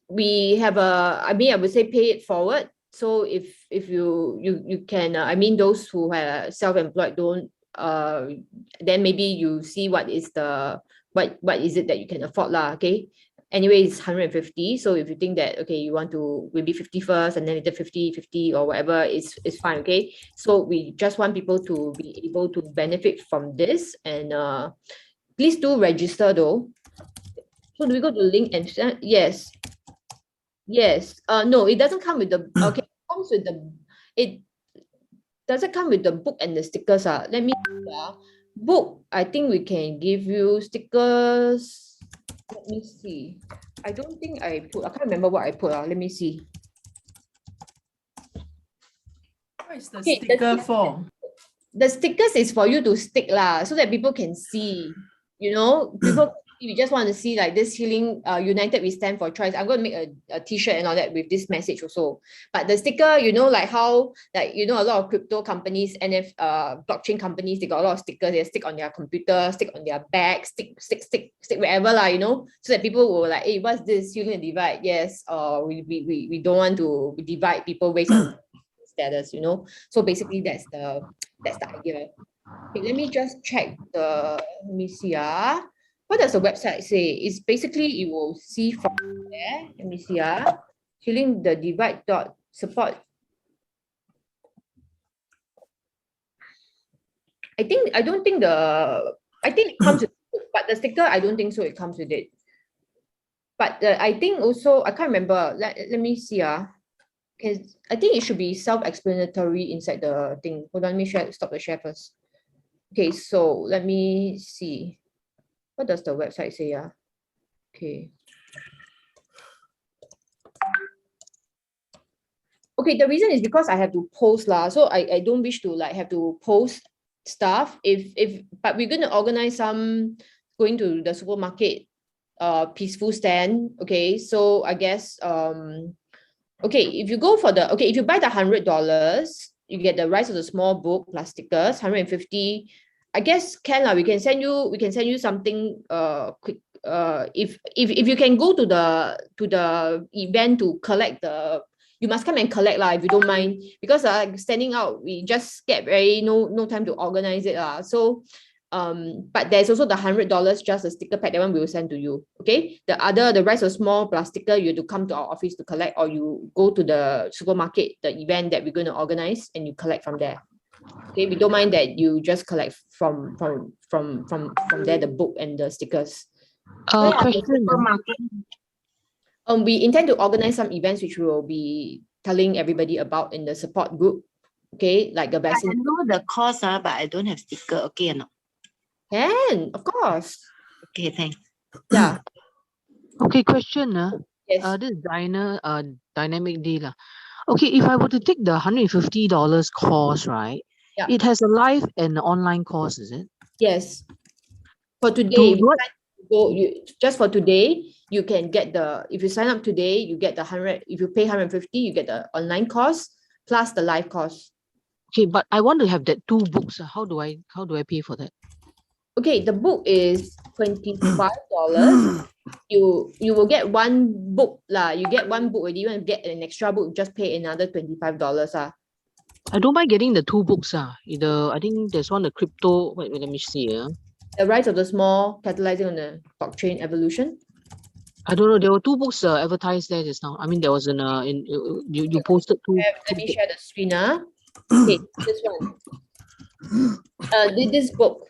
we have I would say pay it forward. So if you can, those who are self-employed don't, then maybe you see what is it that you can afford lah. Okay. Anyway, it's 150. So if you think that, okay, you want to maybe 50 first and then later 50 or whatever, it's fine. Okay. So we just want people to be able to benefit from this, and please do register though. So do we go to the link and yes. No, it doesn't come with the okay. It comes with it doesn't come with the book and the stickers. Let me book. I think we can give you stickers. Let me see. I don't think I can't remember what I put. Let me see. What is the sticker for? The stickers is for you to stick lah, so that people can see. People. You just want to see like this healing, united we stand for choice. I'm going to make a t-shirt and all that with this message also. But the sticker, like how, like, a lot of crypto companies, blockchain companies, they got a lot of stickers. They stick on their computer, stick on their bag, stick wherever lah, so that people will like, hey, what's this healing and divide? Yes, we don't want to divide people based on status, So basically that's the idea. Okay, let me just check let me see. What does the website say? It's basically, you will see from there. Let me see. Healing the divide support. I think it comes with it, but the sticker, I don't think so. It comes with it. But I think also, I can't remember. Let me see. Because I think it should be self-explanatory inside the thing. Hold on, let me stop the share first. Okay, so let me see. What does the website say? Okay. Okay, the reason is because I have to post lah. So I don't wish to like have to post stuff. But we're going to organize some going to the supermarket peaceful stand. Okay, so I guess okay, if you go for if you buy the $100, you get the Rise of the Small book plus stickers, 150. I guess we can send you something quick. If you can go to the event to collect you must come and collect lah, if you don't mind, because standing out we just get very no time to organize it lah. So but there's also the $100 just a sticker pack, that one we will send to you. Okay, the Rise of Small plus sticker, you have to come to our office to collect, or you go to the supermarket, the event that we're going to organize, and you collect from there. Okay, we don't mind that you just collect from there the book and the stickers. Question. We intend to organize some events which we will be telling everybody about in the support group. Okay, like the best. I know the cost, but I don't have sticker. Okay or not? Can, of course. Okay, thanks. Yeah. Okay, question. Yes. This dynamic deal. Okay, if I were to take the $150 course, right? Yeah. It has a live and online course, is it? Yes. For today, Just for today, you can get if you sign up today, you get the 100. If you pay 150, you get the online course plus the live course. Okay, but I want to have that 2 books. How do I pay for that? Okay, the book is $25. You will get 1 book lah. You get 1 book already. You want to get an extra book, just pay another $25 . I don't mind getting the 2 books. Either I think there's one, the crypto. Wait, let me see. The Rise of the Small, Capitalizing on the Blockchain Evolution. I don't know. There were 2 books advertised there just now. I mean, there was you posted 2. Let me share the screen. Okay, this one. This book.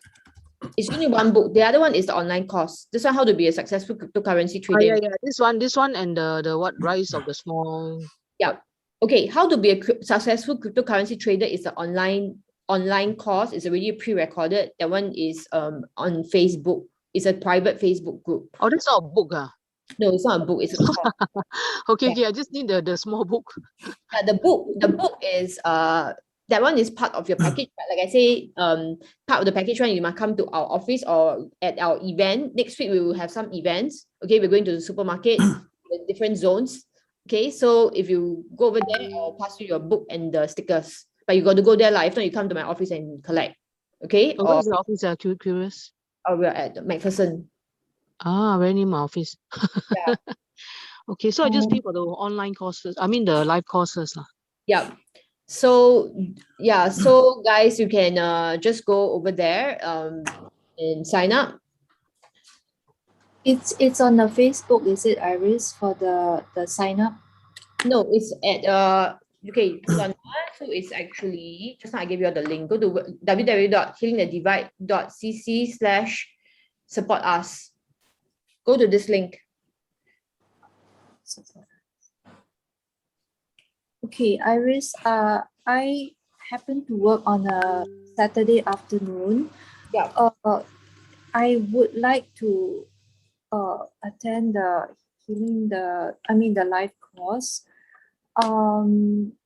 It's only 1 book. The other one is the online course. This one, how to be a successful cryptocurrency trader. Yeah. This one, and the what, Rise of the Small. Yeah. Okay, how to be a successful cryptocurrency trader is the online course. It's already pre-recorded. That one is on Facebook. It's a private Facebook group. Oh, that's not a book. No, it's not a book. It's a course. Okay, I just need the small book. The book is that one is part of your package. Like I say, part of the package one, you must come to our office or at our event. Next week, we will have some events. Okay, we're going to the supermarket, the different zones. Okay, so if you go over there, I'll pass you your book and the stickers. but you got to go there. If not, you come to my office and collect. Okay? Oh, where's the office? Curious. We're at MacPherson. Ah, very near my office. Yeah. Okay, so I just pay for the online courses. I mean the live courses. Yeah. So yeah, so guys, you can just go over there and sign up. It's on the Facebook, is it, Iris, for the sign up? No, it's at okay, hold on. So it's actually just now I gave you all the link. Go to www.healingthedivide.cc/support us. Go to this link. Okay, Iris, I happen to work on a Saturday afternoon. Yeah. I would like to attend the the live course.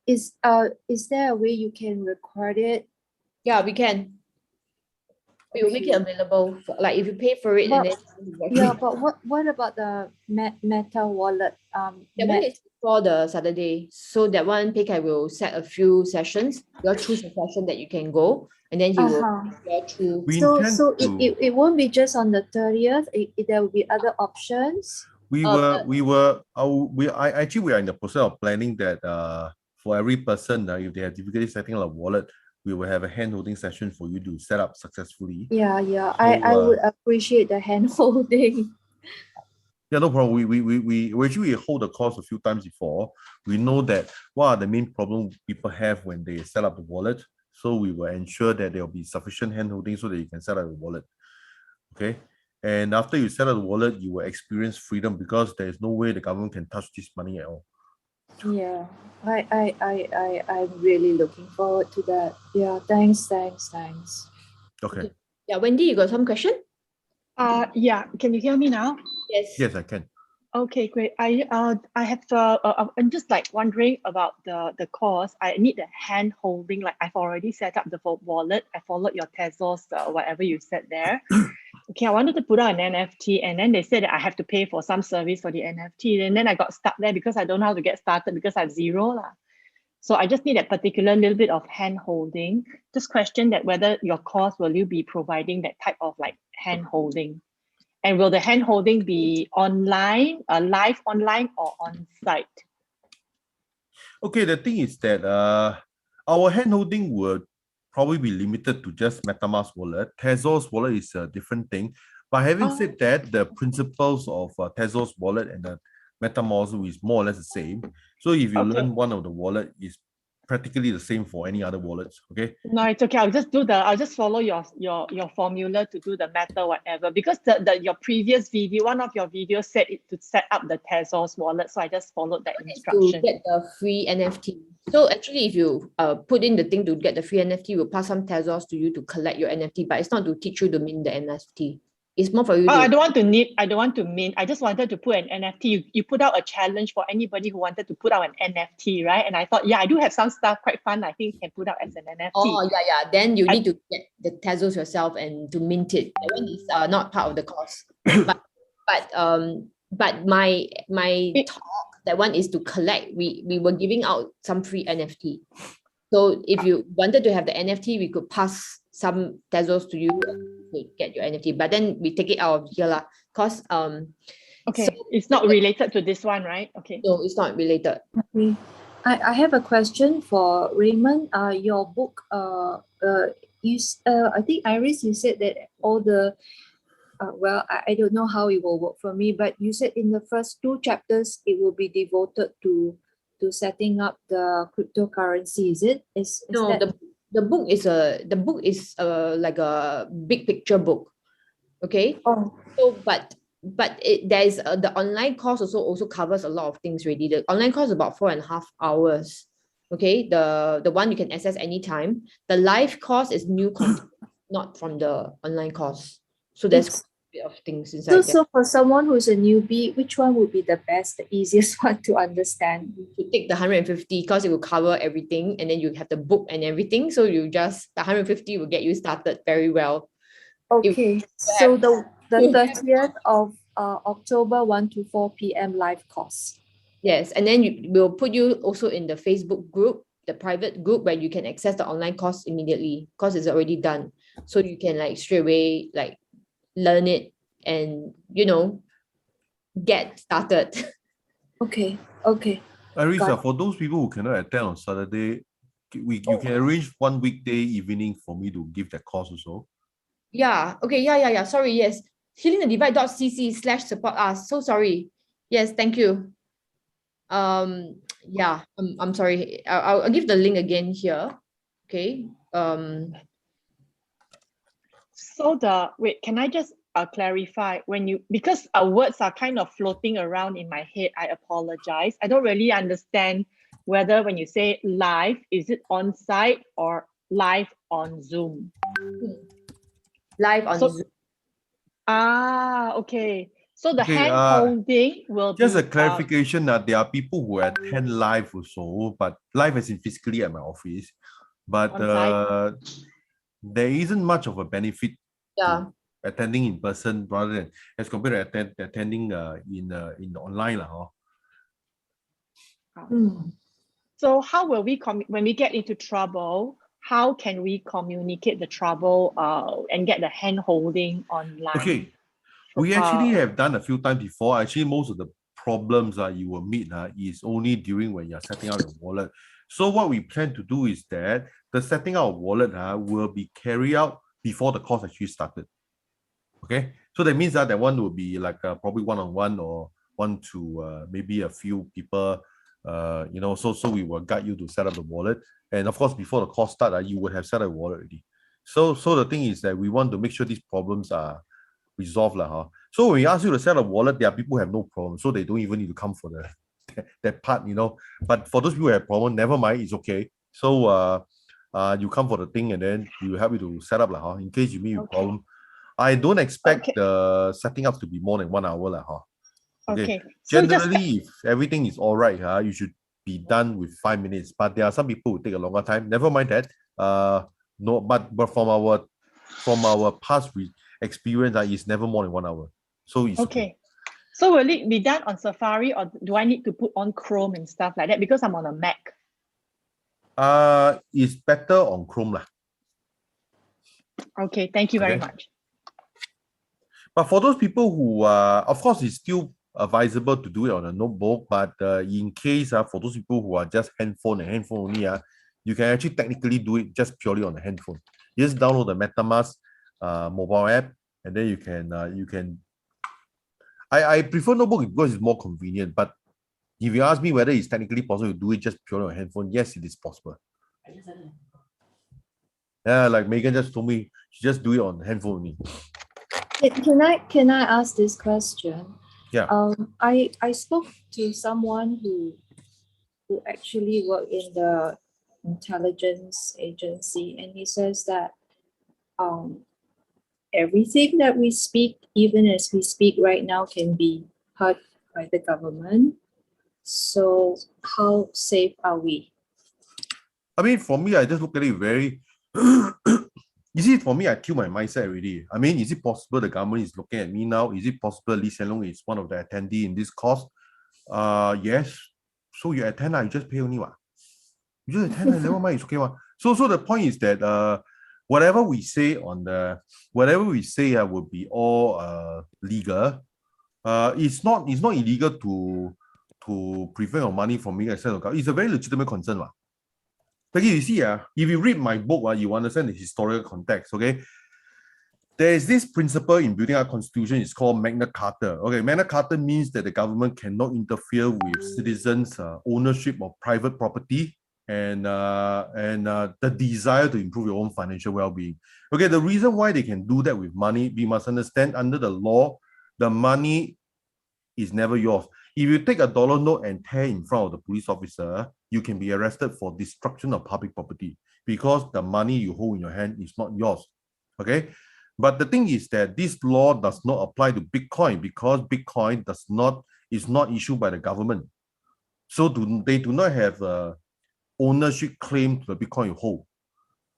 Is there a way you can record it? Yeah, we can. We will make it available. If you pay for it, and then but what about the Meta wallet? That one is for the Saturday. So that one, Peikai will set a few sessions. You'll choose a session that you can go, and then he will go through. It won't be just on the 30th. There will be other options. We are in the process of planning that for every person, if they have difficulty setting up a wallet, we will have a hand-holding session for you to set up successfully. Yeah. I would appreciate the hand-holding. Yeah, no problem. We actually hold the course a few times before. We know that what are the main problems people have when they set up the wallet. So we will ensure that there will be sufficient hand-holding so that you can set up the wallet. Okay. And after you set up the wallet, you will experience freedom because there is no way the government can touch this money at all. Yeah, I'm really looking forward to that. Yeah, thanks. Okay. Yeah, Wendy, you got some question? Yeah. Can you hear me now? Yes. Yes, I can. Okay, great. I have I'm just wondering about the course. I need the hand holding. I've already set up the wallet. I followed your Tezos, whatever you said there. Okay, I wanted to put out an NFT, and then they said that I have to pay for some service for the NFT, and then I got stuck there because I don't know how to get started because I have zero. So I just need a particular little bit of hand holding. Just question that whether your course, will you be providing that type of hand holding? And will the hand holding be online, live online, or on site? Okay, the thing is that our hand holding would probably be limited to just MetaMask wallet. Tezos wallet is a different thing. But having said that, the principles of Tezos wallet and the MetaMask is more or less the same. So if you learn one of the wallet, is practically the same for any other wallets. Okay. No, it's okay. I'll just follow your formula to do the Meta whatever, because your previous video, one of your videos said it to set up the Tezos wallet, so I just followed that instruction. To get the free NFT. So actually, if you put in the thing to get the free NFT, we'll pass some Tezos to you to collect your NFT, but it's not to teach you to mint the NFT. It's more for you. I don't want to mint. I just wanted to put an NFT. You put out a challenge for anybody who wanted to put out an NFT, right? And I thought, yeah, I do have some stuff quite fun. I think you can put out as an NFT. Oh, yeah. Then you need to get the Tezos yourself and to mint it. That one is not part of the cost. but my talk, that one is to collect. We were giving out some free NFT. So if you wanted to have the NFT, we could pass some Tezos to you to get your NFT. But then we take it out of here because okay, so it's not related to this one, right? Okay. No, it's not related. Okay. I have a question for Raymond. Your book, I think Iris, you said that all the I don't know how it will work for me, but you said in the first 2 chapters it will be devoted to setting up the cryptocurrency. Is it? No, the book is like a big picture book. Okay. Oh. So but there's the online course also covers a lot of things already. The online course is about 4.5 hours. Okay. The one you can access anytime. The live course is new content, not from the online course. So there's a bit of things inside there. So for someone who's a newbie, which one would be the best, the easiest one to understand? You take the 150 because it will cover everything, and then you have the book and everything. So the 150 will get you started very well. Okay. So the 30th of October, 1 to 4 p.m. live course. Yes, and then we'll put you also in the Facebook group the private group where you can access the online course immediately because it's already done. So you can like straight away like learn it and get started. Okay. Arisa, for those people who cannot attend on Saturday, you can arrange one weekday evening for me to give that course also. Yeah. Okay. Yeah. Sorry. Yes. healingthedivide.cc/support us. So sorry. Yes. Thank you. Yeah. I'm sorry. I'll give the link again here. Okay. So can I just clarify because our words are kind of floating around in my head, I apologize. I don't really understand whether when you say live, is it on site or live on Zoom? Live on Zoom. Okay. So the hand holding will just be... a clarification that there are people who attend live also, but live as in physically at my office. But there isn't much of a benefit to attending in person rather than as compared to attending in online. So how will we when we get into trouble, how can we communicate the trouble and get the hand holding online? Okay. We actually have done a few times before. Actually, most of the problems you will meet is only during when you're setting out your wallet. So what we plan to do is that the setting out of wallet will be carried out before the course actually started. Okay, so that means that one will be like probably one-on-one or one to maybe a few people. So we will guide you to set up the wallet. And of course, before the course start, you would have set up a wallet already. So the thing is that we want to make sure these problems are resolved. So when we ask you to set up a wallet, there are people who have no problem. So they don't even need to come for that part, But for those people who have problem, never mind, it's okay. So you come for the thing and then we will help you to set up in case you meet a problem. I don't expect the setting up to be more than 1 hour. Okay. Generally, if everything is all right, you should be done with 5 minutes. But there are some people who take a longer time. Never mind that. No, but from our past experience, it's never more than 1 hour. So it's okay. So will it be done on Safari or do I need to put on Chrome and stuff like that because I'm on a Mac? It's better on Chrome. Okay, thank you very much. But for those people who of course, it's still advisable to do it on a notebook, but in case for those people who are just handphone only, you can actually technically do it just purely on the handphone. You just download the MetaMask mobile app, and then you can. I prefer notebook because it's more convenient. But if you ask me whether it's technically possible to do it just purely on handphone, yes, it is possible. Yeah, like Megan just told me, she just do it on handphone only. Can I ask this question? Yeah. I spoke to someone who actually worked in the intelligence agency, and he says that everything that we speak, even as we speak right now, can be heard by the government. So how safe are we? I mean, for me, I just look at it very. You see, for me, I kill my mindset already. I mean, is it possible the government is looking at me now? Is it possible Lee Hsien Loong is one of the attendees in this course? Yes. So you attend, you just pay only what? You just attend, never mind, it's okay. So the point is that whatever we say will be all legal. It's not illegal to prevent your money from being accessed. It's a very legitimate concern. Like you see, if you read my book, you understand the historical context, okay? There is this principle in building our constitution, it's called Magna Carta. Okay, Magna Carta means that the government cannot interfere with citizens' ownership of private property and the desire to improve your own financial well-being. Okay, the reason why they can do that with money, we must understand under the law, the money is never yours. If you take a dollar note and tear in front of the police officer, you can be arrested for destruction of public property because the money you hold in your hand is not yours. Okay, but the thing is that this law does not apply to Bitcoin because Bitcoin is not issued by the government. So they do not have a ownership claim to the Bitcoin you hold.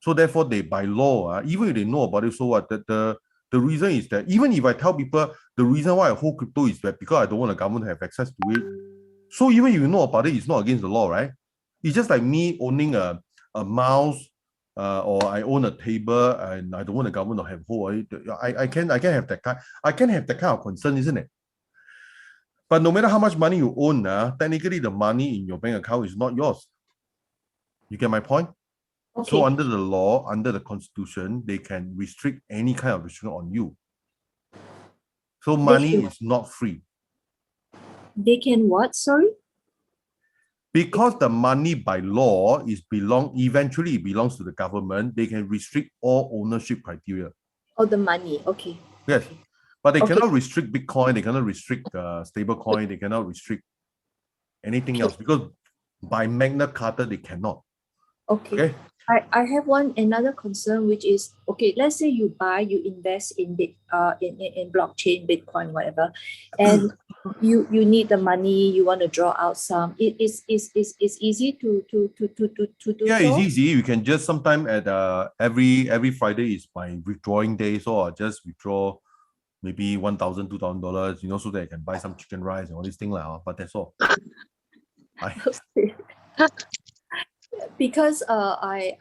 So therefore, they by law, even if they know about it, so what? The reason is that even if I tell people the reason why I hold crypto is that because I don't want the government to have access to it. So even if you know about it, it's not against the law, right? It's just like me owning a mouse, or I own a table and I don't want the government to have hold. I can have that kind. I can have that kind of concern, isn't it? But no matter how much money you own, technically the money in your bank account is not yours. You get my point? Okay. So under the law, under the constitution, they can restrict any kind of restriction on you. So money is not free. They can what? Sorry? Because the money by law eventually belongs to the government, they can restrict all ownership criteria. Oh, the money. Okay. Yes. But they Okay. cannot restrict Bitcoin, they cannot restrict stablecoin, they cannot restrict anything else because by Magna Carta, they cannot. Okay. I have another concern, which is, okay, let's say you invest in blockchain, Bitcoin, whatever, and you need the money, you want to draw out some. It's easy to do Yeah, so? it's easy. You can just sometime at every Friday is my withdrawing day, so I'll just withdraw maybe $1,000, $2,000, so that I can buy some chicken rice and all these things but that's all. Because I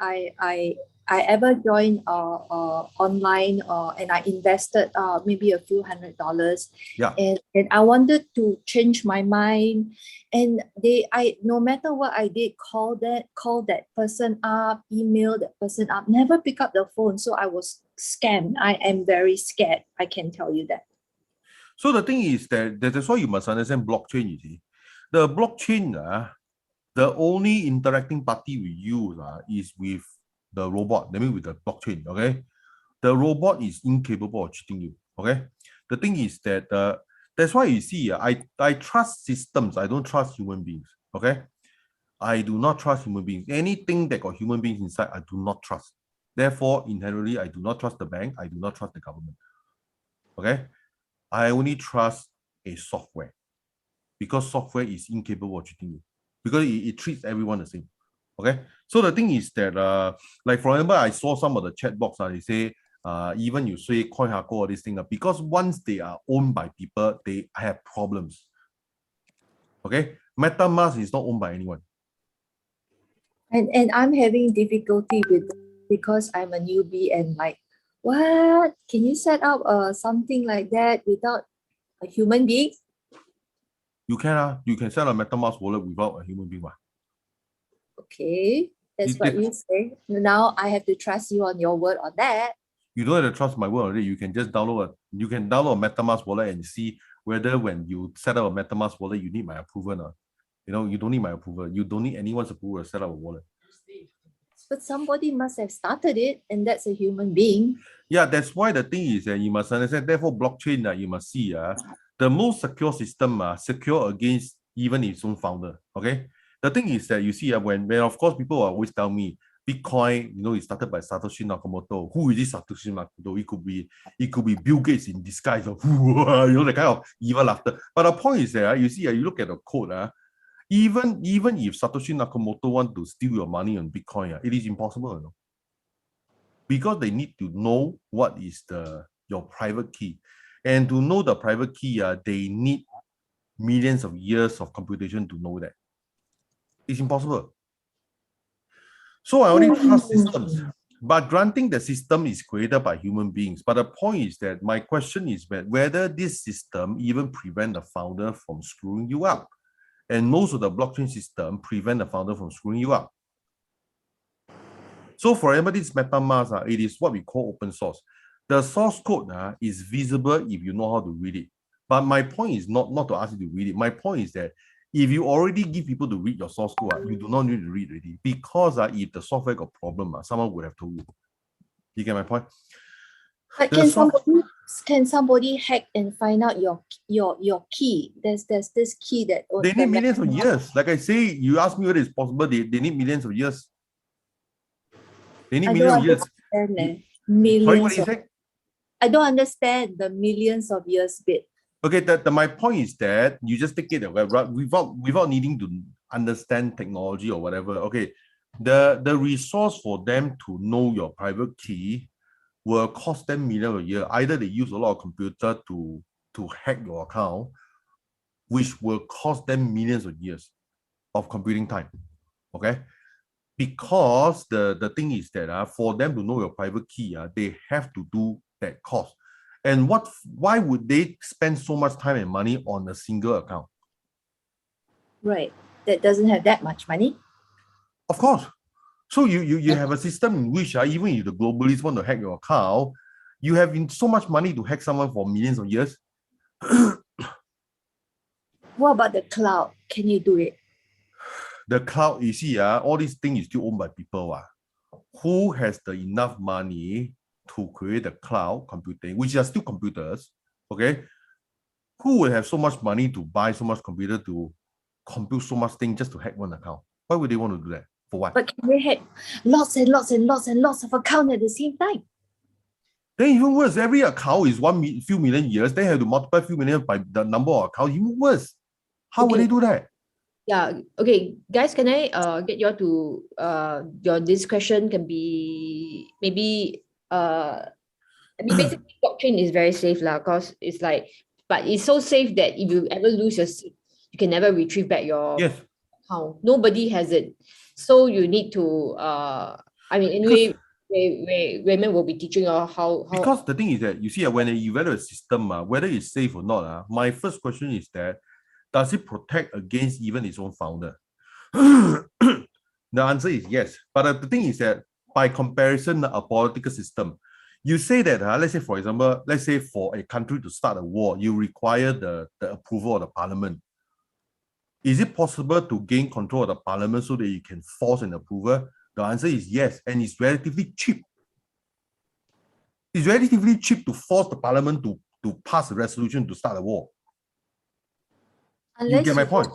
ever joined online and I invested maybe a few $100s. Yeah. And I wanted to change my mind, and no matter what I did, call that person up, email that person up, never pick up the phone. So I was scammed. I am very scared, I can tell you that. So the thing is that's why you must understand blockchain, you see. The blockchain, the only interacting party we use is with the robot, that means with the blockchain, okay? The robot is incapable of cheating you, okay? The thing is that that's why you see, I trust systems, I don't trust human beings, okay? I do not trust human beings. Anything that got human beings inside, I do not trust. Therefore, inherently, I do not trust the bank, I do not trust the government, okay? I only trust a software because software is incapable of cheating you because it treats everyone the same. Okay, so the thing is that like for example, I saw some of the chat box, they say even you say coin hardcore or this thing, because once they are owned by people, they have problems. Okay, MetaMask is not owned by anyone. And I'm having difficulty with because I'm a newbie and like, what? Can you set up something like that without a human being? You can set a MetaMask wallet without a human being. Okay, that's what you say. Now I have to trust you on your word on that. You don't have to trust my word already. You can just download a MetaMask wallet and see whether when you set up a MetaMask wallet, you need my approval. You don't need my approval. You don't need anyone's approval to set up a wallet. But somebody must have started it, and that's a human being. Yeah, that's why the thing is that you must understand. Therefore, blockchain, you must see the most secure system, secure against even its own founder. Okay. The thing is that you see, when of course people always tell me Bitcoin, it started by Satoshi Nakamoto. Who is this Satoshi Nakamoto? It could be Bill Gates in disguise of the kind of evil laughter. But the point is that you see, you look at the code, even if Satoshi Nakamoto want to steal your money on Bitcoin, it is impossible, because they need to know what is your private key, and to know the private key, they need millions of years of computation to know that. It's impossible. So I only trust systems, but granting the system is created by human beings. But the point is that my question is whether this system even prevent the founder from screwing you up. And most of the blockchain system prevent the founder from screwing you up. So for example, this MetaMask, it is what we call open source. The source code is visible if you know how to read it. But my point is not to ask you to read it. My point is that if you already give people to read your source code, you do not need to read already. Because if the software got problem, someone would have told you. You get my point? But can somebody hack and find out your key? There's this key that they need millions of years. Like I say, you ask me whether it's possible. They need millions of years. They need millions of years. Millions. Sorry, what did you say? I don't understand the millions of years bit. Okay, my point is that you just take it without needing to understand technology or whatever. Okay, the resource for them to know your private key will cost them millions of years. Either they use a lot of computer to hack your account, which will cost them millions of years of computing time. Okay, because the thing is that for them to know your private key, they have to do that cost. And why would they spend so much time and money on a single account? Right. That doesn't have that much money. Of course. So you have a system in which even if the globalists want to hack your account, you have so much money to hack someone for millions of years. What about the cloud? Can you do it? The cloud, you see, all these things is still owned by people. Who has the enough money to create the cloud computing, which are still computers, okay? Who will have so much money to buy so much computer to compute so much thing just to hack one account? Why would they want to do that? For what? But can they hack lots and lots and lots and lots of accounts at the same time? Then even worse, every account is few million years. They have to multiply few million by the number of accounts. Even worse. How would they do that? Yeah. Okay, guys, can I get you all to this question can be maybe I mean basically blockchain is very safe lah, because it's like, but it's so safe that if you ever lose your SIM, you can never retrieve back your account. Nobody has it. So you need to I mean anyway Raymond will be teaching you how because the thing is that you see when you evaluate a system, whether it's safe or not, my first question is that does it protect against even its own founder? The answer is yes. But the thing is that by comparison, a political system, you say that, let's say, for example, let's say for a country to start a war, you require the approval of the parliament. Is it possible to gain control of the parliament so that you can force an approval? The answer is yes, and it's relatively cheap. It's relatively cheap to force the parliament to pass a resolution to start a war. You get my point?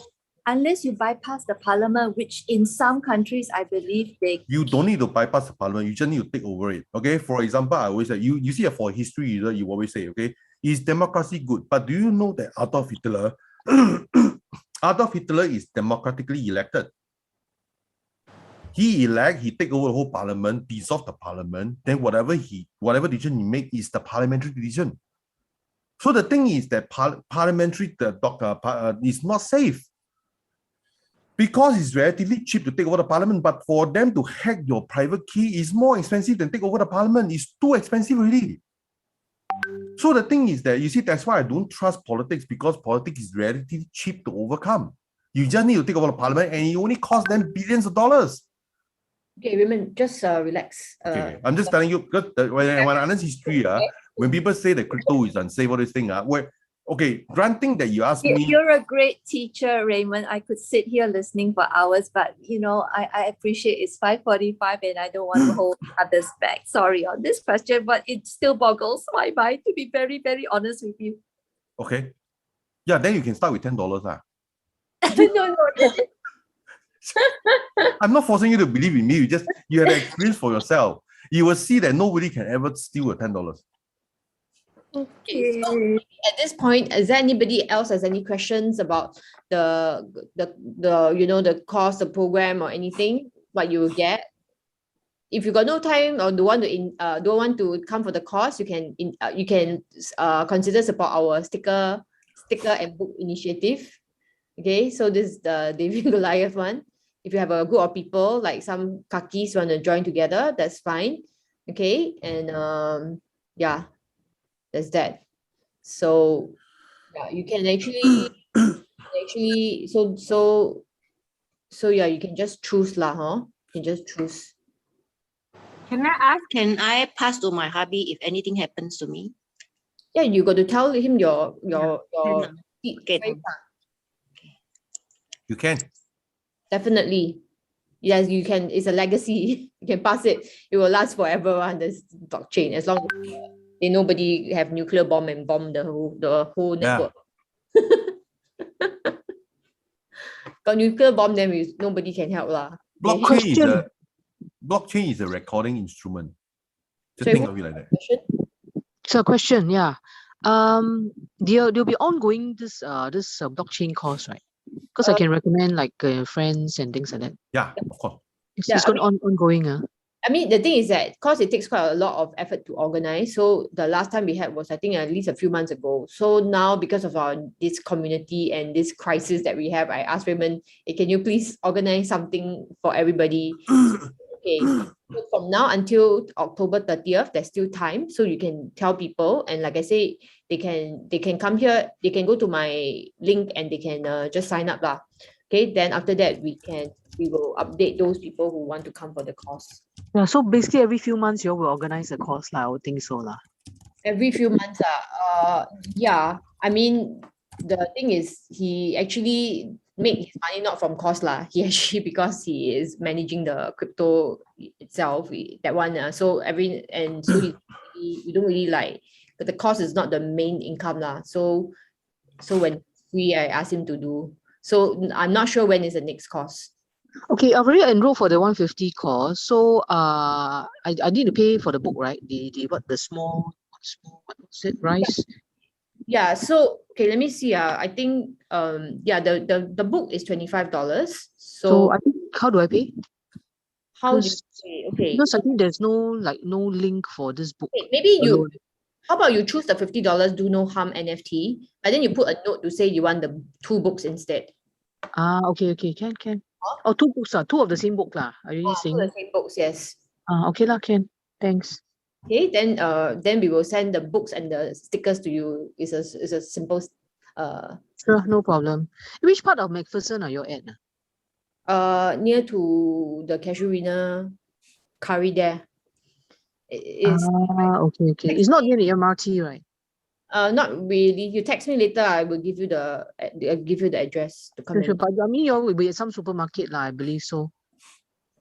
Unless you bypass the parliament, which in some countries, I believe you don't need to bypass the parliament. You just need to take over it. Okay. For example, I always say, you see for history, you always say, okay, is democracy good? But do you know that Adolf Hitler, Adolf Hitler is democratically elected. He take over the whole parliament, dissolve the parliament, then whatever decision he make is the parliamentary decision. So the thing is that parliamentary is not safe because it's relatively cheap to take over the parliament, but for them to hack your private key is more expensive than take over the parliament. It's too expensive already. So the thing is that, you see, that's why I don't trust politics, because politics is relatively cheap to overcome. You just need to take over the parliament and it only costs them billions of dollars. Okay, Raymond, just relax. Okay. I'm just telling you, because when I analyze history, when people say that crypto is unsafe, all this thing, okay, granting that you ask me. You're a great teacher, Raymond. I could sit here listening for hours, but I appreciate it's 5:45 and I don't want to hold others back. Sorry on this question, but it still boggles my mind, to be very, very honest with you. Okay. Yeah, then you can start with $10. No. I'm not forcing you to believe in me. You have the experience for yourself. You will see that nobody can ever steal a $10. Okay, so at this point, is there anybody else has any questions about the course, the program, or anything? What you will get? If you got no time or don't want to come for the course, you can consider support our sticker and book initiative. Okay, so this is the David Goliath one. If you have a group of people, like some kakis want to join together, that's fine. Okay, and yeah, there's that. So yeah, you can actually so yeah, you can just choose lah, huh? You can just choose. Can I ask, can I pass to my hubby if anything happens to me? Yeah, you got to tell him your Okay. You can. Definitely. Yes, you can. It's a legacy. You can pass it. It will last forever on this blockchain, as long as nobody have nuclear bomb and bomb the whole network. Got nuclear bomb, then nobody can help lah. Blockchain is a recording instrument. Just think of it like that. So question, yeah. There'll be ongoing this blockchain course, right? Because I can recommend like friends and things like that. Yeah, of course. It's ongoing. I mean, the thing is that because it takes quite a lot of effort to organize. So the last time we had was, I think, at least a few months ago. So now, because of this community and this crisis that we have, I asked Raymond, hey, can you please organize something for everybody? Okay. So from now until October 30th, there's still time. So you can tell people. And like I say, they can come here. They can go to my link and they can just sign up lah. Okay. Then after that, we will update those people who want to come for the course. Yeah, so basically every few months you all will organize a course lah. I would think so lah. Every few months, yeah. I mean, the thing is, he actually make his money not from course lah. He actually, because he is managing the crypto itself, that one. So we don't really like, but the cost is not the main income lah. So when free, I asked him to do. So I'm not sure when is the next course. Okay, I've already enrolled for the 150 course. So I need to pay for the book, right? The small what was it, rice? Yeah, so okay, let me see. I think yeah, the book is $25. So I think, how do I pay? How do you pay? Okay. Because I think there's no link for this book. Okay, maybe how about you choose the $50 do no harm NFT, and then you put a note to say you want the 2 books instead. Okay, can. Oh, 2 books, 2 of the same book lah. Are you saying? 2 of the same books, yes. Okay lah, can. Thanks. Okay, then we will send the books and the stickers to you. It's a simple. Sure, no problem. Which part of MacPherson are you at? Near to the Casuarina Curry there. Okay. It's not near the MRT, right? Not really. You text me later. I will give you the address to come in. Sure, but I mean, you all will be at some supermarket lah, I believe so.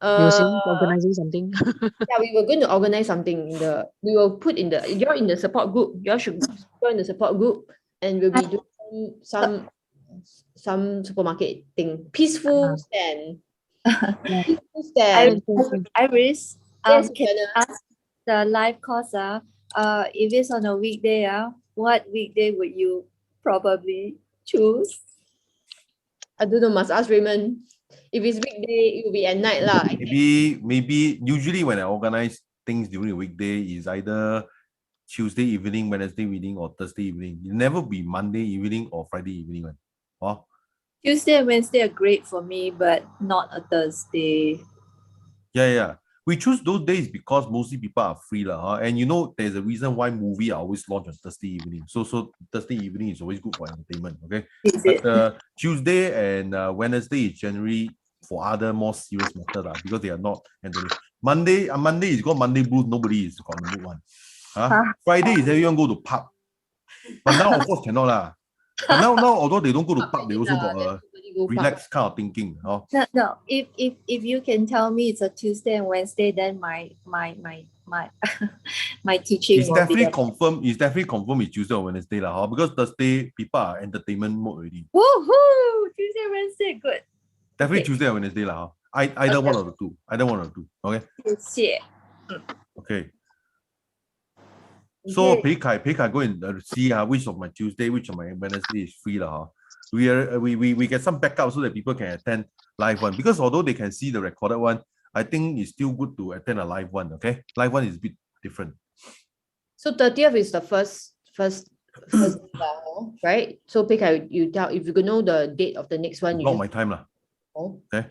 You were saying organizing something? Yeah, we were going to organize something. We will put you're in the support group. You all should join the support group, and we'll be doing some supermarket thing. Peaceful stand. Peaceful stand. Iris, Yes, can I ask the live course? If it's on a weekday, what weekday would you probably choose? I don't know, must ask Raymond. If it's weekday, it will be at night lah. Maybe usually when I organize things during the weekday is either Tuesday evening, Wednesday evening, or Thursday evening. It never be Monday evening or Friday evening. Tuesday and Wednesday are great for me, but not a Thursday. Yeah. We choose those days because mostly people are free and there's a reason why movie are always launched on Thursday evening. So Thursday evening is always good for entertainment. Okay, but Tuesday and Wednesday is generally for other more serious matter because they are not entertainment. Monday is got Monday blues. Nobody is got the mood one. Friday is everyone go to pub, but now of course cannot lah. But now although they don't go to pub, they also got a relaxed kind of thinking. No. If you can tell me it's a Tuesday and Wednesday, then my my teaching. It's definitely confirmed. It's definitely confirmed. It's Tuesday or Wednesday lah. Because Thursday people are entertainment mode already. Woohoo! Tuesday, Wednesday, good. Definitely Tuesday or Wednesday lah. Either one of the two. Okay. Okay. So Pei Kai go and see which of my Tuesday, which of my Wednesday is free lah. We get some backup so that people can attend live one, because although they can see the recorded one, I think it's still good to attend a live one. Okay, live one is a bit different. So 30th is the first right? So Pei Kai, you tell if you could know the date of the next one. Not my time lah. Oh. Okay.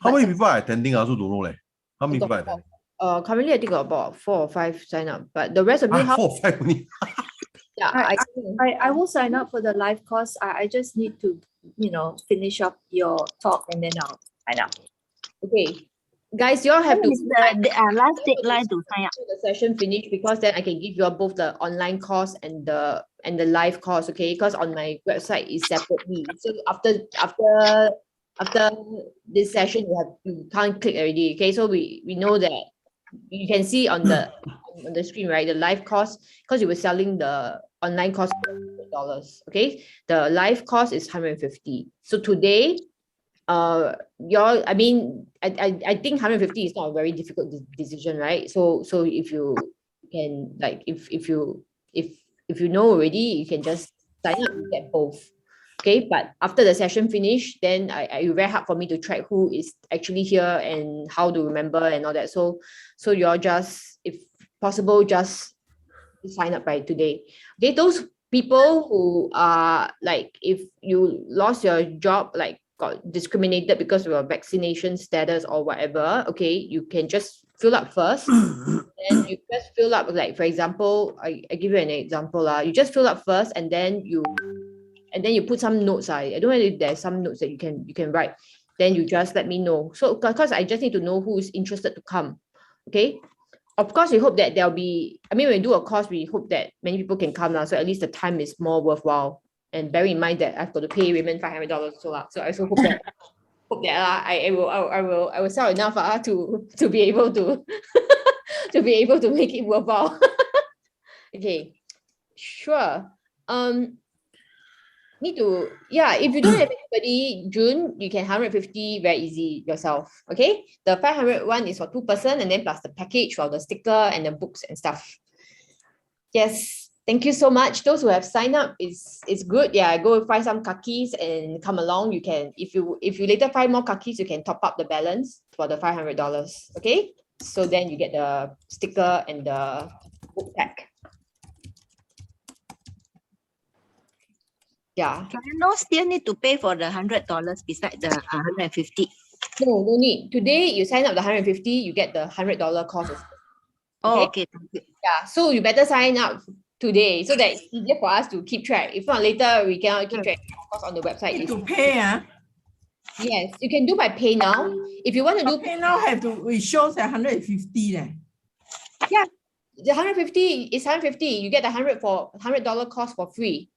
How many people are attending? I also don't know. How many people are attending? Currently I think about 4 or 5 sign up, but the rest of you 4 or 5 only. Yeah, I will sign up for the live course. I just need to, finish up your talk and then I'll sign up. Okay, guys, you all have to last deadline to sign up. The session finish, because then I can give you all both the online course and the live course. Okay, because on my website is separately. So after this session, you can't click already. Okay, so we know that you can see on the screen, right? The live course, because you were selling the online course $100. Okay, the live course is $150. So today, I think $150 is not a very difficult decision, right? So if you can, if you know already, you can just sign up and get both. Okay, but after the session finish, then it's very hard for me to track who is actually here and how to remember and all that. So you're just, if possible, just sign up by today. Okay, those people who are like, if you lost your job, like got discriminated because of your vaccination status or whatever, okay, you can just fill up first. Then you just fill up, like, for example, I give you an example. You just fill up first, and then you put some notes. I don't know if there's some notes that you can write. Then you just let me know. So because I just need to know who is interested to come. Okay. Of course, we hope that there'll be, I mean, when we do a course, we hope that many people can come now. So at least the time is more worthwhile. And bear in mind that I've got to pay Raymond $500. So I also hope that I will sell enough to be able to to be able to make it worthwhile. Okay, sure. Need to, yeah, if you don't have anybody, June, you can 150 very easy yourself. Okay, the 500 one is for 2 person, and then plus the package for the sticker and the books and stuff. Yes, thank you so much. Those who have signed up is good. Yeah, go find some kakis and come along. You can, if you later find more kakis, you can top up the balance for the $500. Okay, so then you get the sticker and the book pack. Yeah. Can you know still need to pay for the $100 beside the 150? No need. Today you sign up the 150, you get the $100 cost. Oh, okay. Thank you. Yeah, so you better sign up today so that it's easier for us to keep track. If not, later we cannot keep track. Of course, on the website. Need to pay, Yes, you can do by pay now. If you want to do pay now, have to, it shows 150 there. Yeah, the 150 is 150. You get the $100 cost for free.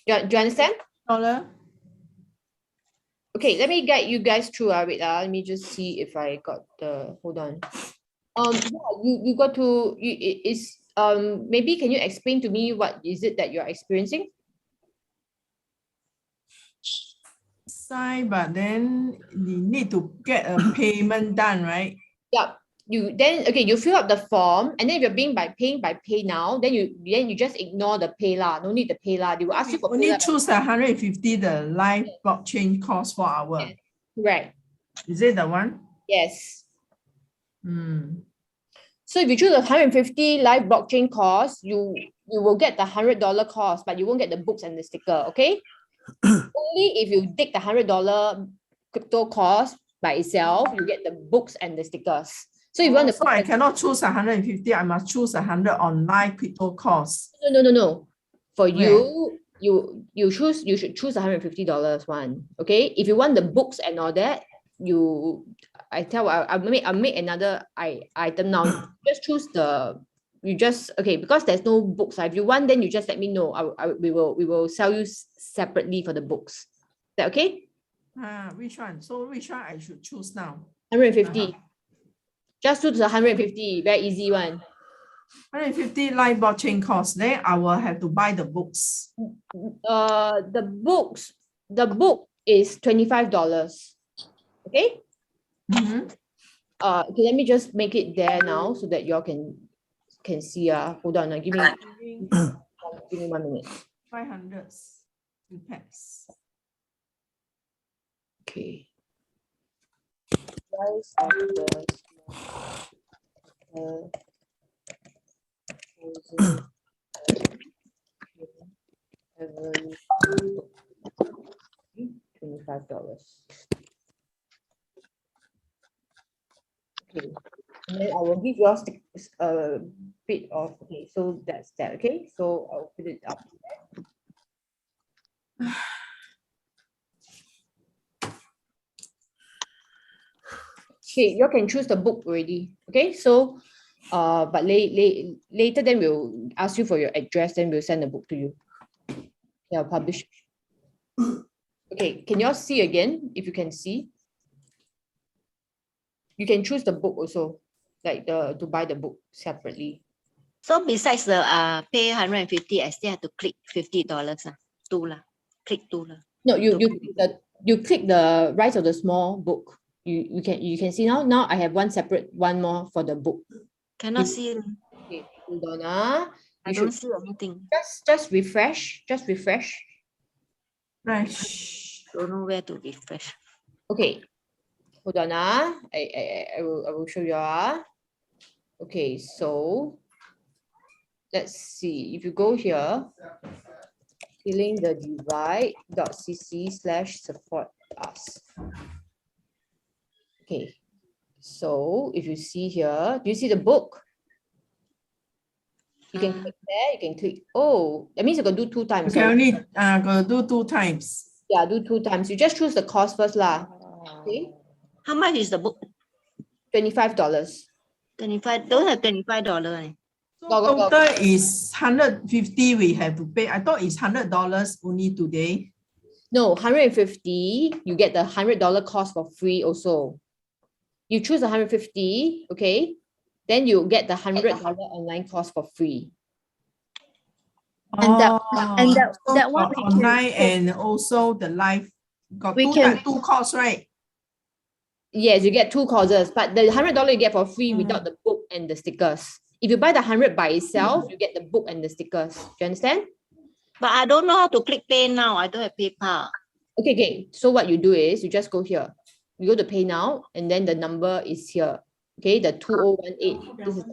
Do you understand? Okay, let me guide you guys through. Wait, let me just see if I got the, hold on. You got to, maybe can you explain to me what is it that you're experiencing? Sign, but then you need to get a payment done, right? Yeah. You fill up the form, and then if you're paying by pay now, then you just ignore the pay lah. No need the pay lah. They will ask you for only choose 150 the live blockchain cost for our. Yes. Right. Is it the one? Yes. So if you choose 150 live blockchain cost, you will get the $100 cost, but you won't get the books and the sticker. Okay. Only if you take the $100 crypto cost by itself, you get the books and the stickers. So if you want to, so I cannot choose 150. I must choose 100 online crypto cost. No. For you should choose $150 one. Okay. If you want the books and all that, I'll make another item now. Just choose because there's no books. If you want, then you just let me know. We will sell you separately for the books. Is that okay? Which one? So which one I should choose now? 150. Just choose the 150. Very easy one. 150 live blockchain cost. Then I will have to buy the books. The book is $25. Okay. Okay, let me just make it there now so that y'all can see. Hold on. Give me 1 minute. 500 Pax. Okay. Price of the $25. Okay, and then I will give you a bit of, okay, so that's that. Okay, so I'll put it up. Okay, you can choose the book already. Okay, so but later then we'll ask you for your address, then we'll send the book to you. Yeah, publish. Okay, can you all see again? If you can see, you can choose the book also, like to buy the book separately. So besides the pay 150, I still have to click $50. Click two. No, you click the Rise of the Small book. You can see now. I have one separate one more for the book. Cannot see. Okay, hold on. I don't see anything. Just refresh. Just refresh. Fresh. Don't know where to refresh. Okay. Hold on. I will show you. Okay, so let's see. If you go here, filling the divide.cc/support us. Okay, so if you see here, do you see the book? You can click there, you can click, oh, that means you can do 2 times. You can only go do 2 times. Yeah, do 2 times. You just choose the cost first lah. Okay. How much is the book? $25. 25. Don't have $25. So total is 150 we have to pay. I thought it's $100 only today. No, 150, you get the $100 cost for free also. You choose 150, okay? Then you get the $100 online course for free. And that one we can online and also the live got we two course, right? Yes, you get 2 courses, but the $100 you get for free without the book and the stickers. If you buy the 100 by itself, you get the book and the stickers. Do you understand? But I don't know how to click pay now. I don't have PayPal. Okay. So what you do is you just go here. You go to pay now, and then the number is here. Okay, the 2018. This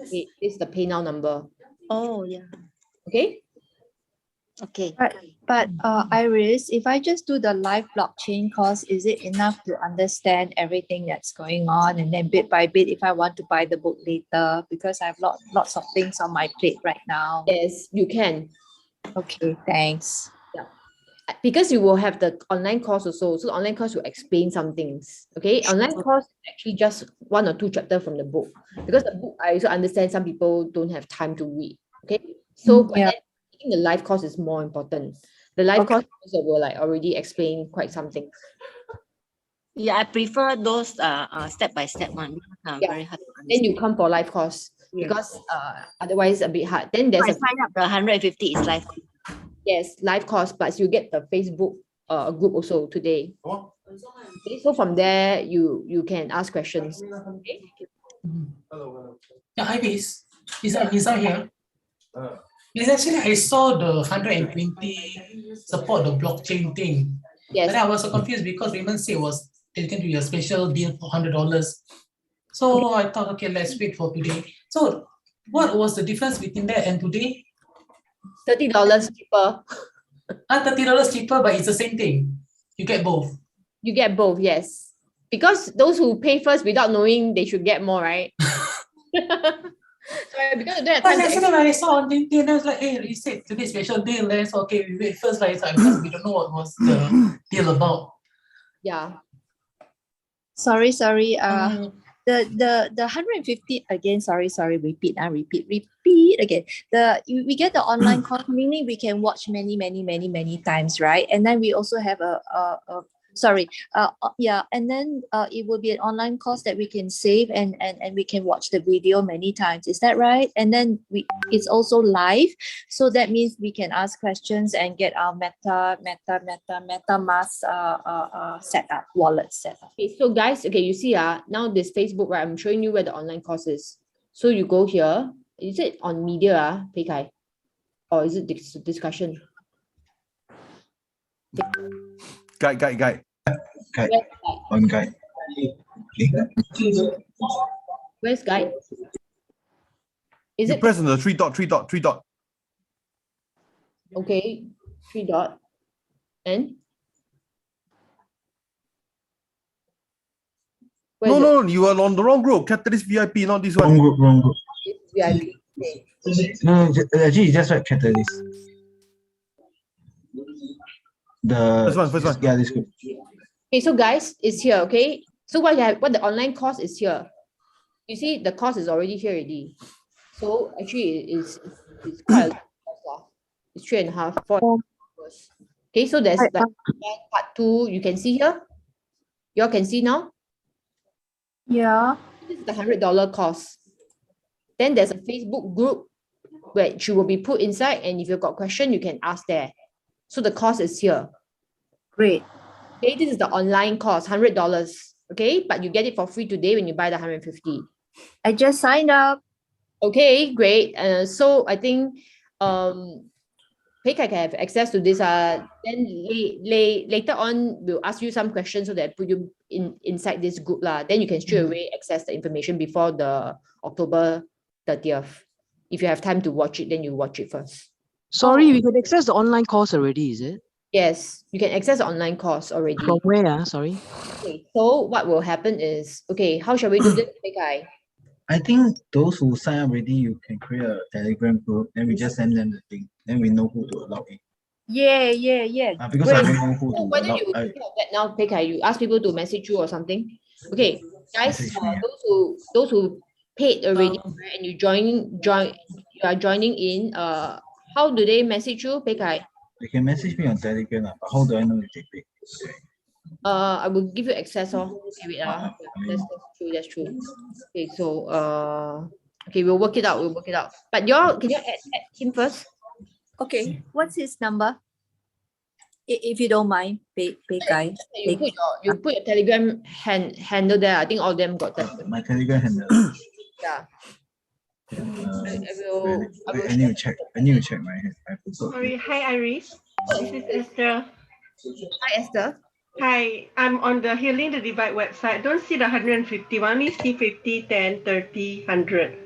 is the pay now number. Oh, yeah. Okay. Okay. But Iris, if I just do the live blockchain course, is it enough to understand everything that's going on? And then bit by bit, if I want to buy the book later, because I have lots of things on my plate right now. Yes, you can. Okay, thanks. Yeah. Because you will have the online course also. So the online course will explain some things. Okay. Online course is actually just 1 or 2 chapters from the book. Because the book, I also understand some people don't have time to read. Okay. So but then, I think the live course is more important. The live course also will like already explain quite some things. Yeah, I prefer those step-by-step one. Very hard to understand. Then you come for live course because otherwise a bit hard. Then there's I sign up the 150 is live. Yes, live course, but you get the Facebook group also today. Okay, so from there you can ask questions. Okay? Hello. Yeah, hi, Miss. Is Nizam here? Yes, actually, I saw the 120 support the blockchain thing. Yes. But I was so confused because Raymond said it was going to be a special deal for $100. So I thought, okay, let's wait for today. So what was the difference between that and today? $30 cheaper. $30 cheaper, but it's the same thing. You get both. You get both, yes. Because those who pay first without knowing they should get more, right? Sorry, because you don't have time. Yesterday when I saw on LinkedIn, I was like, hey, you said today's special deal. Then so okay, we wait first, like because we don't know what was the deal about. Yeah. Sorry. The 150 again. Sorry. Repeat again. We get the online course, meaning we can watch many times, right? And then we also have and then it will be an online course that we can save and we can watch the video many times. Is that right? And then it's also live, so that means we can ask questions and get our MetaMask setup, wallet setup. Okay, so guys, you see now this Facebook, right? I'm showing you where the online course is. So you go here. Is it on media, Pei Kai? Or is it discussion? Guide. On guide. Where's guide? Is you it press on the three dot? Okay, 3 dot. And no, you are on the wrong group. Catalyst VIP, not this one. Wrong group. VIP. No, actually, it's just right. Catalyst. First one. Yeah, this group. Okay, so guys, it's here. Okay, so what the online course is here. You see, the course is already here already. So actually, it's quite a lot. It's 3.5, 4. Okay, so there's like part 2. You can see here. You all can see now. Yeah. This is the $100 course. Then there's a Facebook group where you will be put inside, and if you've got question, you can ask there. So the course is here. Great. Okay, this is the online course, $100. Okay, but you get it for free today when you buy the 150. I just signed up. Okay, great. So I think Peikai can have access to this. Then later on, we'll ask you some questions so that put you inside this group lah. Then you can straight away access the information before the October 30th. If you have time to watch it, then you watch it first. Sorry, we can access the online course already, is it? Yes, you can access the online course already. From where? Sorry. Okay, so what will happen is, okay, how shall we do this, Peikai? I think those who sign up already, you can create a Telegram group, then we just send them the link. Then we know who to allow in. Yeah. Because I don't know who to Why don't allow. you take care of that now, Peikai? You ask people to message you or something. Okay, guys, those who paid already, right, and you are joining in. How do they message you, Peikai? They can message me on Telegram, but how do I know if they paid? I will give you access. Okay, wait, that's true. Okay, so okay, we'll work it out. But can you add him first? Okay, what's his number? If you don't mind, Peikai. You put your Telegram handle there. I think all of them got that. My Telegram handle. Yeah. I need to check. My. Sorry, hi Iris. This is Esther. Hi Esther. Hi, I'm on the Healing the Divide website. Don't see the 150 one. Only see 50, 10, 30, 100.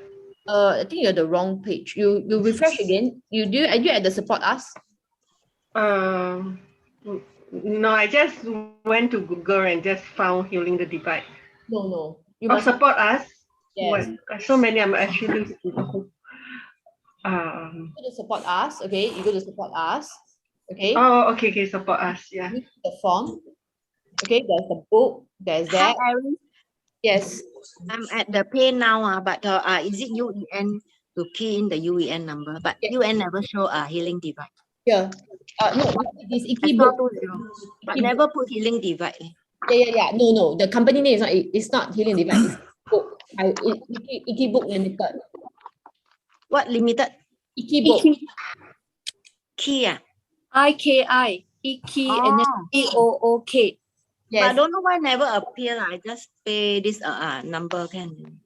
I think you're the wrong page. You refresh again. Are you at the support us? No, I just went to Google and just found Healing the Divide. No. You must support us. Yes. So many. I'm actually. Go to support us. Okay, you go to support us. Okay. Oh, okay. Support us. Yeah. The form. Okay, there's the book. There's that. Hi, Iris. Yes. I'm at the pay now, but is it UEN to key in the UEN number? But UEN never show Healing Divide. Yeah. No, it's I saw 20, but never put Healing Divide. Yeah. No. The company name is not Healing Divide. It's book. Iki Book Limited. What limited? Iki Book. Key. IKI. Iki and then EOOK. Yes. But I don't know why never appear. I just pay this number can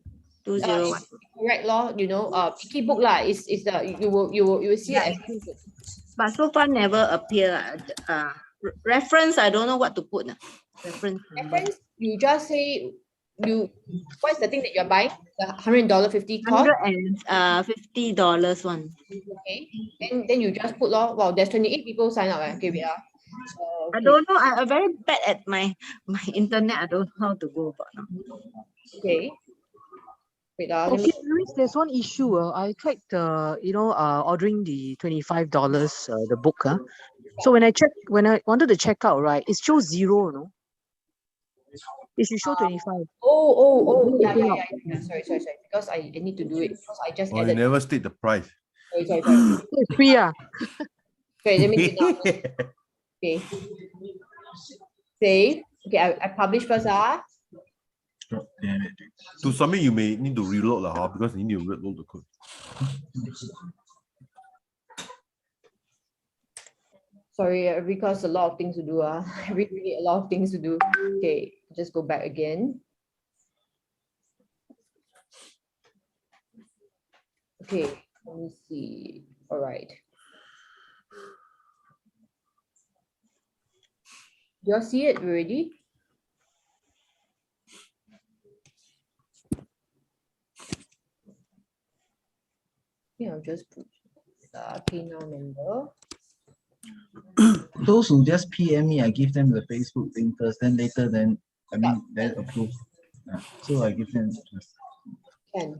201. Correct law. Iki Book lah. Is the you will see it as two books. But so far never appear. Reference. I don't know what to put. Reference. You just say what's the thing that you're buying? The $100.50 cost? $150 one. Okay. And then you just put wow, there's 28 people sign up. Okay, wait. Okay. I don't know. I'm very bad at my internet. I don't know how to go about now. Okay. Wait, okay, there's one issue. I tried ordering the $25 the book. So when I wanted to check out, right, it shows 0, no? It should show 25. Yeah. Sorry. Because I need to do it. Because I just added. You never state the price. Sorry. It's free. Okay, let me do it now. Okay. Save. Okay, I publish first. To submit, you may need to reload because you need to reload the code. Sorry, because a lot of things to do. Really a lot of things to do. Okay, just go back again. Okay, let me see. All right. Do you see it already? Yeah, I'll just put the pay now number. Those who just PM me, I give them the Facebook thing first, then later, then approve. So I give them. Let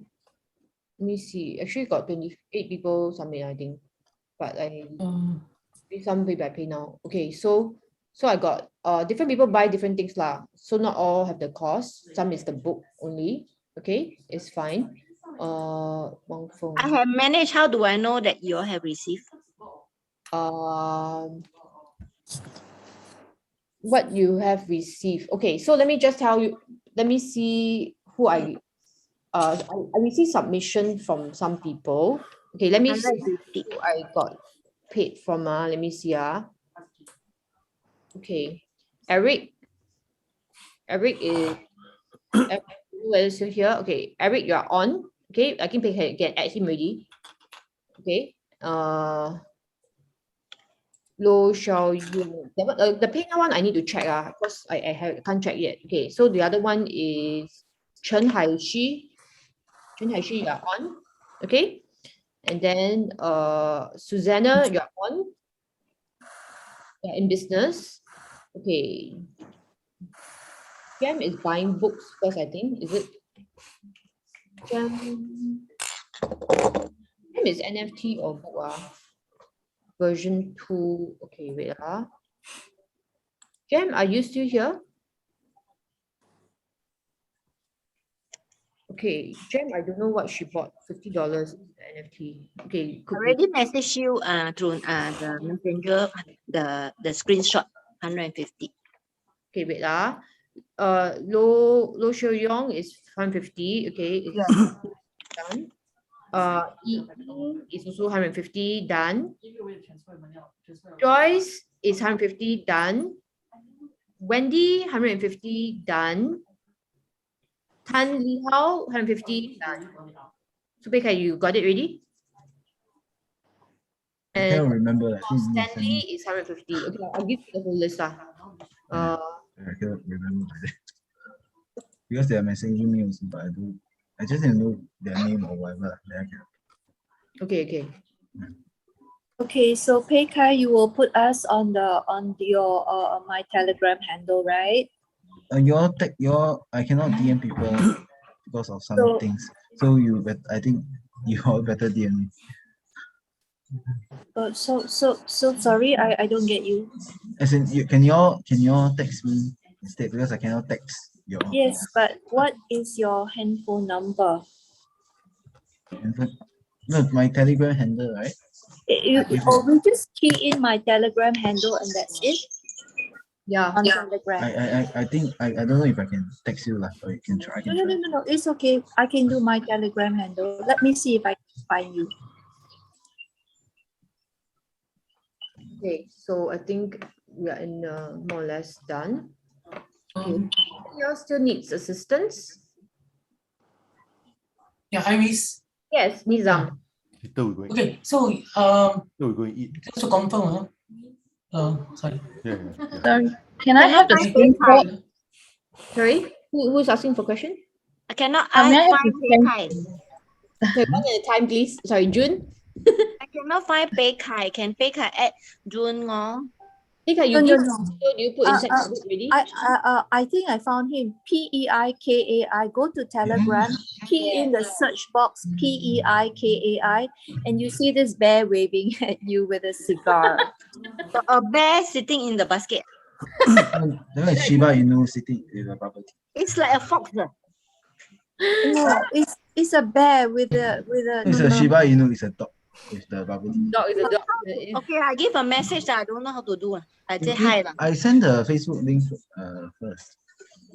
me see. Actually, got 28 people submit, I think, but some pay by pay now. Okay, so I got different people buy different things lah. So not all have the cost. Some is the book only. Okay, it's fine. One phone. I have managed. How do I know that you all have received? What you have received. Okay, so let me just tell you. Let me see who I received submission from some people. Okay, let me see who I got paid from. Let me see. Okay, Eric is whether still here. Okay, Eric, you are on. Okay, I can add him already. Okay, Lo Xiao Yun. The pay now one I need to check because I can't check yet. Okay, so the other one is Chen Haishi. Chen Haishi, you're on. Okay. And then Susanna, you're on. Yeah, in business. Okay. Gem is buying books first, I think. Is it? Gem is NFT or book? Version 2. Okay, wait. Gem, are you still here? Okay, Gem, I don't know what she bought. $50 NFT. Okay, I already messaged you through the messenger, the screenshot, 150. Okay, wait. Lo Xiao Yong is 150. Okay, it's done. Yi is also 150, done. Joyce is 150, done. Wendy, 150, done. Tan Li Hao, 150, done. So, Becca, you got it ready? I can't remember. I think Stanley is 150. Okay, I'll give you the whole list. I cannot remember because they are messaging me also, but I just didn't know their name or whatever. Okay. Okay, so Peikai, you will put us on your my Telegram handle, right? I cannot DM people because of some things. So I think you all better DM me. So sorry, I don't get you. As in, can you all text me instead because I cannot text you all. Yes, but what is your handphone number? No, my Telegram handle, right? We just key in my Telegram handle and that's it. Yeah. On Telegram. I think I don't know if I can text you or you can try. No, it's okay. I can do my Telegram handle. Let me see if I can find you. Okay, so I think we are in more or less done. Okay. Anyone else still needs assistance? Yeah, Iris. Yes, Nizam. Okay, so we're going to eat. just to confirm, sorry. Yeah. Sorry, can I have the screenshot? Sorry, who's asking for question? I cannot may I have find the Peikai. Okay, one at a time, please. Sorry, June. I cannot find Peikai. Can Peikai add June Ngong? Peikai, you put inside the group already? I think I found him. Peikai. Go to Telegram, key in the search box Peikai, and you see this bear waving at you with a cigar. A bear sitting in the basket. That is Shiba Inu sitting in the bubble tea. It's like a fox. No, it's a bear with a. It's a Shiba Inu. It's a dog with the bubble tea. Dog is a dog. Okay, I give a message. I don't know how to do. I say hi. I send the Facebook link first.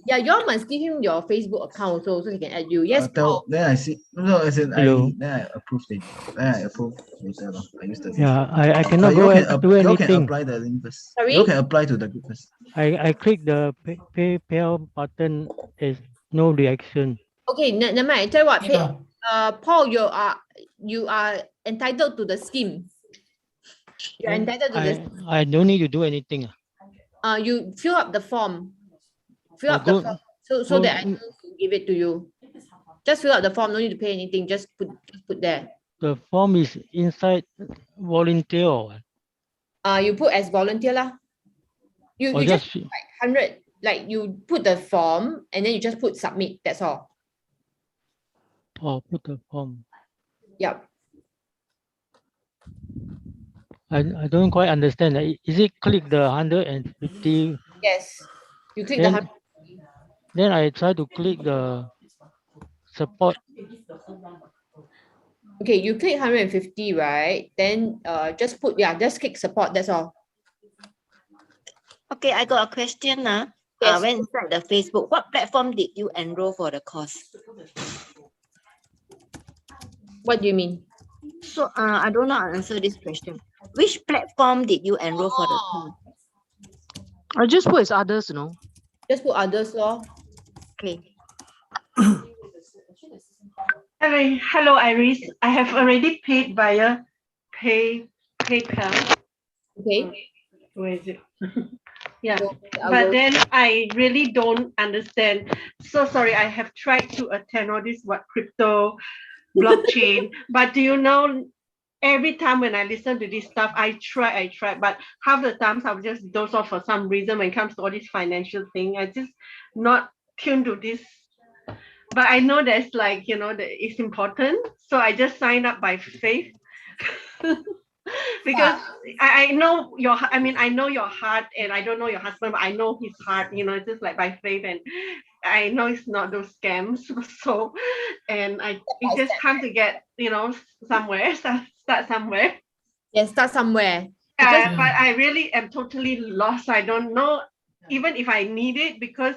Yeah, you all must give him your Facebook account so he can add you. Yes. Then I see. No, as in then I approve it. Then I approve later. I use the. Yeah, I cannot do anything. You can apply the link first. Sorry? You can apply to the group first. I click the PayPal button. There's no reaction. Okay, never mind. I tell you what, Paul, you are entitled to the scheme. You're entitled to this. I don't need to do anything. You fill up the form. Fill up the form so that I can give it to you. Just fill up the form. No need to pay anything. Just put there. The form is inside volunteer or what? You put as volunteer lah. You just put like 100. Like you put the form and then you just put submit. That's all. Oh, put the form. Yep. I don't quite understand. Is it click the 150? Yes. You click the 150. Then I try to click the support. Okay, you click 150, right? Then just click support. That's all. Okay, I got a question. Yes. When inside the Facebook, what platform did you enroll for the course? What do you mean? So I don't know how to answer this question. Which platform did you enroll for the course? I just put as others, Just put others, lor. Okay. Hello, Iris. I have already paid via PayPal. Okay. Where is it? Yeah, So but then I really don't understand. So sorry, I have tried to attend all this crypto, blockchain, but do you know, every time when I listen to this stuff, I try, but half the times I'll just doze off for some reason when it comes to all this financial thing. I just not tuned to this. But I know that's like, that it's important. So I just sign up by faith. Because I know I know your heart, and I don't know your husband, but I know his heart, it's just like by faith, and I know it's not those scams. So, and it's just time to get, somewhere, start somewhere. Yeah, start somewhere. But I really am totally lost. I don't know even if I need it, because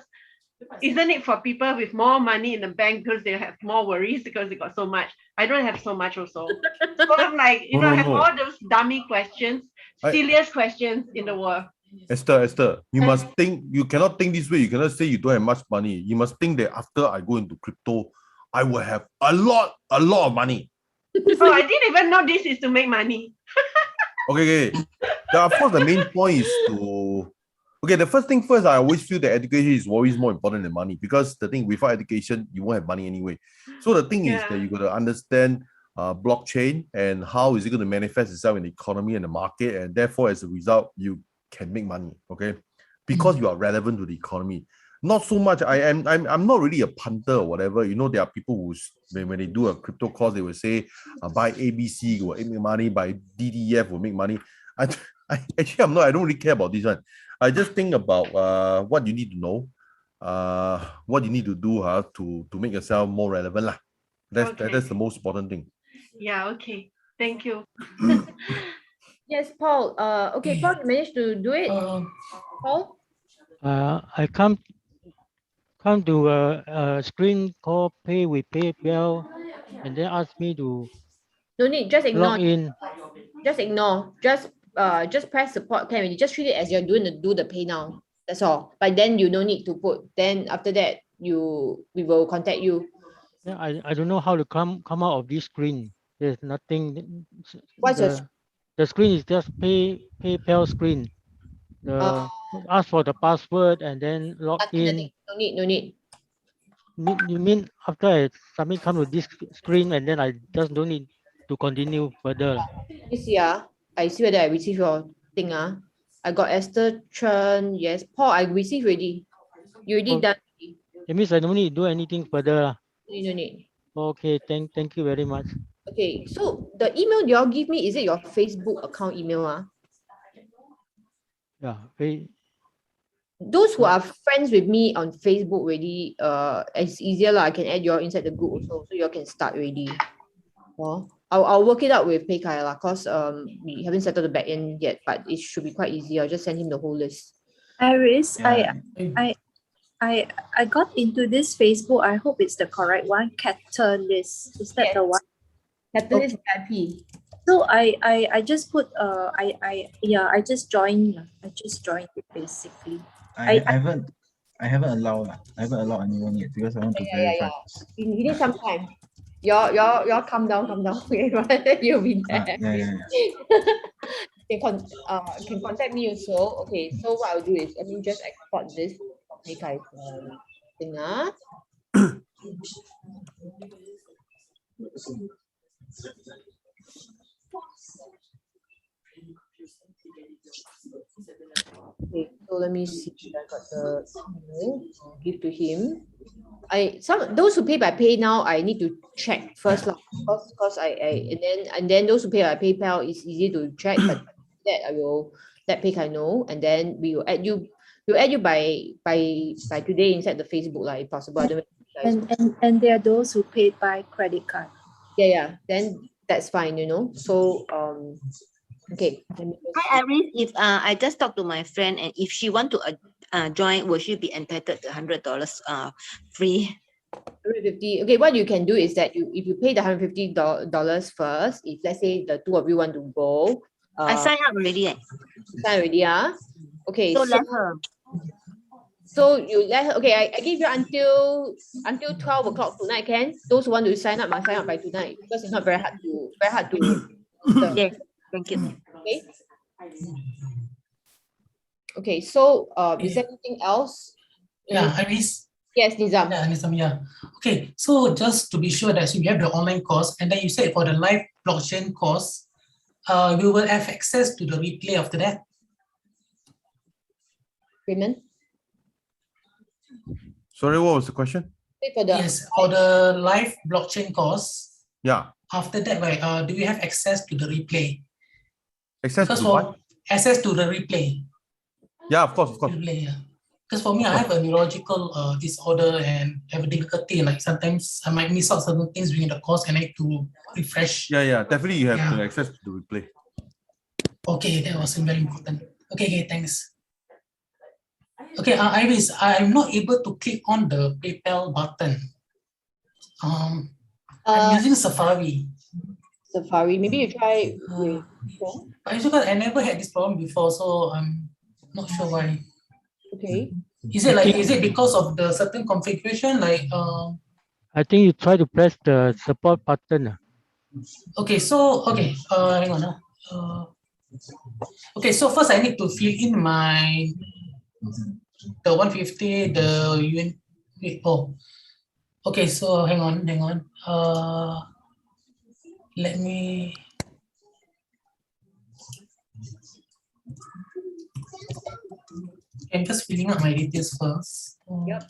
isn't it for people with more money in the bank because they have more worries because they got so much? I don't have so much also. So I'm like, I have all those dummy questions, silliest questions in the world. Esther, you must think, you cannot think this way. You cannot say you don't have much money. You must think that after I go into crypto, I will have a lot of money. Oh, I didn't even know this is to make money. Okay. Of course, the main point is to... Okay, the first thing first, I always feel that education is always more important than money, because the thing, without education, you won't have money anyway. So the thing is that you got to understand blockchain and how is it going to manifest itself in the economy and the market, and therefore, as a result, you can make money, okay? Because you are relevant to the economy. Not so much, I'm not really a punter or whatever. There are people who, when they do a crypto course, they will say, buy ABC will make money, buy DDF will make money. Actually, I don't really care about this one. I just think about what you need to know, what you need to do to make yourself more relevant. That's the most important thing. Yeah, okay. Thank you. Yes, Paul. Okay, Paul, you managed to do it? Paul? I come to a screen called Pay with PayPal, and then ask me to No need, just ignore. log in. Just ignore. Just press support can already. Just treat it as you're do the pay now. That's all. But then you don't need to put. Then after that, we will contact you. Yeah, I don't know how to come out of this screen. There's nothing. What's the screen is just PayPal screen. Ask for the password and then log in. No need. You mean after I submit, come to this screen and then I just don't need to continue further? You see, I see whether I receive your thing. I got Esther Chen. Yes, Paul, I received already. You already done. It means I don't need to do anything further. No need. Okay, thank you very much. Okay, so the email you all give me, is it your Facebook account email? Yeah. Those who are friends with me on Facebook already, it's easier. I can add you all inside the group also, so you all can start already. I'll work it out with Peikai because we haven't settled the back end yet, but it should be quite easy. I'll just send him the whole list. Iris, I got into this Facebook. I hope it's the correct one. Catalyst, is that the one? Catalyst VIP. So I just put I just joined. I just joined it basically. I haven't allowed anyone yet because I want to verify. You need some time. Y'all calm down. Okay, you'll be there. You can contact me also. Okay, so what I'll do is let me just export this thing. Okay, so let me see. I got the email. I'll give to him. Those who pay by pay now, I need to check first, because and then those who pay by PayPal is easy to check, but that I will let Peikai know, and then we will add you. We'll add you by today inside the Facebook, if possible. I don't know. And there are those who paid by credit card. Yeah. Then that's fine, So okay. Hi Iris, if I just talked to my friend, and if she want to join, will she be entitled to $100 free? 150. Okay, what you can do is that if you pay the $150 first, if let's say the two of you want to go, I signed up already. Sign already, Okay. So let her. So you let her. Okay, I give you until 12 o'clock tonight. Can those who want to sign up must sign up by tonight, because it's not very hard to. Yes. Thank you. Okay. Okay, so is there anything else? Yeah, Iris. Yes, Nizam. Yeah, Nizam, yeah. Okay, so just to be sure that you have the online course, and then you said for the live blockchain course, we will have access to the replay after that. Raymond? Sorry, what was the question? Yes, for the live blockchain course, Yeah. after that, right, do we have access to the replay? Access Because to for what? access to the replay. Yeah, of course, of course. Replay, yeah. Because for me, I have a neurological disorder and have a difficulty. Like sometimes I might miss out certain things during the course and I need to refresh. Yeah, definitely you have Yeah. to access to the replay. Okay, that was very important. Okay, thanks. Okay, Iris, I'm not able to click on the PayPal button. I'm using Safari. Safari, maybe you try with Chrome. But it's because I never had this problem before, so I'm not sure why. Okay. Is it because of the certain configuration? Like I think you try to press the support button. okay, so hang on. Okay, so first I need to fill in my the 150, the UN. Wait, okay, so hang on. Let me. I'm just filling up my details first. Yep.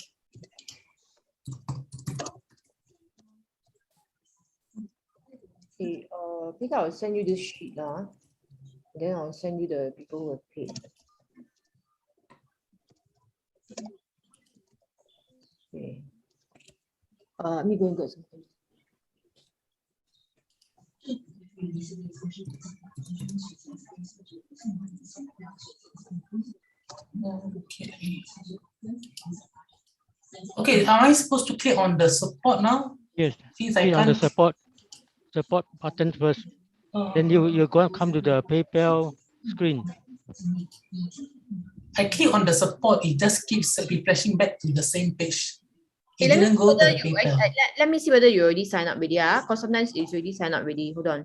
Okay, I think I'll send you this sheet now. Then I'll send you the people who have paid. Okay. Let me go and get something. Okay, am I supposed to click on the support now? Yes. Since I Click on the can't. support button first. Then you're going to come to the PayPal screen. I click on the support, it just keeps refreshing back to the same page. It Okay, didn't go to the you, PayPal. let me see whether you already signed up already. Because sometimes it's already signed up already. Hold on.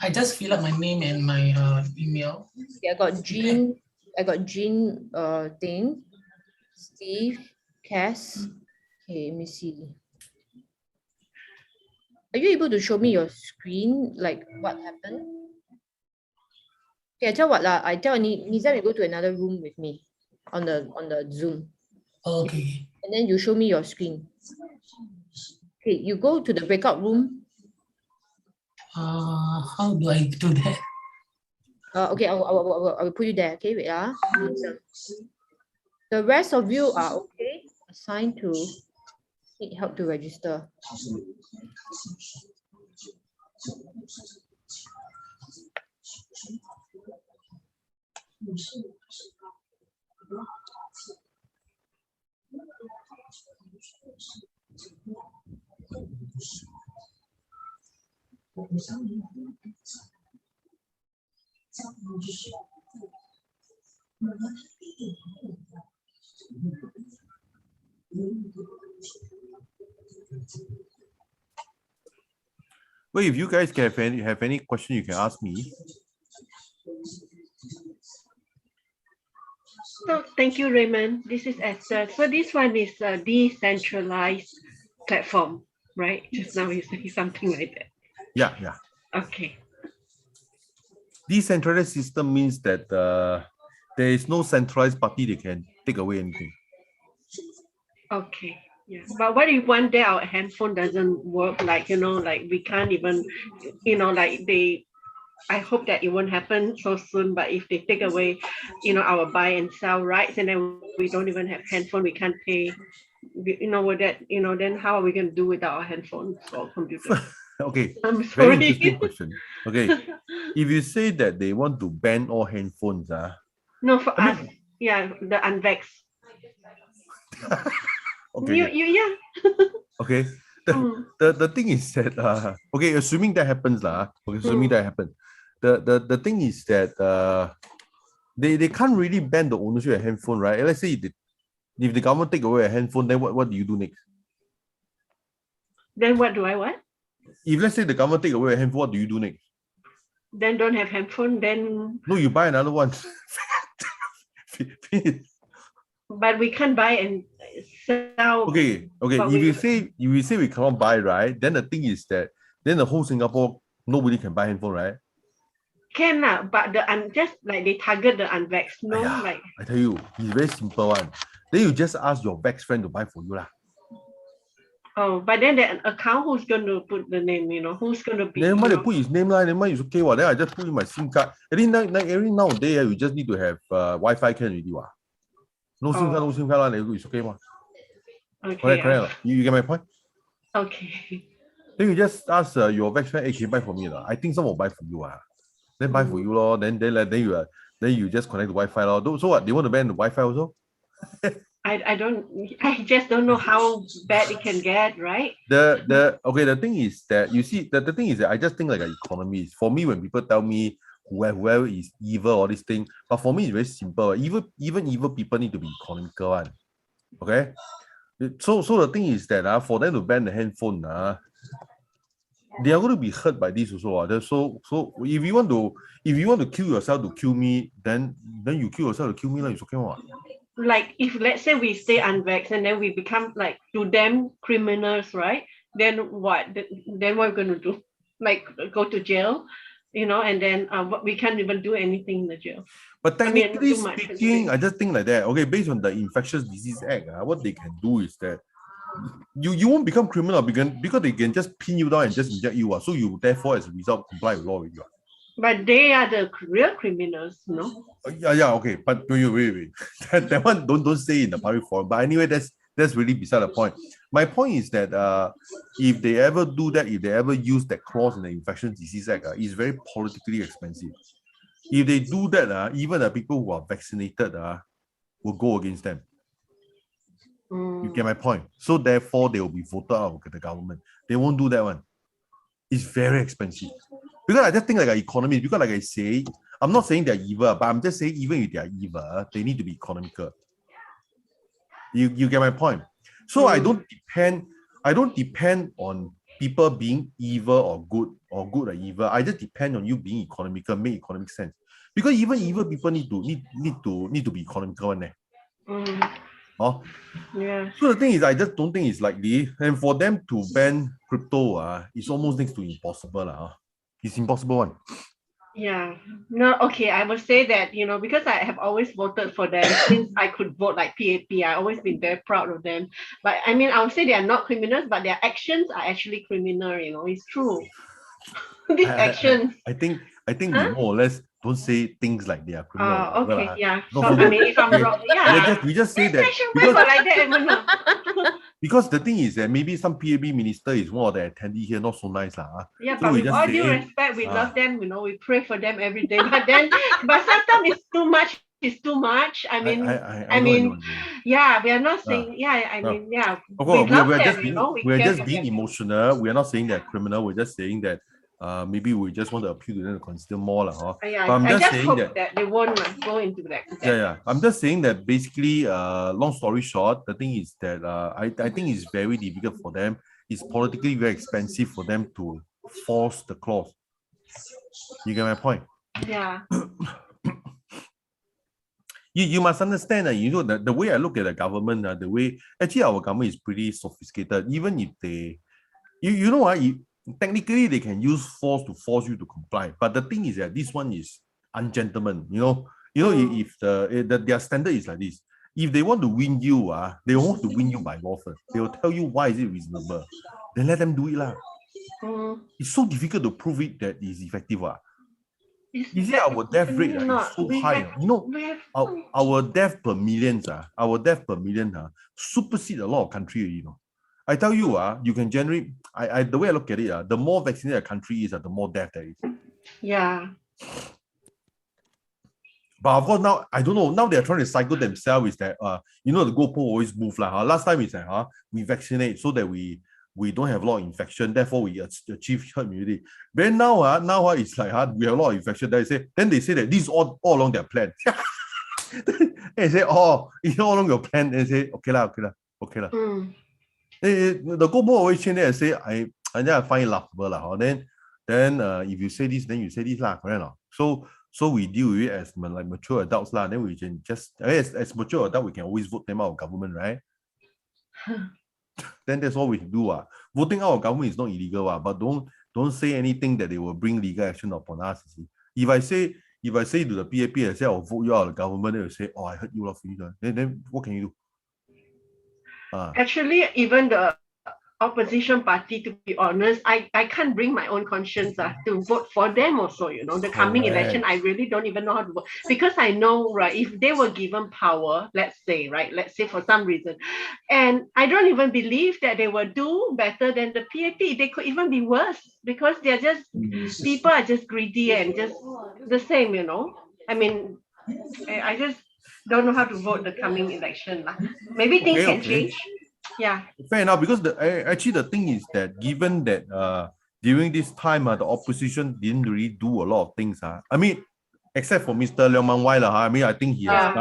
I just fill up my name and my email. Okay, I got Jean thing, Steve, Cass. Okay, let me see. Are you able to show me your screen, like what happened? Okay, I tell what lah. I tell Nizam to go to another room with me on the Zoom. Okay. And then you show me your screen. Okay, you go to the breakout room. How do I do that? Okay, I will put you there. Okay, wait. The rest of you are okay. Assigned to need help to register. Well, if you guys have any question, you can ask me. So thank you, Raymond. This is Esther. So this one is a decentralized platform, right? Just now you said something like that. Yeah. Okay. Decentralized system means that there is no centralized party that can take away anything. Okay. Yeah. But what if one day our handphone doesn't work? Like, like we can't even, like I hope that it won't happen so soon, but if they take away, our buy and sell rights, and then we don't even have handphone, we can't pay, with that, then how are we going to do without our handphones or computer? Okay, I'm very sorry. interesting question. Okay, if you say that they want to ban all handphones, no, for us, yeah, the unvaxxed. Okay. Yeah. Okay. The thing is that okay, assuming that happens that happens. The thing is that they can't really ban the ownership of a handphone, right? Let's say if the government take away a handphone, then what do you do next? Then what do I what? If let's say the government take away a handphone, what do you do next? then don't have handphone, then No, you buy another one. but we can't buy and sell. Okay. But If you say we cannot buy, right? Then the thing is that then the whole Singapore nobody can buy handphone, right? can but just like they target the unvaxxed, no, like I tell you, it's very simple one. Then you just ask your Vex friend to buy for you lah. oh, but then the account, who's going to put the name? Who's going to be? Then why they put his name lah? Then why is okay? What? Then I just put in my SIM card. Every nowadays you just need to have Wi-Fi can already. No SIM card, no SIM card lah. It's okay one. Okay. Correct. You get my point? Okay. Then you just ask your Vex friend, hey, can you buy for me lah? I think someone will buy for you Then buy for you lor. Then you just connect the Wi-Fi lor. So what? They want to ban the Wi-Fi also? I just don't know how bad it can get, right? The thing is that you see the thing is that I just think like an economist. For me, when people tell me whoever is evil or this thing, but for me it's very simple. Even evil people need to be economical one. Okay? So the thing is that for them to ban the handphone, they are going to be hurt by this also. So if you want to kill yourself to kill me, then you kill yourself to kill me, it's okay what? Like if let's say we stay unvaxxed and then we become like to them criminals, right? Then what? Then what we're going to do? Like go to jail, and then we can't even do anything in the jail. But technically speaking, I just think like that. Okay, based on the Infectious Disease Act, what they can do is that you won't become criminal because they can just pin you down and just inject you. So you therefore as a result comply with law with you. But they are the real criminals, no? Yeah, okay. But wait. that one don't say in the public forum. But anyway, that's really beside the point. My point is that if they ever do that, if they ever use that clause in the Infectious Disease Act, it's very politically expensive. If they do that, even the people who are vaccinated will go against them. You get my point? So therefore, they will be voted out of the government. They won't do that one. It's very expensive. Because I just think like an economy, because like I say, I'm not saying they're evil, but I'm just saying even if they're evil, they need to be economical. You get my point? So I don't depend on people being evil or good or evil. I just depend on you being economical, make economic sense. Because even evil people need to be economical. Yeah. So the thing is, I just don't think it's likely. And for them to ban crypto, it's almost next to impossible. It's impossible one. Yeah. No, okay. I would say that, because I have always voted for them since I could vote like PAP. I've always been very proud of them. But I mean, I would say they are not criminals, but their actions are actually criminal, It's true. These actions. I think we more or less don't say things like they are criminal. Okay, yeah. No, so I mean, if I'm wrong, yeah. We just say that because the thing is that maybe some PAB minister is one of the attendee here, not so nice Yeah, so but we with just all say, due respect, we love them. We pray for them every day. But sometimes it's too much. It's too much. I mean, yeah, we are not saying. Of course, we are just being emotional. We are not saying they're criminal. We're just saying that. Maybe we just want to appeal to them to consider more. But I'm just saying hope that they won't go into that. Yeah. I'm just saying that basically, long story short, the thing is that I think it's very difficult for them. It's politically very expensive for them to force the clause. You get my point? Yeah. You must understand that the way I look at the government, the way actually our government is pretty sophisticated. Even if they, technically they can use force to force you to comply, but the thing is that this one is ungentleman. If their standard is like this, if they want to win you, they want to win you by law first. They will tell you why is it reasonable, then let them do it lah. It's so difficult to prove it that is effective. Is it our death rate is so high? Our death per million supersede a lot of countries. I tell you, you can generate. The way I look at it, the more vaccinated a country is, the more death there is. Yeah. But of course now, I don't know. Now they're trying to cycle themselves. Is that the goalpost always move like. Last time it's like we vaccinate so that we don't have a lot of infection. Therefore we achieve herd immunity. Then now it's like we have a lot of infection. Then they say that this is all along their plan. They say it's all along your plan. They say okay lah. The goalpost always change there and say I find it laughable. Then then if you say this, then you say this lah, correct or not? So we deal with it as like mature adults lah. Then we can just as mature adult, we can always vote them out of government, right? Then that's all we can do. Voting out of government is not illegal, but don't say anything that they will bring legal action upon us. If I say to the PAP, I say I'll vote you out of the government, they will say, oh, I heard you love you. Then what can you do? Actually, even the opposition party, to be honest, I can't bring my own conscience to vote for them also, the coming election. I really don't even know how to vote, because I know, right, if they were given power, let's say for some reason, and I don't even believe that they will do better than the PAP. They could even be worse, because they're just, people are just greedy and just the same, I mean, I just don't know how to vote the coming election. Maybe things can change. Yeah. Fair enough, because actually the thing is that given that during this time the opposition didn't really do a lot of things. I mean, except for Mr. Leong Man Wai I mean, I think he has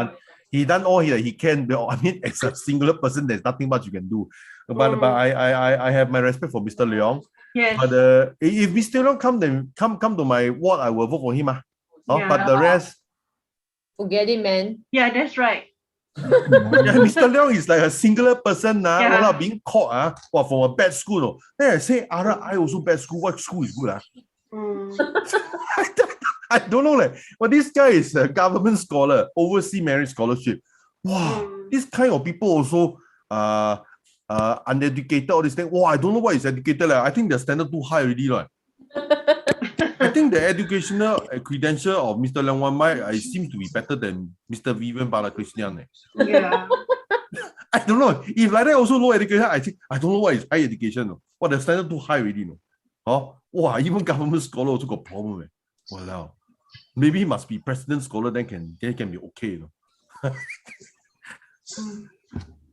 done all he can. I mean, as a singular person, there's nothing much you can do. But I have my respect for Mr. Leong. Yes. But if Mr. Leong come to my ward, I will vote for him. But the rest, forget it, man. Yeah, that's right. Mr. Leong is like a singular person being caught from a bad school. Then I say, I also bad school. What school is good? I don't know. But this guy is a government scholar, overseas merit scholarship. Wow, this kind of people also uneducated, all this thing. Wow, I don't know what is educated. I think the standard too high already. I think the educational credential of Mr. Leong Man Wai seems to be better than Mr. Vivian Balakrishnan. Yeah. I don't know. If like that also low education, I don't know what is high education. What the standard too high already. Wow, even government scholar also got problem. Wow. Maybe he must be president scholar, then can be okay.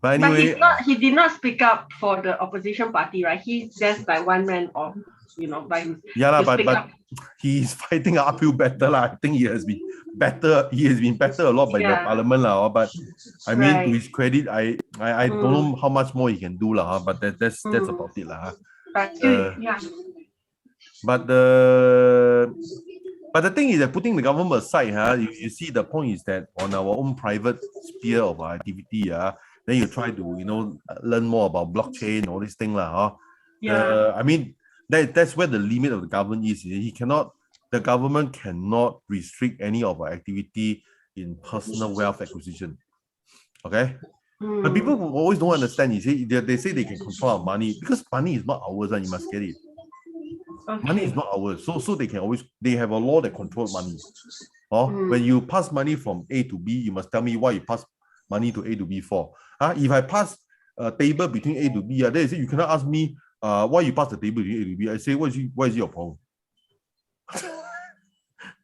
But anyway, he did not speak up for the opposition party, right? He's just like one man off. By him. Yeah, but he's fighting an uphill battle. I think he has been better. He has been better a lot by the parliament. But I mean, to his credit, I don't know how much more he can do. But that's about it. But the thing is that putting the government aside, you see the point is that on our own private sphere of our activity, then you try to learn more about blockchain, all these things. I mean, that's where the limit of the government is. The government cannot restrict any of our activity in personal wealth acquisition. Okay? But people who always don't understand, they say they can control our money, because money is not ours and you must get it. Okay. Money is not ours. So they have a law that controls money. When you pass money from A to B, you must tell me why you pass money to A to B for. If I pass a table between A to B, they say you cannot ask me why you pass the table between A to B. I say, what is your problem?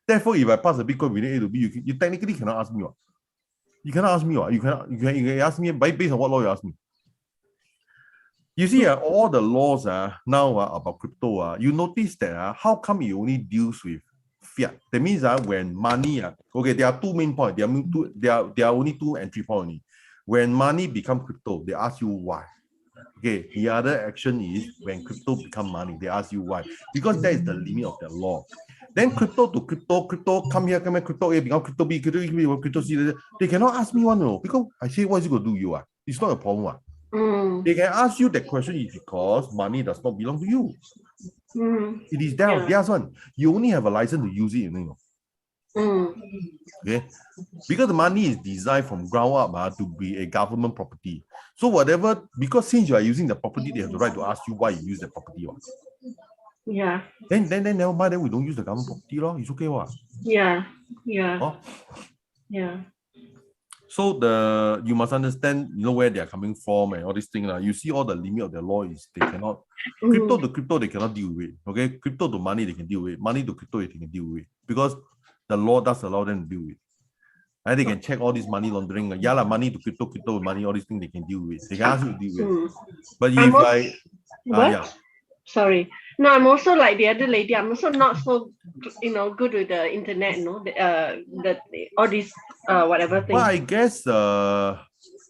Therefore, if I pass a Bitcoin between A to B, you technically cannot ask me what. You cannot ask me what. You can ask me based on what law you ask me. You see, all the laws now about crypto, you notice that how come it only deals with fiat? That means when money, okay, there are two main points. There are only two entry points only. When money becomes crypto, they ask you why. Okay, the other action is when crypto become money, they ask you why. Because that is the limit of the law. Then crypto to crypto, come here, crypto A become crypto B, crypto C. They cannot ask me one, because I say, what is it going to do you? It's not a problem. They can ask you that question is because money does not belong to you. It is theirs one. You only have a license to use it, Okay, because the money is designed from ground up to be a government property. So because since you are using the property, they have the right to ask you why you use the property. Yeah. Then never mind. Then we don't use the government property. It's okay. Yeah. So you must understand, where they are coming from and all these things. You see all the limit of the law is they cannot crypto to crypto they cannot deal with. Okay, crypto to money they can deal with. Money to crypto they can deal with because the law does allow them to deal with. And they can check all this money laundering. Money to crypto money, all these things they can deal with. They can ask you to deal with. But if Sorry. No, I'm also like the other lady. I'm also not so, good with the internet. All these whatever things. Well, I guess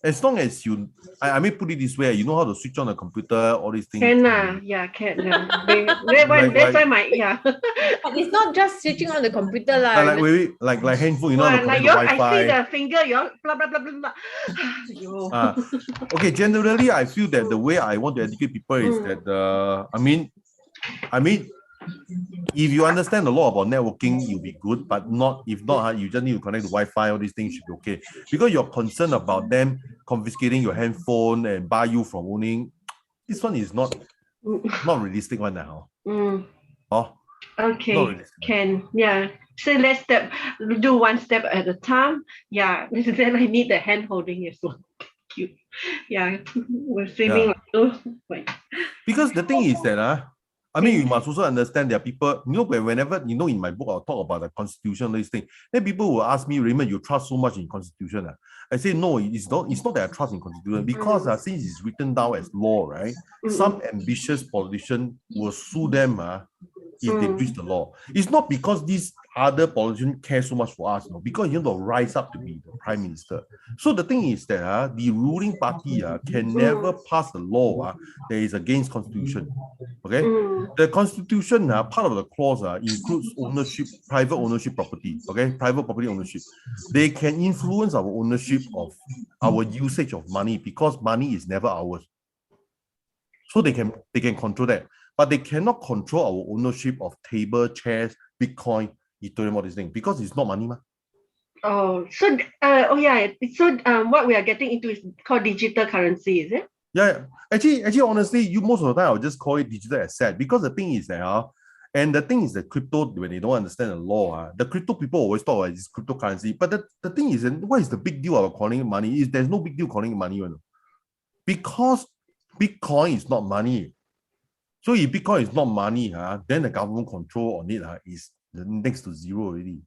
As long as you, I may put it this way, you know how to switch on the computer, all these things. Can yeah, can. That's why my yeah. But it's not just switching on the computer lah. Like handphone, you know how to Like connect the your, I see Wi-Fi. the finger, your blah blah blah blah blah. Okay, generally, I feel that the way I want to educate people is that I mean, if you understand a lot about networking, you'll be good. But if not, you just need to connect the Wi-Fi. All these things should be okay because you're concerned about them confiscating your handphone and bar you from owning. This one is not realistic one now. Oh. Okay, can, yeah. So let's do one step at a time. Yeah, then I need the hand holding as well. Thank you. Yeah, we're feeling like, because the thing is that I mean, you must also understand there are people, you know, whenever, you know, in my book, I'll talk about the constitution, these things. Then people will ask me, Raymond, you trust so much in constitution. I say, no, it's not that I trust in constitution because since it's written down as law, right? Some ambitious politician will sue them if they breach the law. It's not because these other politicians care so much for us, no, because you know, rise up to be the prime minister. So the thing is that the ruling party can never pass a law that is against constitution. Okay, the constitution part of the clause includes ownership, private ownership property. Okay, private property ownership. They can influence our ownership of our usage of money because money is never ours. So they can control that, but they cannot control our ownership of table, chairs, Bitcoin, Ethereum, all these things because it's not money, ma. Oh, so so what we are getting into is called digital currency, is it? Yeah, actually, honestly, most of the time I'll just call it digital asset because the thing is that and the thing is that crypto, when they don't understand the law, the crypto people always talk about this cryptocurrency. But the thing is, what is the big deal about calling it money? There's no big deal calling it money, because Bitcoin is not money. So if Bitcoin is not money, then the government control on it is next to zero already.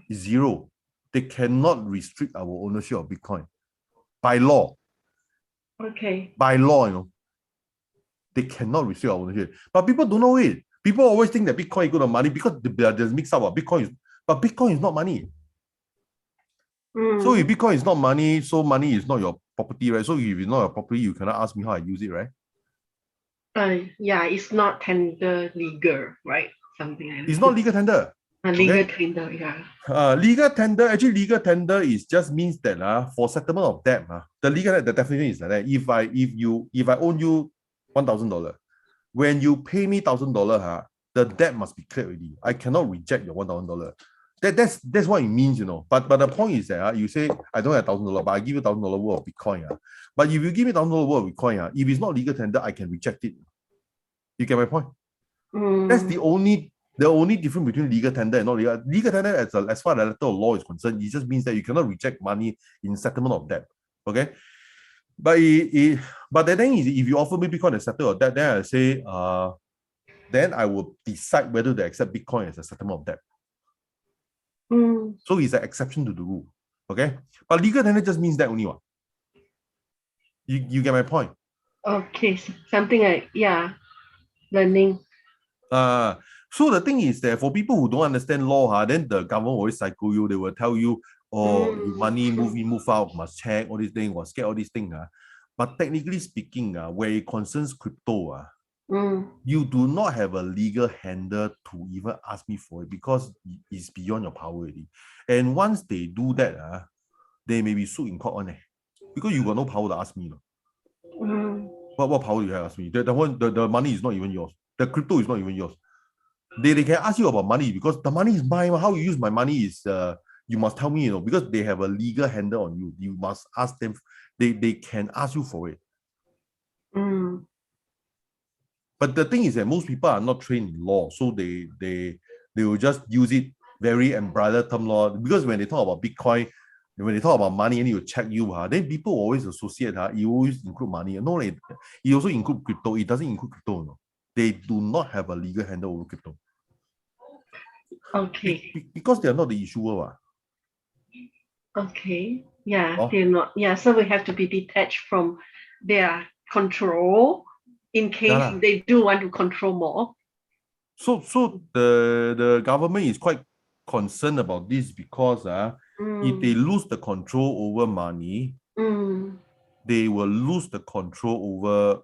It's zero. They cannot restrict our ownership of Bitcoin by law. Okay. By law, you know, they cannot restrict our ownership. But people don't know it. People always think that Bitcoin is good of money because there's mix up of Bitcoin. But Bitcoin is not money. So if Bitcoin is not money, so money is not your property, right? So if it's not your property, you cannot ask me how I use it, right? Yeah, it's not tender legal, right? Something like that. It's not legal tender. Legal tender, yeah. Legal tender is just means that for settlement of debt, the definition is like that. If I own you $1,000, when you pay me $1,000, the debt must be cleared already. I cannot reject your $1,000. That's what it means, you know. But the point is that you say I don't have $1,000, but I give you $1,000 worth of Bitcoin. But if you give me $1,000 worth of Bitcoin, if it's not legal tender, I can reject it. You get my point? That's the only difference between legal tender and not legal. Legal tender, as far as the letter of law is concerned, it just means that you cannot reject money in settlement of debt. Okay, but the thing is, if you offer me Bitcoin to settle of debt, then I say, then I will decide whether to accept Bitcoin as a settlement of debt. So it's an exception to the rule. Okay, but legal tender just means that only one. You get my point? Okay, something like learning. So the thing is that for people who don't understand law, then the government always cycle you. They will tell you, your money move in, move out, must check all these things, must get all these things. But technically speaking, where it concerns crypto, you do not have a legal handle to even ask me for it because it's beyond your power already. And once they do that, they may be sued in court on it because you got no power to ask me. What power do you have to ask me? The money is not even yours. The crypto is not even yours. They can ask you about money because the money is mine. How you use my money is you must tell me, you know, because they have a legal handle on you. You must ask them. They can ask you for it. But the thing is that most people are not trained in law, so they will just use it very umbrella term law. Because when they talk about Bitcoin, when they talk about money and you check you, then people always associate you always include money. No, it also include crypto. It doesn't include crypto. No. They do not have a legal handle over crypto. Okay. Because they are not the issuer. Okay. Yeah, they're not. Yeah, so we have to be detached from their control in case they do want to control more. So the government is quite concerned about this because if they lose the control over money, they will lose the control over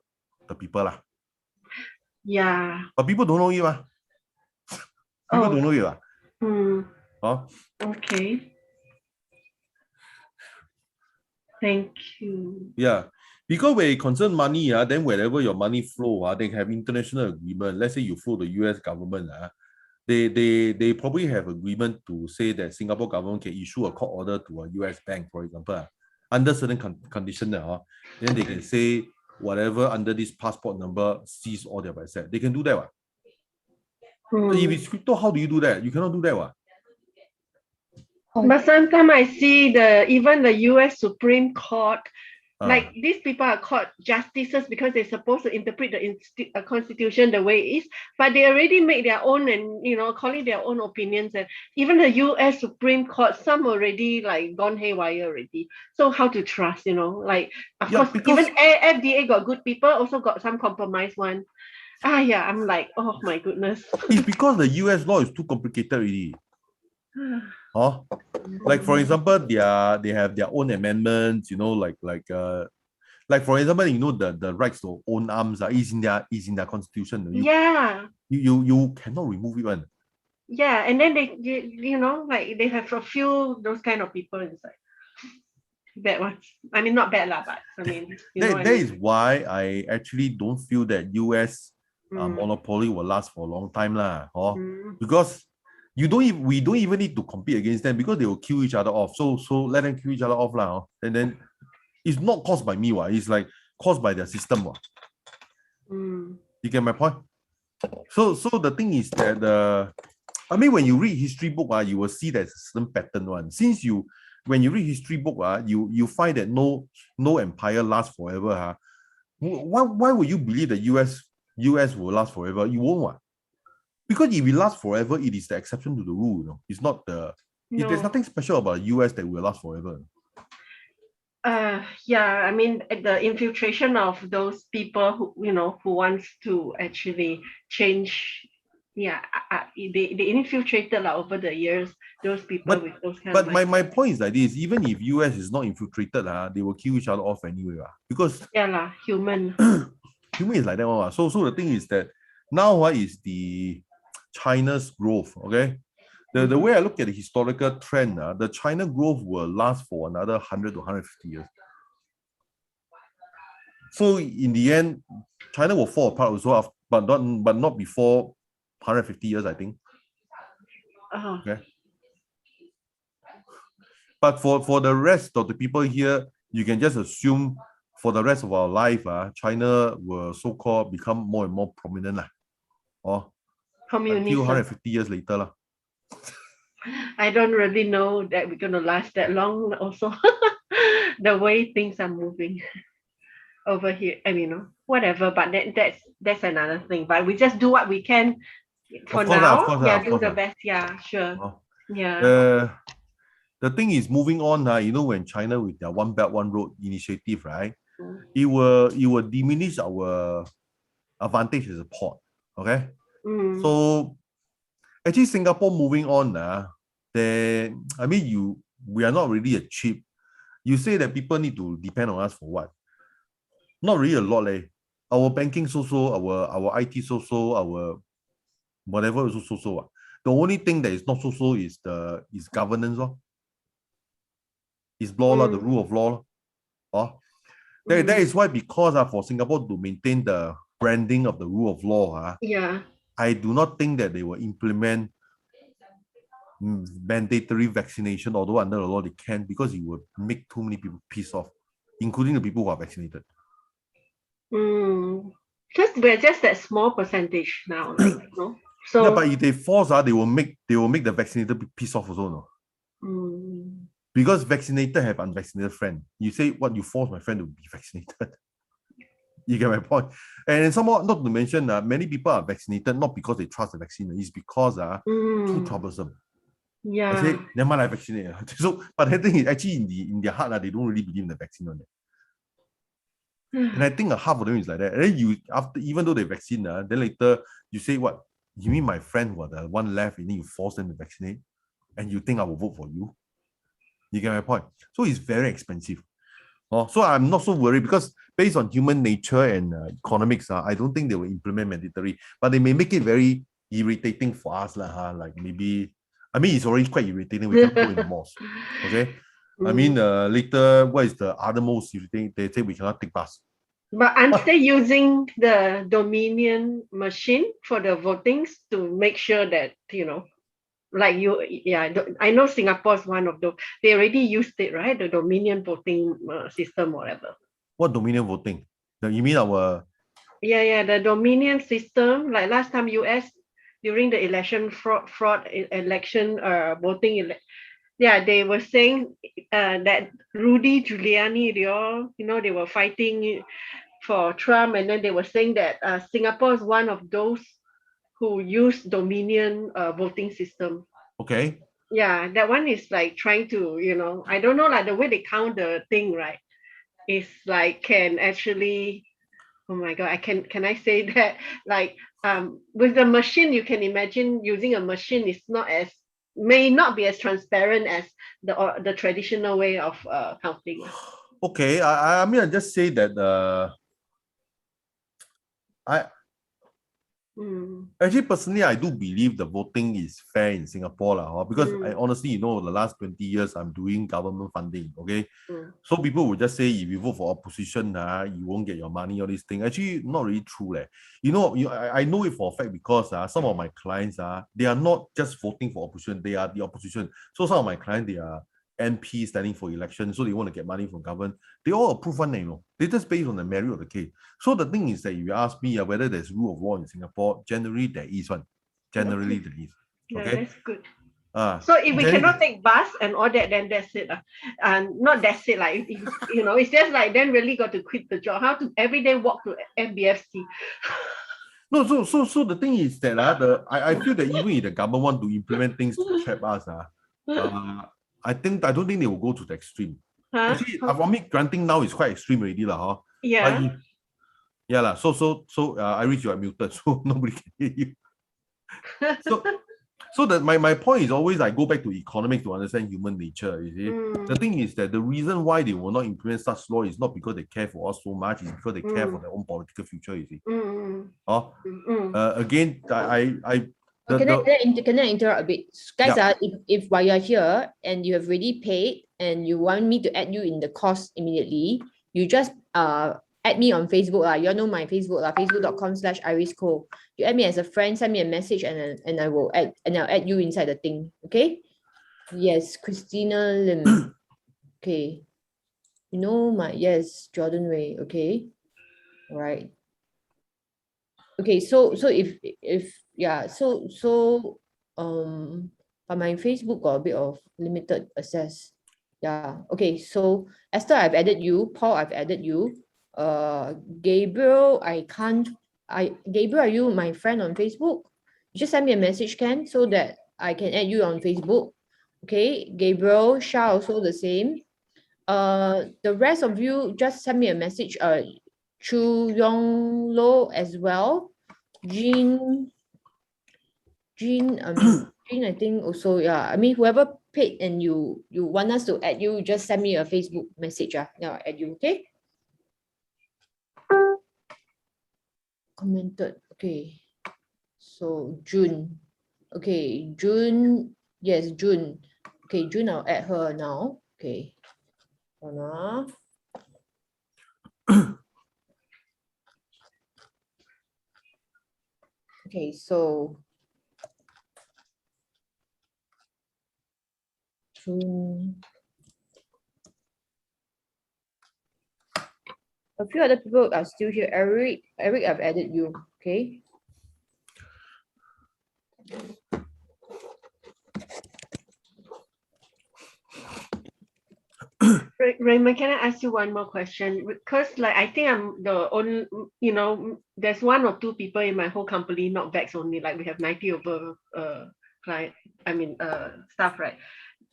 the people. Yeah. But people don't know it. People don't know it. Okay. Thank you. Yeah. Because when it concerns money, then wherever your money flow, they have international agreement. Let's say you flow the US government, they probably have agreement to say that Singapore government can issue a court order to a US bank, for example, under certain conditions. Then they can say whatever under this passport number seize all their assets. They can do that. So if it's crypto, how do you do that? You cannot do that. But sometimes I see even the US Supreme Court, like these people are called justices because they're supposed to interpret the constitution the way it is, but they already make their own and call it their own opinions. And even the US Supreme Court, some already like gone haywire already. So how to trust? Like of course even FDA got good people, also got some compromised one. I'm like, oh my goodness. It's because the US law is too complicated already. Like for example, they have their own amendments, like for example, the rights to own arms is in their constitution. You cannot remove it one. Yeah, and then they like they have a few those kind of people inside. Bad ones. I mean, not bad but I mean, that is why I actually don't feel that US monopoly will last for a long time because we don't even need to compete against them because they will kill each other off. So let them kill each other off and then it's not caused by me. It's like caused by their system. You get my point? So the thing is that when you read history book, you will see there's a certain pattern one. Since when you read history book, you find that no empire lasts forever. Why would you believe that US will last forever? You won't. Because if it lasts forever, it is the exception to the rule. It's not there's nothing special about US that will last forever. I mean the infiltration of those people who wants to actually change. They infiltrated over the years those people with those kind of. But my point is like this: even if US is not infiltrated, they will kill each other off anyway. Because human is like that. So the thing is that now is the China's growth, okay? The way I look at the historical trend, the China growth will last for another 100 to 150 years. So in the end, China will fall apart also, but not before 150 years, I think. Okay. But for the rest of the people here, you can just assume for the rest of our life, China will so-called become more and more prominent. Until 150 years later. I don't really know that we're going to last that long also. The way things are moving over here. I mean, whatever, but that's another thing. But we just do what we can for now. Do the best. Yeah, sure. The thing is moving on, when China with their One Belt, One Road initiative, right? It will diminish our advantage as a port. Okay? So actually Singapore moving on, we are not really a cheap. You say that people need to depend on us for what? Not really a lot. Our banking so-so, our IT so-so, our whatever is so-so. The only thing that is not so-so is governance. Is law, the rule of law. That is why, because for Singapore to maintain the branding of the rule of law, I do not think that they will implement mandatory vaccination, although under the law they can, because it would make too many people pissed off, including the people who are vaccinated. Because we're just that small percentage now, no? So but if they force, they will make the vaccinated pissed off also, no? Because vaccinated have unvaccinated friend. You say what, you force my friend to be vaccinated. You get my point. And somehow, not to mention, many people are vaccinated not because they trust the vaccine, it's because too troublesome. I say, never mind, I vaccinate. So, but the thing is, actually in their heart, they don't really believe in the vaccine on it. And I think half of them is like that. And then even though they vaccine, then later you say, what? You mean my friend who are the one left, and then you force them to vaccinate, and you think I will vote for you? You get my point? So it's very expensive. Oh, so I'm not so worried because based on human nature and economics, I don't think they will implement mandatory, but they may make it very irritating for us. Like maybe, I mean, it's already quite irritating. We can't go in the malls. Okay. I mean, later, what is the other most irritating? They say we cannot take bus. But I'm still using the Dominion machine for the votings to make sure that, like I know Singapore is one of those. They already used it, right? The Dominion voting system, whatever. What Dominion voting? You mean our... Yeah, the Dominion system. Like last time, US during the election fraud election voting. They were saying that Rudy Giuliani, they were fighting for Trump, and then they were saying that Singapore is one of those who use Dominion voting system. Okay. Yeah, that one is like trying to, I don't know, like the way they count the thing, right? It's like can actually, oh my God, can I say that? Like with the machine, you can imagine using a machine may not be as transparent as the traditional way of counting. Okay, I mean, I just say that actually, personally, I do believe the voting is fair in Singapore, because I honestly, the last 20 years, I'm doing government funding, okay? So people would just say, if you vote for opposition, you won't get your money, all these things. Actually, not really true. I know it for a fact because some of my clients, they are not just voting for opposition, they are the opposition. So some of my clients, they are MP standing for election, so they want to get money from government. They all approve one, They just based on the merit of the case. So the thing is that if you ask me whether there's rule of law in Singapore, generally there is one. Generally there is. Okay, yeah, that's good. So if we cannot take bus and all that, then that's it. And not that's it. Like it's just like then really got to quit the job. How to every day walk to MBFC? No, so the thing is that I feel that even if the government want to implement things to trap us, I don't think they will go to the extreme. Actually, for me, granting now is quite extreme already, Yeah. Yeah, so Iris, you are muted, so nobody can hear you. So that my point is always I go back to economics to understand human nature. You see, the thing is that the reason why they will not implement such law is not because they care for us so much; it's because they care for their own political future. You see. Again, Can I interrupt a bit? Guys, if while you're here and you have already paid and you want me to add you in the course immediately, you just add me on Facebook. You all know my Facebook, facebook.com/irisco. You add me as a friend, send me a message, and I will I'll add you inside the thing. Okay? Yes, Christina Lim. Okay. Jordan Ray. Okay. All right. Okay, so if but my Facebook got a bit of limited access. Yeah. Okay, so Esther, I've added you. Paul, I've added you. Gabriel, Gabriel, are you my friend on Facebook? You just send me a message, so that I can add you on Facebook. Okay, Gabriel, Shah also the same. The rest of you just send me a message. Chu Yong Lo as well. Jean, I think also, I mean, whoever paid and you want us to add you, just send me a Facebook message. I'll add you, okay? Commented, okay. So June, okay, June, yes, June. Okay, June, I'll add her now. Okay. Okay, so June. A few other people are still here. Eric, I've added you. Okay. Raymond, can I ask you one more question? Because I think I'm the only, there's one or two people in my whole company, not Vex only, we have 90 over staff, right?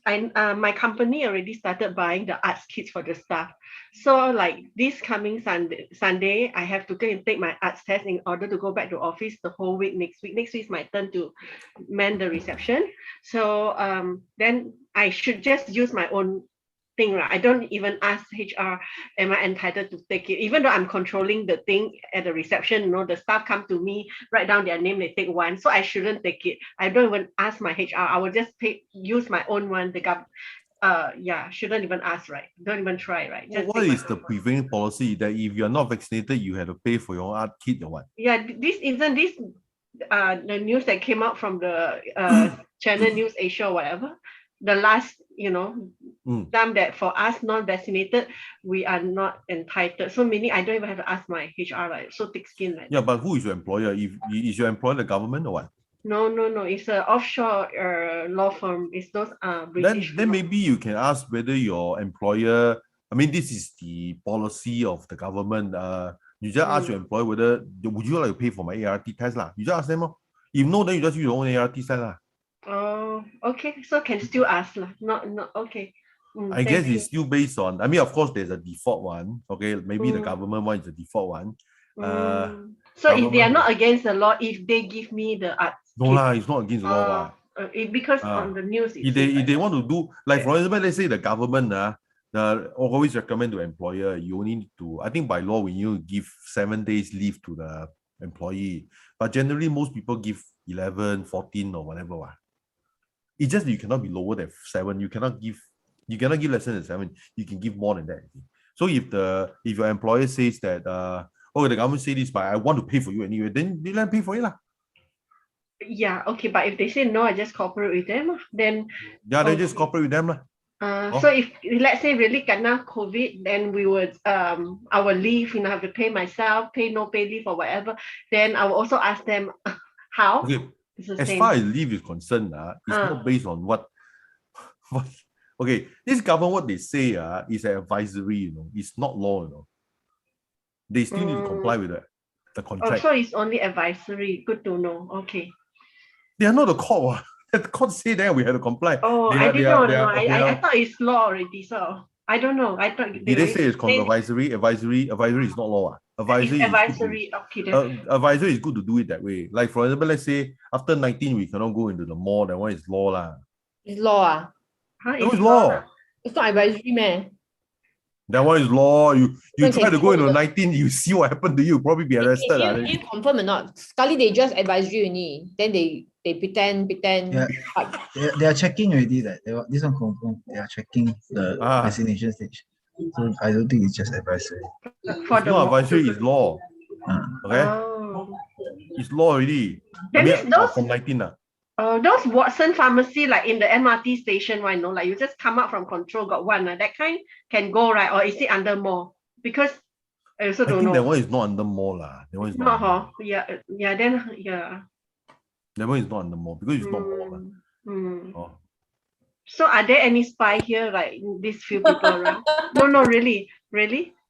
My company already started buying the arts kits for the staff. So this coming Sunday, I have to go and take my arts test in order to go back to office the whole week next week. Next week is my turn to man the reception. So then I should just use my own thing, right? I don't even ask HR, am I entitled to take it? Even though I'm controlling the thing at the reception, the staff come to me, write down their name, they take one. So I shouldn't take it. I don't even ask my HR. I will just use my own one. Shouldn't even ask, right? Don't even try, right? Just what is the prevailing policy that if you're not vaccinated, you have to pay for your art kit or what? Yeah, this the news that came out from the Channel News Asia or whatever. The last, time that for us non-vaccinated, we are not entitled. So meaning I don't even have to ask my HR, like so thick skin. Like yeah, but who is your employer? Is your employer the government or what? No. It's an offshore law firm. It's those British. Then maybe you can ask whether your employer. I mean, this is the policy of the government. You just ask your employer whether would you like to pay for my ART test lah. You just ask them. If no, then you just use your own ART test lah. Oh, okay. So can still ask lah. Not okay. I guess it's still based on. I mean, of course, there's a default one. Okay, maybe the government one is the default one. So if they are not against the law, if they give me the art, no lah, it's not against the law. Because on the news, if they want to do, like for example, let's say the government always recommend to employer, you only need to, I think by law we need to give 7 days leave to the employee, but generally most people give 11, 14 or whatever. It's just that you cannot be lower than 7. You cannot give less than 7. You can give more than that. So if your employer says that the government say this, but I want to pay for you anyway, then they let pay for it lah. Yeah, okay, but if they say no, I just cooperate with them. Then they just cooperate with them lah. So if let's say really kena COVID, then we would I will leave, have to pay myself, pay leave or whatever. Then I will also ask them how. Okay. As far as leave is concerned, it's not based on what. Okay, this government, what they say is an advisory, it's not law, They still need to comply with the contract. So it's only advisory. Good to know. Okay. They are not the court. The court say that we have to comply. I didn't know. I thought it's law already, so I don't know. I thought did they say it's advisory? Advisory is not law. Advisory. Advisory is good to do it that way. Like for example, let's say after 19 we cannot go into the mall. That one is law lah. It's law. It's law. It's not advisory, man. That one is law. You try to go into 19, you see what happened to you. Probably be arrested. You confirm or not? Sekali they just advisory only. Then they pretend. Yeah. They are checking already that this one confirm. They are checking the vaccination stage. So I don't think it's just advisory. It's not advisory, it's law. Okay? It's law already. From 19. Those Watson pharmacy, like in the MRT station, right? Like you just come out from control, got one. That kind can go, right? Or is it under mall? Because I also don't know. That one is not under mall lah. That one is not. Yeah. That one is not under mall because it's not mall. So are there any spy here, like these few people around? No, really?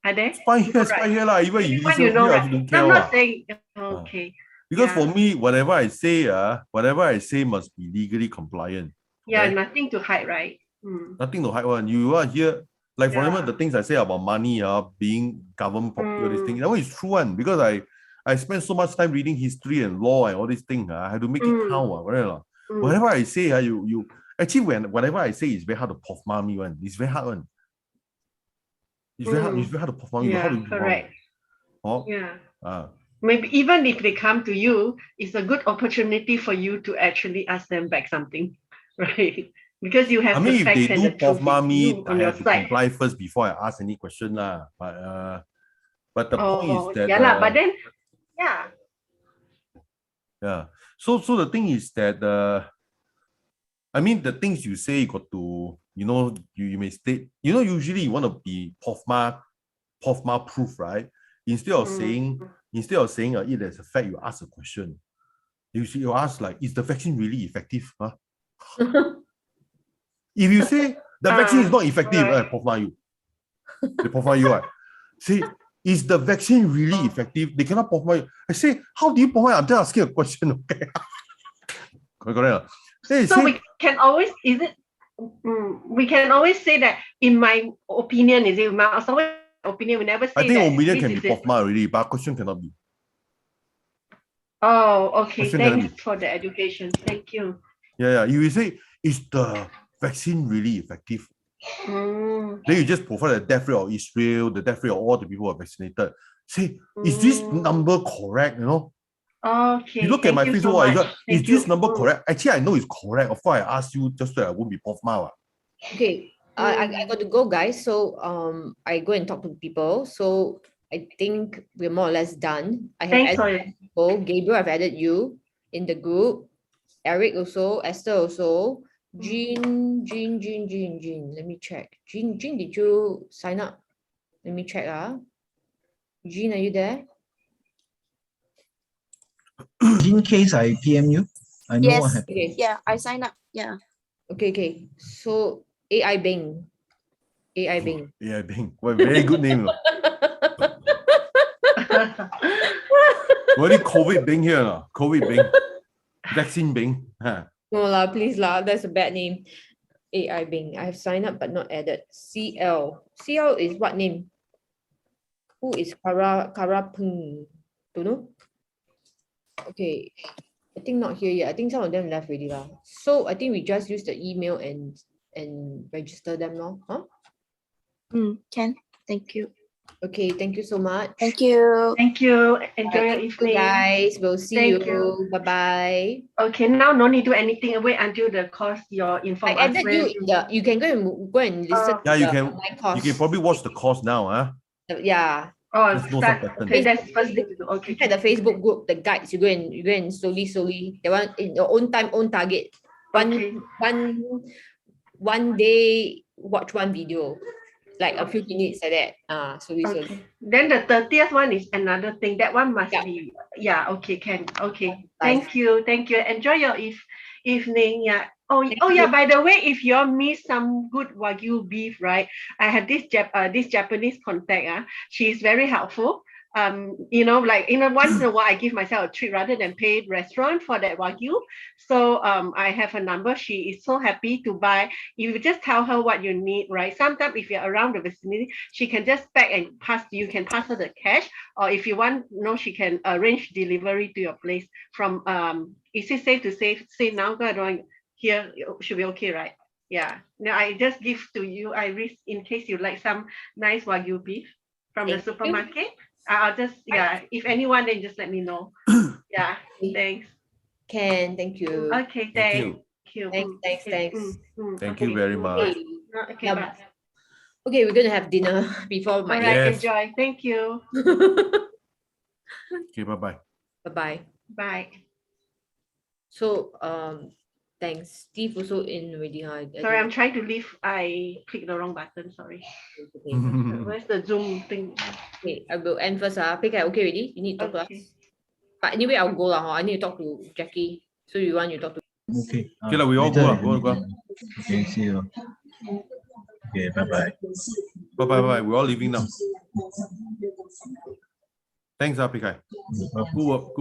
Are there? Spy here lah. Even you don't care. I'm not saying. Okay. Because for me, whatever I say must be legally compliant. Yeah, okay? Nothing to hide, right? Nothing to hide one. You are here, like for example, the things I say about money, being government property, this thing, that one is true one. Because I spent so much time reading history and law and all these things. I have to make it count. Whatever I say, you actually whatever I say is very hard to pofma me one. It's very hard one. It's very hard to pofma me. Yeah, correct. Maybe even if they come to you, it's a good opportunity for you to actually ask them back something, right? Because you have the facts and the truth on your side. I have to comply first before I ask any question lah. But the point is that but then So the thing is that the things you say you got to you may state usually you want to be POFMA proof, right? Instead of saying it as a fact, you ask a question. You ask like, is the vaccine really effective? If you say the vaccine is not effective, POFMA you. They POFMA you, right? Say, is the vaccine really effective? They cannot POFMA you. I say, how do you POFMA? I'm just asking a question, okay? Correct. So we can always, we can always say that in my opinion, is it my opinion? We never say I think that opinion can be POFMA already, but question cannot be. Oh, okay. Thanks for the education. Thank you. Yeah. You will say, is the vaccine really effective? Then you just provide the death rate of Israel, the death rate of all the people who are vaccinated. Say, is this number correct? You know? Okay. You look at my Thank you Facebook, so much. is Thank this you. number correct? Actually, I know it's correct. Of course, I asked you just so I won't be off mouth. Okay, I got to go, guys. So I go and talk to people. So I think we're more or less done. I have Thanks for added people. Gabriel, I've added you in the group. Eric also, Esther also. Jean. Let me check. Jean, did you sign up? Let me check. Jean, are you there? In case I PM you, I know what Yes. happened. Okay. Yeah, I sign up. Yeah. Okay. So AI Bing. AI Bing. AI Bing. What a very good name. What is COVID Bing here? No? COVID Bing. Vaccine Bing. Huh. No lah, please lah. That's a bad name. AI Bing. I have signed up but not added. CL. CL is what name? Who is Kara Peng? Don't know. Okay. I think not here yet. I think some of them left already lah. So I think we just use the email and register them now. Huh? Can. Thank you. Okay, thank you so much. Thank you. Thank you. Enjoy your Thank you, evening. guys. We'll see Thank you. Bye-bye. Okay, now no need to do anything. Wait until the course you're informed. I added you in the, you can go and listen to Yeah, you the can. online course. You can probably watch the course now. Yeah. Oh, Just know some start. patterns. Okay, that's first thing to do. Okay. At the Facebook group, the guides, you go and slowly. That one in your own time, own target. One day, watch one video, like a few minutes like that. Slowly. Then the 30th one is another thing. That one must be, yeah, okay, can. Okay. Thank you. Enjoy your evening. Yeah. Oh yeah, by the way, if you all miss some good Wagyu beef, right? I have this Japanese contact. She's very helpful. Once in a while I give myself a treat rather than pay restaurant for that Wagyu. So I have a number. She is so happy to buy. You just tell her what you need, right? Sometimes if you're around the vicinity, she can just pack and pass. You can pass her the cash, or if you want, she can arrange delivery to your place from is it safe to say now? I don't here should be okay, right? Yeah. Now I just give to you. I risk in case you like some nice Wagyu beef from the supermarket. I'll just, if anyone, then just let me know. Yeah, thanks. Thank you. Okay, thank you. Thanks. Thank you very much. Okay, bye. Okay, we're gonna have dinner before my. All right, enjoy. Thank you. Okay, bye-bye. Bye-bye. Bye. So, thanks. Steve also in already. Sorry, I'm trying to leave. I clicked the wrong button. Sorry. Where's the Zoom thing? Okay, I will end first. Okay, already? You need to talk to us. But anyway, I'll go lah. I need to talk to Jackie. So you want you talk to. Okay. Okay, we all go. Go. Okay, see you. Okay, bye-bye. Bye. We're all leaving now. Thanks, Pikai. Good work.